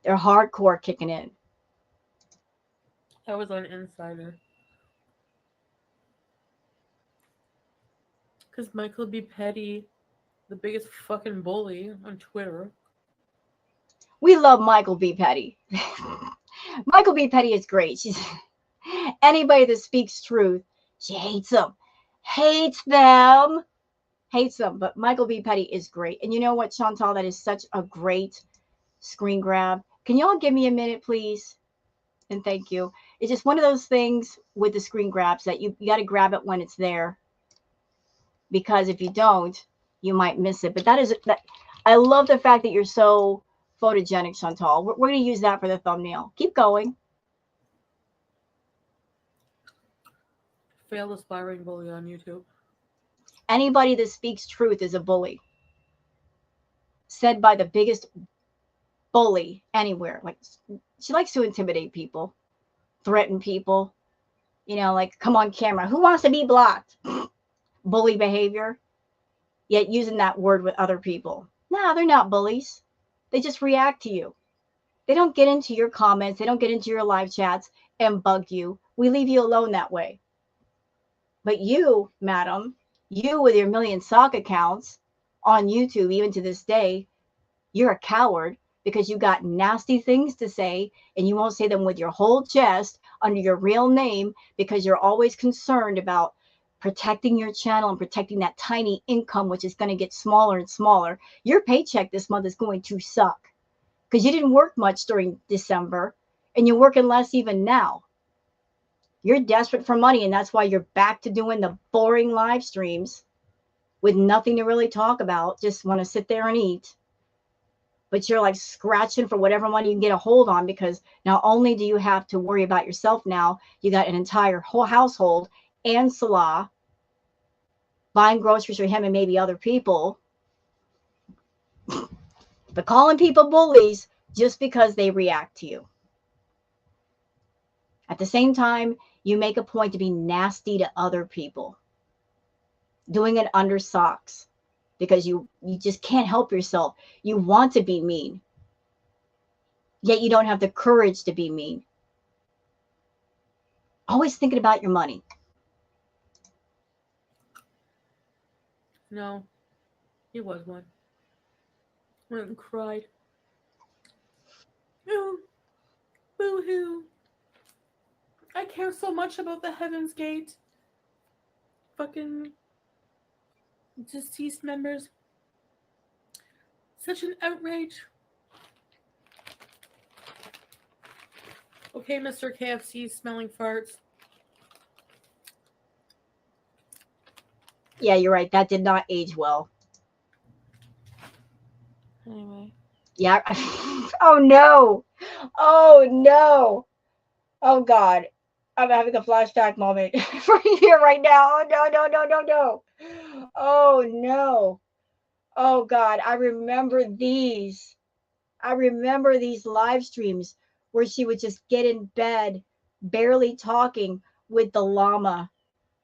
They're hardcore kicking in. That was on Insider. Because Michael B. Petty, the biggest fucking bully on Twitter. We love Michael B. Petty. Michael B. Petty is great. She's anybody that speaks truth, she hates them. Hates them. Hates them. But Michael B. Petty is great. And you know what, Chantal? That is such a great screen grab. Can y'all give me a minute, please? And thank you. It's just one of those things with the screen grabs that you got to grab it when it's there. Because if you don't, you might miss it. But that I love the fact that you're so photogenic, Chantal. We're going to use that for the thumbnail. Keep going. Failed aspiring bully on YouTube. Anybody that speaks truth is a bully. Said by the biggest bully anywhere. Like, she likes to intimidate people, threaten people. You know, like, come on camera. Who wants to be blocked? Bully behavior. Yet using that word with other people. No, they're not bullies. They just react to you. They don't get into your comments. They don't get into your live chats and bug you. We leave you alone that way. But you, madam, you with your million sock accounts on YouTube, even to this day, you're a coward because you got nasty things to say and you won't say them with your whole chest under your real name because you're always concerned about protecting your channel and protecting that tiny income, which is going to get smaller and smaller. Your paycheck this month is going to suck because you didn't work much during December and you're working less even now. You're desperate for money, and that's why you're back to doing the boring live streams with nothing to really talk about. Just want to sit there and eat. But you're like scratching for whatever money you can get a hold on because not only do you have to worry about yourself now, you got an entire whole household and Salah buying groceries for him and maybe other people. But calling people bullies just because they react to you. At the same time, you make a point to be nasty to other people. Doing it under socks because you just can't help yourself. You want to be mean. Yet you don't have the courage to be mean. Always thinking about your money. No, he was one. Went and cried. Oh, boo-hoo. I care so much about the Heaven's Gate. Fucking deceased members. Such an outrage. Okay, Mr. KFC smelling farts. Yeah, you're right. That did not age well. Anyway. Yeah. Oh, no. Oh, no. Oh, God. I'm having a flashback moment for here right now. Oh, no, no, no, no, no. Oh, no. Oh, God. I remember these. I remember these live streams where she would just get in bed, barely talking with the llama.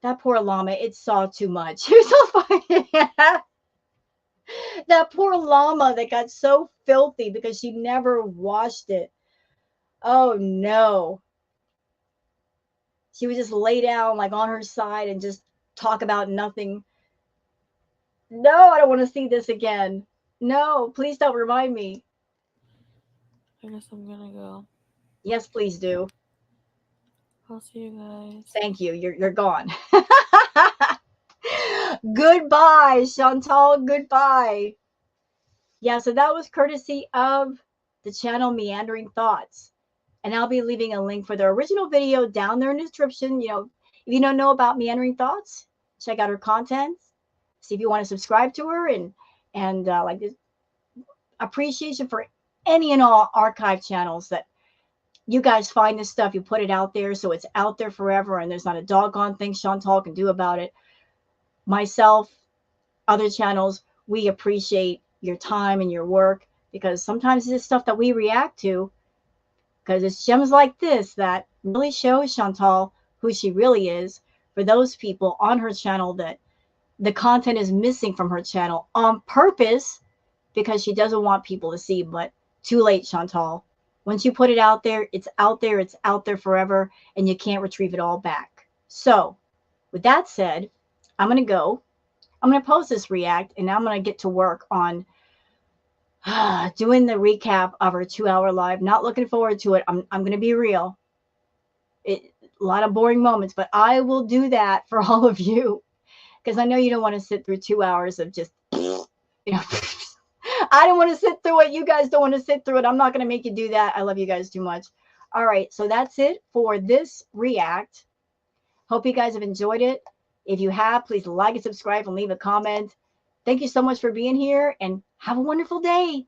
That poor llama, it saw too much. It was so funny. That poor llama that got so filthy because she never washed it. Oh no. She would just lay down like on her side and just talk about nothing. No, I don't want to see this again. No, please don't remind me. I guess I'm gonna go. Yes, please do. I'll see you guys. Thank you. You're gone. Goodbye, Chantal. Goodbye. Yeah, so that was courtesy of the channel Meandering Thoughts. And I'll be leaving a link for the original video down there in the description. You know, if you don't know about Meandering Thoughts, check out her content. See if you want to subscribe to her and like this appreciation for any and all archive channels that you guys find this stuff, you put it out there so it's out there forever and there's not a doggone thing Chantal can do about it. Myself, other channels, we appreciate your time and your work because sometimes it's stuff that we react to because it's gems like this that really shows Chantal who she really is for those people on her channel that the content is missing from her channel on purpose because she doesn't want people to see, but too late, Chantal. Once you put it out there, it's out there forever, and you can't retrieve it all back. So, with that said, I'm going to go. I'm going to post this react, and I'm going to get to work on doing the recap of our 2-hour live. Not looking forward to it. I'm going to be real. A lot of boring moments, but I will do that for all of you because I know you don't want to sit through 2 hours of just, you know, I don't want to sit through it. You guys don't want to sit through it. I'm not going to make you do that. I love you guys too much. All right. So that's it for this react. Hope you guys have enjoyed it. If you have, please like and subscribe and leave a comment. Thank you so much for being here and have a wonderful day.